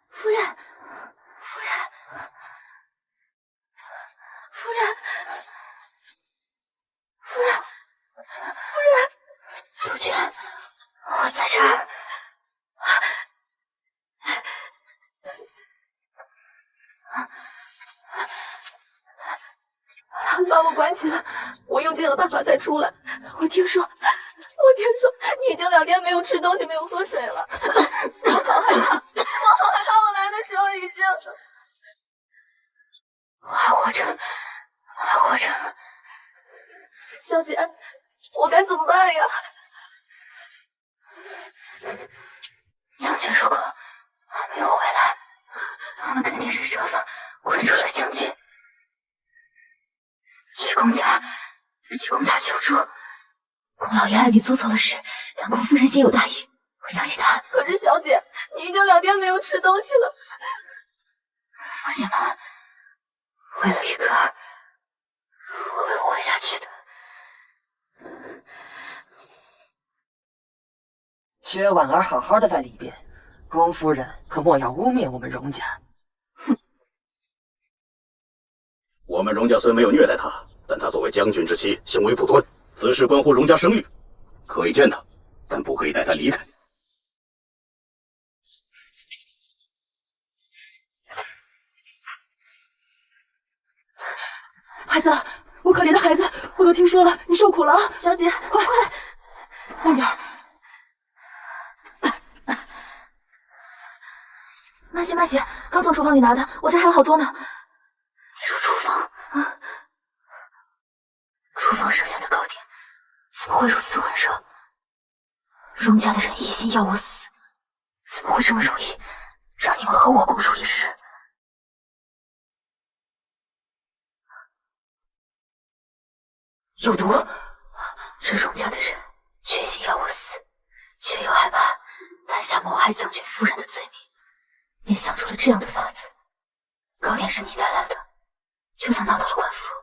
夫把我关起来，我用尽了办法才出来。我听说你已经2天没有吃东西，没有喝水了。我好害怕，我来的时候已经还活着，还活着。小姐，我该怎么办呀？将军如果还没有回来，我们肯定是设法困住了将军。去公家求助。宫老爷爱女做错了事，但宫夫人心有大义，我相信她。可是小姐，你已经2天没有吃东西了。放心吧，为了玉哥儿，我会活下去的。薛婉儿好好的在里边，宫夫人可莫要污蔑我们荣家。我们荣家虽没有虐待她，但她作为将军之妻，行为不端，此事关乎荣家声誉，可以见她，但不可以带她离开。孩子，我可怜的孩子，我都听说了，你受苦了啊！小姐，快，慢点。慢些，刚从厨房里拿的，我这还有好多呢。你说厨房啊？厨房剩下的糕点怎么会如此温热？荣家的人一心要我死，怎么会这么容易让你们和我共处一室？有毒！这荣家的人决心要我死，却又害怕担下谋害将军夫人的罪名，便想出了这样的法子。糕点是你带来的，就算闹到了官府，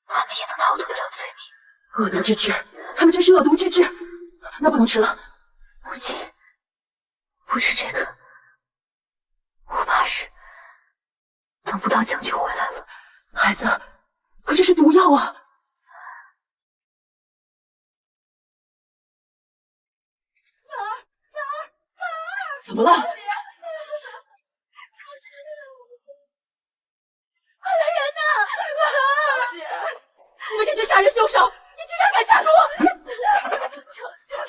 他们也能逃脱得了罪名。恶毒之至，他们真是恶毒之至，那不能吃了。母亲，不是这个，我怕是等不到将军回来了。孩子，可这是毒药啊！怎么了？快来人呐！小姐，你们这群杀人凶手，你居然敢下毒！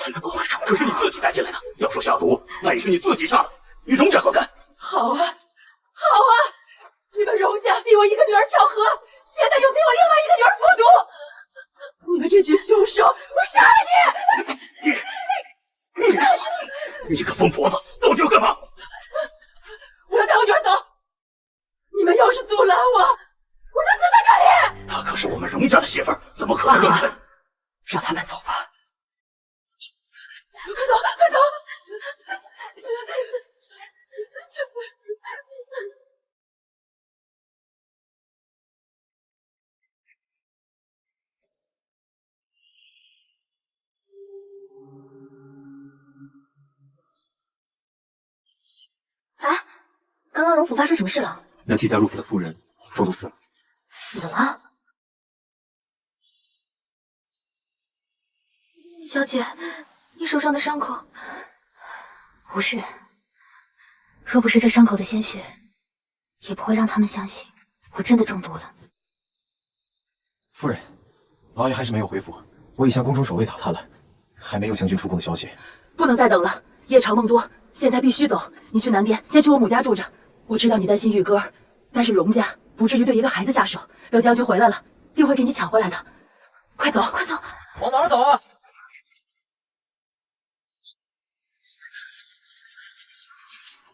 你怎么会中毒？是你自己带进来的。要说下毒，那也是你自己下的，与荣家何干？好啊，你们荣家逼我一个女儿跳河，现在又逼我另外一个女儿服毒，你们这群凶手，我杀了你！你个疯婆子，到底要干嘛？我要带我女儿走！你们要是阻拦我，我就死在这里！她可是我们荣家的媳妇儿，怎么可能让你们？让他们走吧。快走！哎，刚刚荣府发生什么事了？那替家入府的妇人中毒死了。死了？小姐，你手上的伤口……无事。若不是这伤口的鲜血，也不会让他们相信我真的中毒了。夫人，老爷还是没有回府，我已向宫中守卫打探了，还没有将军出宫的消息。不能再等了，夜长梦多，现在必须走。你去南边，先去我母家住着。我知道你担心玉哥，但是荣家不至于对一个孩子下手。等将军回来了，定会给你抢回来的。快走！往哪儿走啊？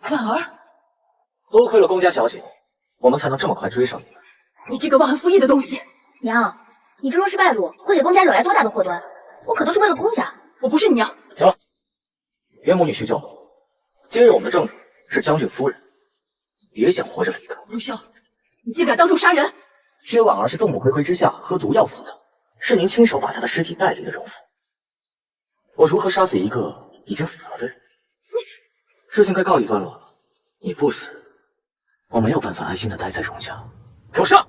婉儿，多亏了宫家小姐，我们才能这么快追上你们。你这个忘恩负义的东西！娘，你这若是败露，会给宫家惹来多大的祸端？我可都是为了宫家。我不是你娘。行了，别母女叙旧了。今日我们的正主是将军夫人，别想活着离开。陆秀，你竟敢当众杀人！薛婉儿是众目睽睽之下喝毒药死的，是您亲手把她的尸体带离的荣府。我如何杀死一个已经死了的人？事情该告一段落了。你不死，我没有办法安心的待在荣家。给我上！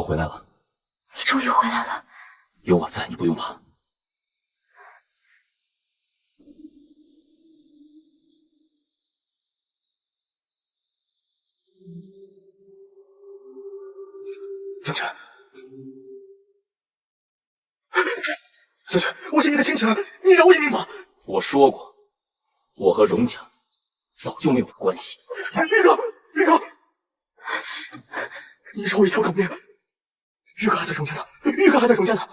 回来了。你终于回来了。有我在，你不用怕。将军，将军，我是你的亲侄儿，你饶我一命吧！我说过，我和荣家早就没有了关系。玉哥，你饶我一条狗命！玉哥还在荣家呢，玉哥还在荣家呢。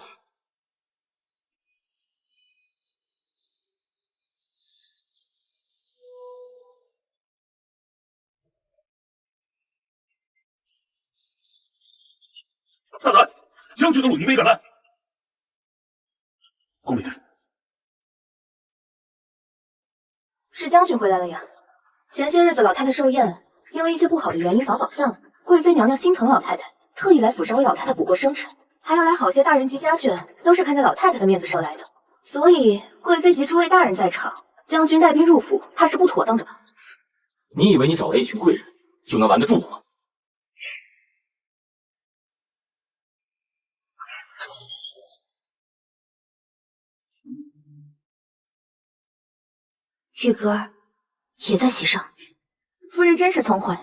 大胆！将军的路你没敢拦。宫里的人，是将军回来了呀。前些日子老太太寿宴，因为一些不好的原因早早散了。贵妃娘娘心疼老太太，特意来府上为老太太补过生辰，还要来好些大人及家眷，都是看在老太太的面子上来的。所以贵妃及诸位大人在场，将军带兵入府，怕是不妥当的吧？你以为你找来一群贵人就能拦得住我吗？玉哥儿也在席上，夫人真是聪慧。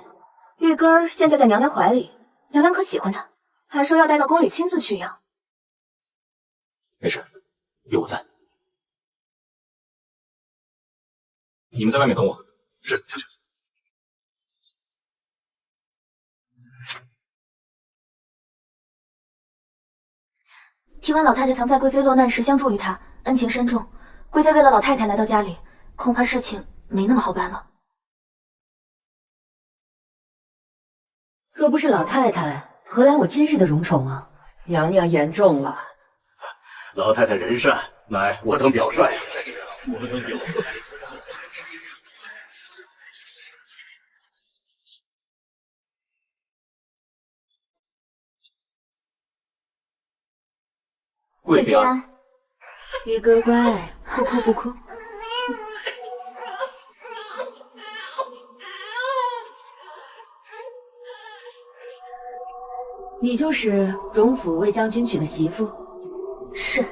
玉哥儿现在在娘娘怀里，娘娘可喜欢她，还说要带到宫里亲自去养。没事，有我在。你们在外面等我。是，将军。听闻老太太曾在贵妃落难时相助于她，恩情深重。贵妃为了老太太来到家里，恐怕事情没那么好办了。若不是老太太，何来我今日的荣宠啊？娘娘言重了。老太太人善，乃我等表率。我等表率。贵妃安，玉哥乖，不哭不哭。你就是荣府为将军娶的媳妇？是。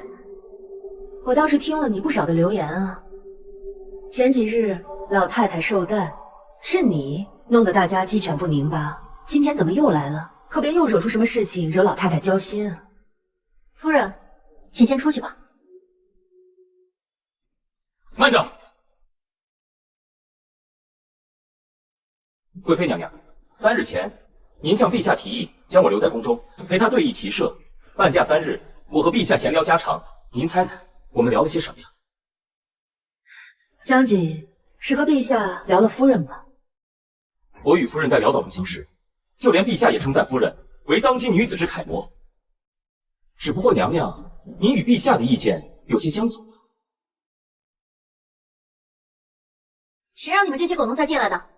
我倒是听了你不少的流言啊。前几日老太太寿诞，是你弄得大家鸡犬不宁吧？今天怎么又来了？可别又惹出什么事情，惹老太太焦心啊。夫人，请先出去吧。慢着，贵妃娘娘，3日前您向陛下提议将我留在宫中，陪他对弈骑射。半假3日，我和陛下闲聊家常，您猜猜我们聊了些什么呀？将军是和陛下聊了夫人吗？我与夫人在潦倒中相识，就连陛下也称赞夫人为当今女子之楷模。只不过娘娘，您与陛下的意见有些相左。谁让你们这些狗奴才进来的？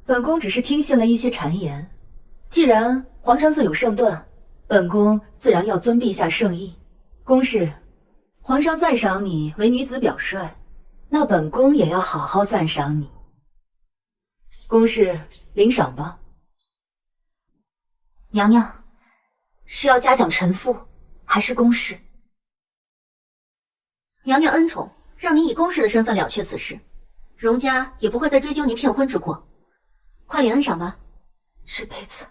本宫只是听信了一些谗言。既然皇上自有圣断，本宫自然要遵陛下圣意。宫试，皇上赞赏你为女子表率，那本宫也要好好赞赏你。宫试领赏吧。娘娘，是要嘉奖臣妇，还是宫试？娘娘恩宠，让您以宫试的身份了却此事，荣家也不会再追究您骗婚之过。快领恩赏吧。这辈子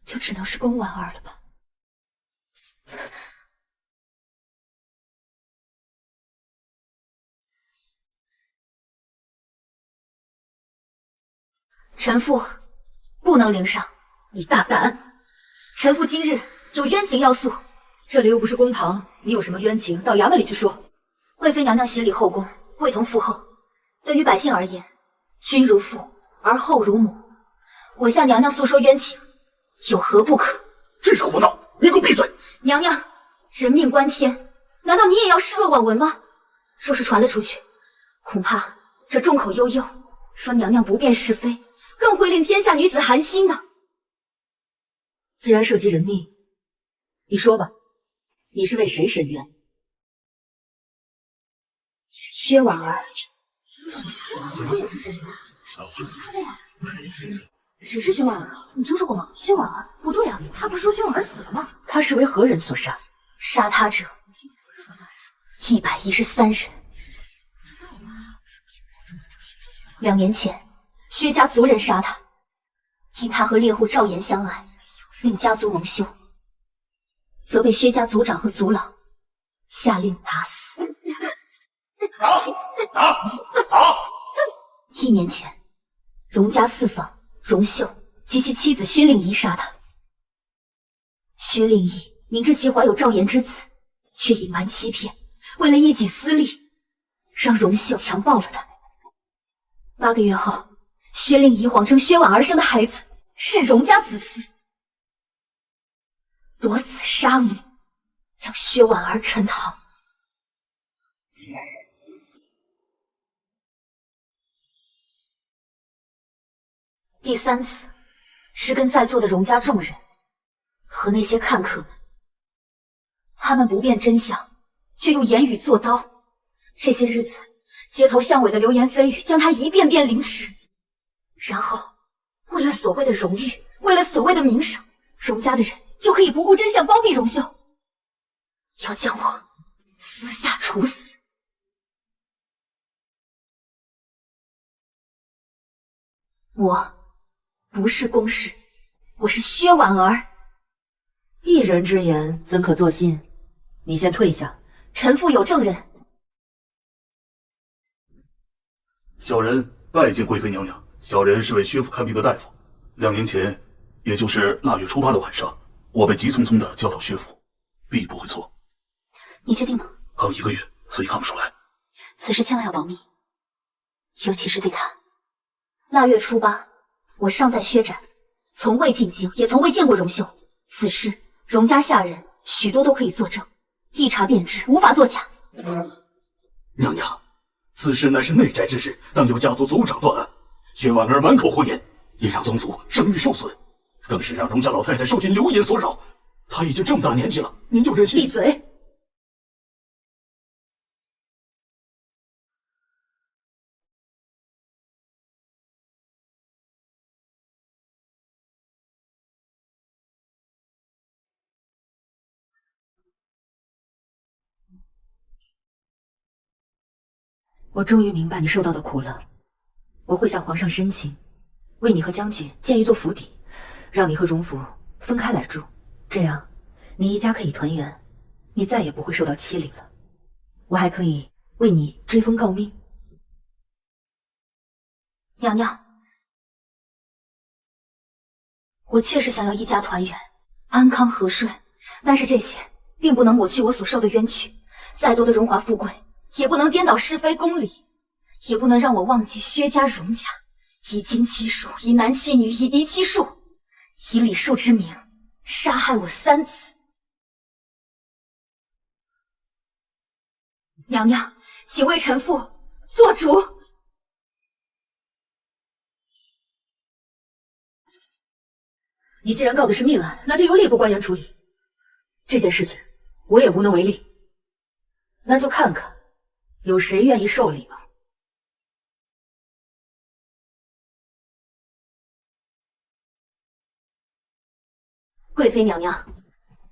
就只能是宫婉儿了吧？臣妇不能领赏。你大胆！臣妇今日有冤情要诉。这里又不是公堂，你有什么冤情，到衙门里去说。贵妃娘娘洗礼后宫，位同父后，对于百姓而言，君如父，而后如母。我向娘娘诉说冤情，有何不可？真是胡闹！你给我闭嘴！娘娘，人命关天，难道你也要视若罔闻吗？若是传了出去，恐怕这众口悠悠，说娘娘不辨是非，更会令天下女子寒心呢。既然涉及人命，你说吧，你是为谁申冤？薛婉儿。谁是薛婉儿啊？你听说过吗？薛婉儿？不对啊，他不是说薛婉儿死了吗？他是为何人所杀？杀他者113人。2年前，薛家族人杀他，因他和猎户赵岩相爱，令家族蒙羞，则被薛家族长和族老下令打死。打！1年前，荣家四房荣秀及其妻子薛令仪杀他。薛令仪明知其怀有赵岩之子，却隐瞒欺骗，为了一己私利，让荣秀强暴了他。8个月后，薛令仪谎称薛婉儿生的孩子是荣家子嗣，夺子杀母，将薛婉儿沉塘。第3次是跟在座的荣家众人和那些看客们，他们不辨真相，却用言语作刀。这些日子，街头巷尾的流言蜚语将他一遍遍凌迟，然后为了所谓的荣誉，为了所谓的名声，荣家的人就可以不顾真相包庇荣秀，要将我私下处死。我不是宫氏，我是薛婉儿。一人之言怎可作信？你先退下。臣父有证人。小人拜见贵妃娘娘。小人是为薛府看病的大夫。2年前，也就是腊月初8的晚上，我被急匆匆的叫到薛府，必不会错。你确定吗？刚1个月，所以看不出来。此事千万要保密，尤其是对他。腊月初8，我尚在薛宅，从未进京，也从未见过荣秀。此事，荣家下人许多都可以作证，一查便知，无法作假。娘娘，此事乃是内宅之事，当由家族族长断案。薛婉儿满口胡言，也让宗族声誉受损，更是让荣家老太太受尽流言所扰。她已经这么大年纪了，您就忍心？闭嘴！我终于明白你受到的苦了。我会向皇上申请，为你和将军建一座府邸，让你和荣府分开来住，这样你一家可以团圆，你再也不会受到欺凌了。我还可以为你追封诰命。娘娘，我确实想要一家团圆，安康和顺，但是这些并不能抹去我所受的冤屈。再多的荣华富贵，也不能颠倒是非公理，也不能让我忘记薛家、荣家以经欺术，以男欺女，以嫡欺庶，以礼数之名杀害我3次。娘娘，请为臣妇做主。你既然告的是命案，那就由吏部官员处理。这件事情我也无能为力，那就看看有谁愿意受理吧。贵妃娘娘，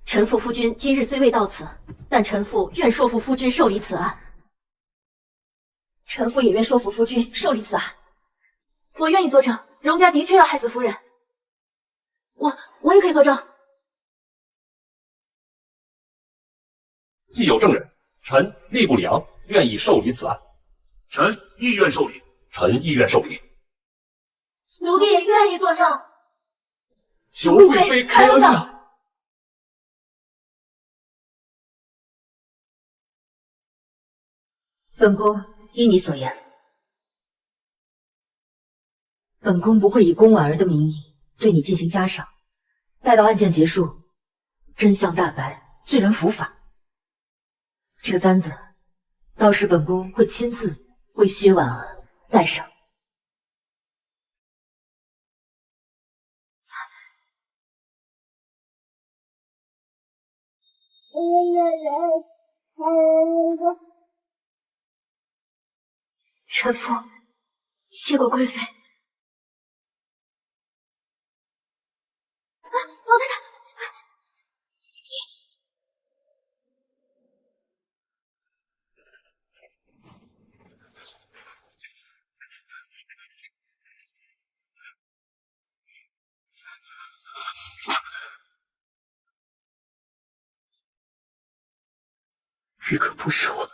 臣妇夫君今日虽未到此，但臣妇愿说服夫君受理此案。臣妇也愿说服夫君受理此案。我愿意作证，荣家的确要害死夫人。我也可以作证。既有证人，臣吏部里昂愿意受理此案。臣亦愿受理。臣亦愿受理。奴婢也愿意作证。求贵妃开恩啊！本宫依你所言，本宫不会以宫婉儿的名义对你进行加赏。待到案件结束，真相大白，罪人伏法。这个簪子，到时本宫会亲自为薛婉儿戴上。臣妇谢过贵妃。玉可不是我，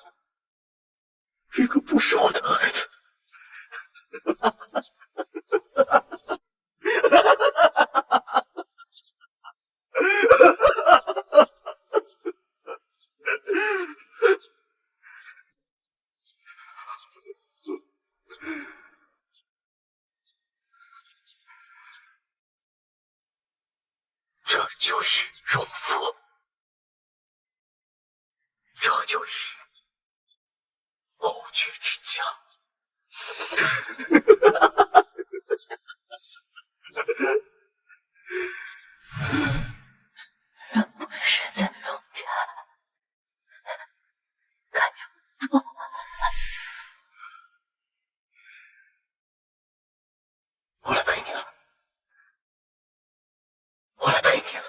玉可不是我的孩子。这就是荣府，这就是后爵之家。人不是在荣家，看你多。我来陪你了，我来陪你了。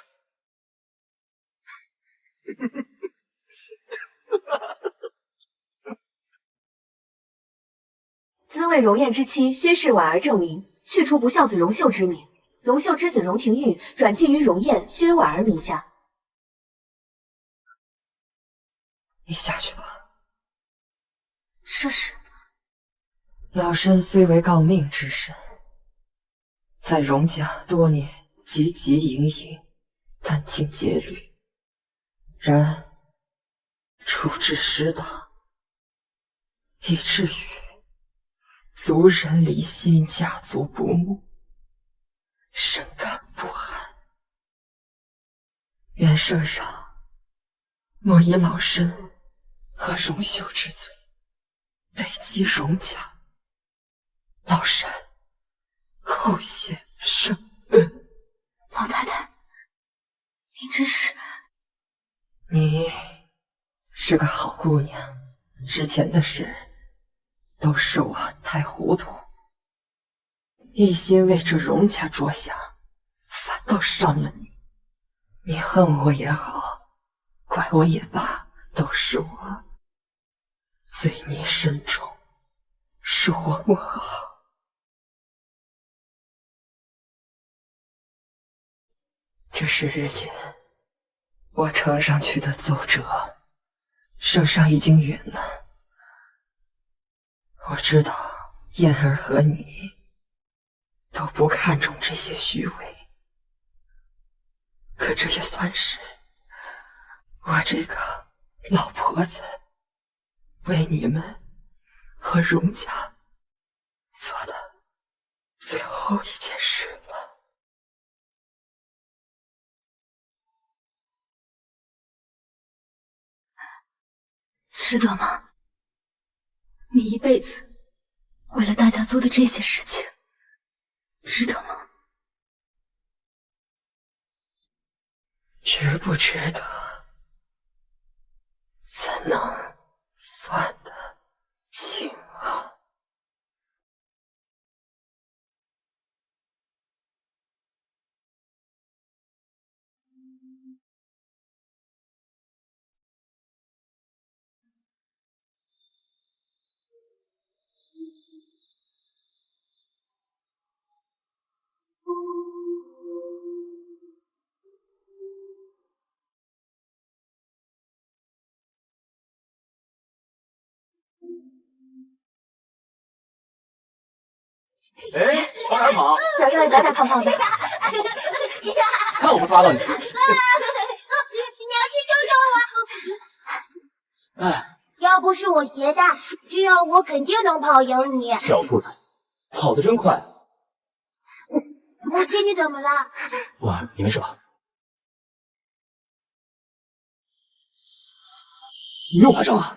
兹为荣晏之妻薛氏婉儿正名，去除不孝子荣秀之名。荣秀之子荣廷玉转进于荣晏、薛婉儿名下。你下去吧。这是老身虽为诰命之身，在荣家多年汲汲营营，殚精竭虑，然处置失当，以至于族人离心，家族不睦，深感不寒。愿圣上莫以老身和荣秀之罪累积荣家，老身后谢圣恩。老太太，您这是……你是个好姑娘，之前的事都是我太糊涂，一心为这荣家着想，反倒伤了你。你恨我也好，怪我也罢，都是我罪孽深重，是我不好。这是日前我呈上去的奏折，圣上已经允了。我知道燕儿和你都不看重这些虚伪，可这也算是我这个老婆子为你们和荣家做的最后一件事了。值得吗？你一辈子为了大家做的这些事情，值得吗？值不值得，怎能算得清啊？哎，往哪儿跑？小月哪点胖胖的？看我不抓到你！你要去救救我！哎，要不是我鞋大，这样我肯定能跑赢你。小兔崽子，跑得真快！母亲，你怎么了？婉儿，你没事吧？你又怀上了？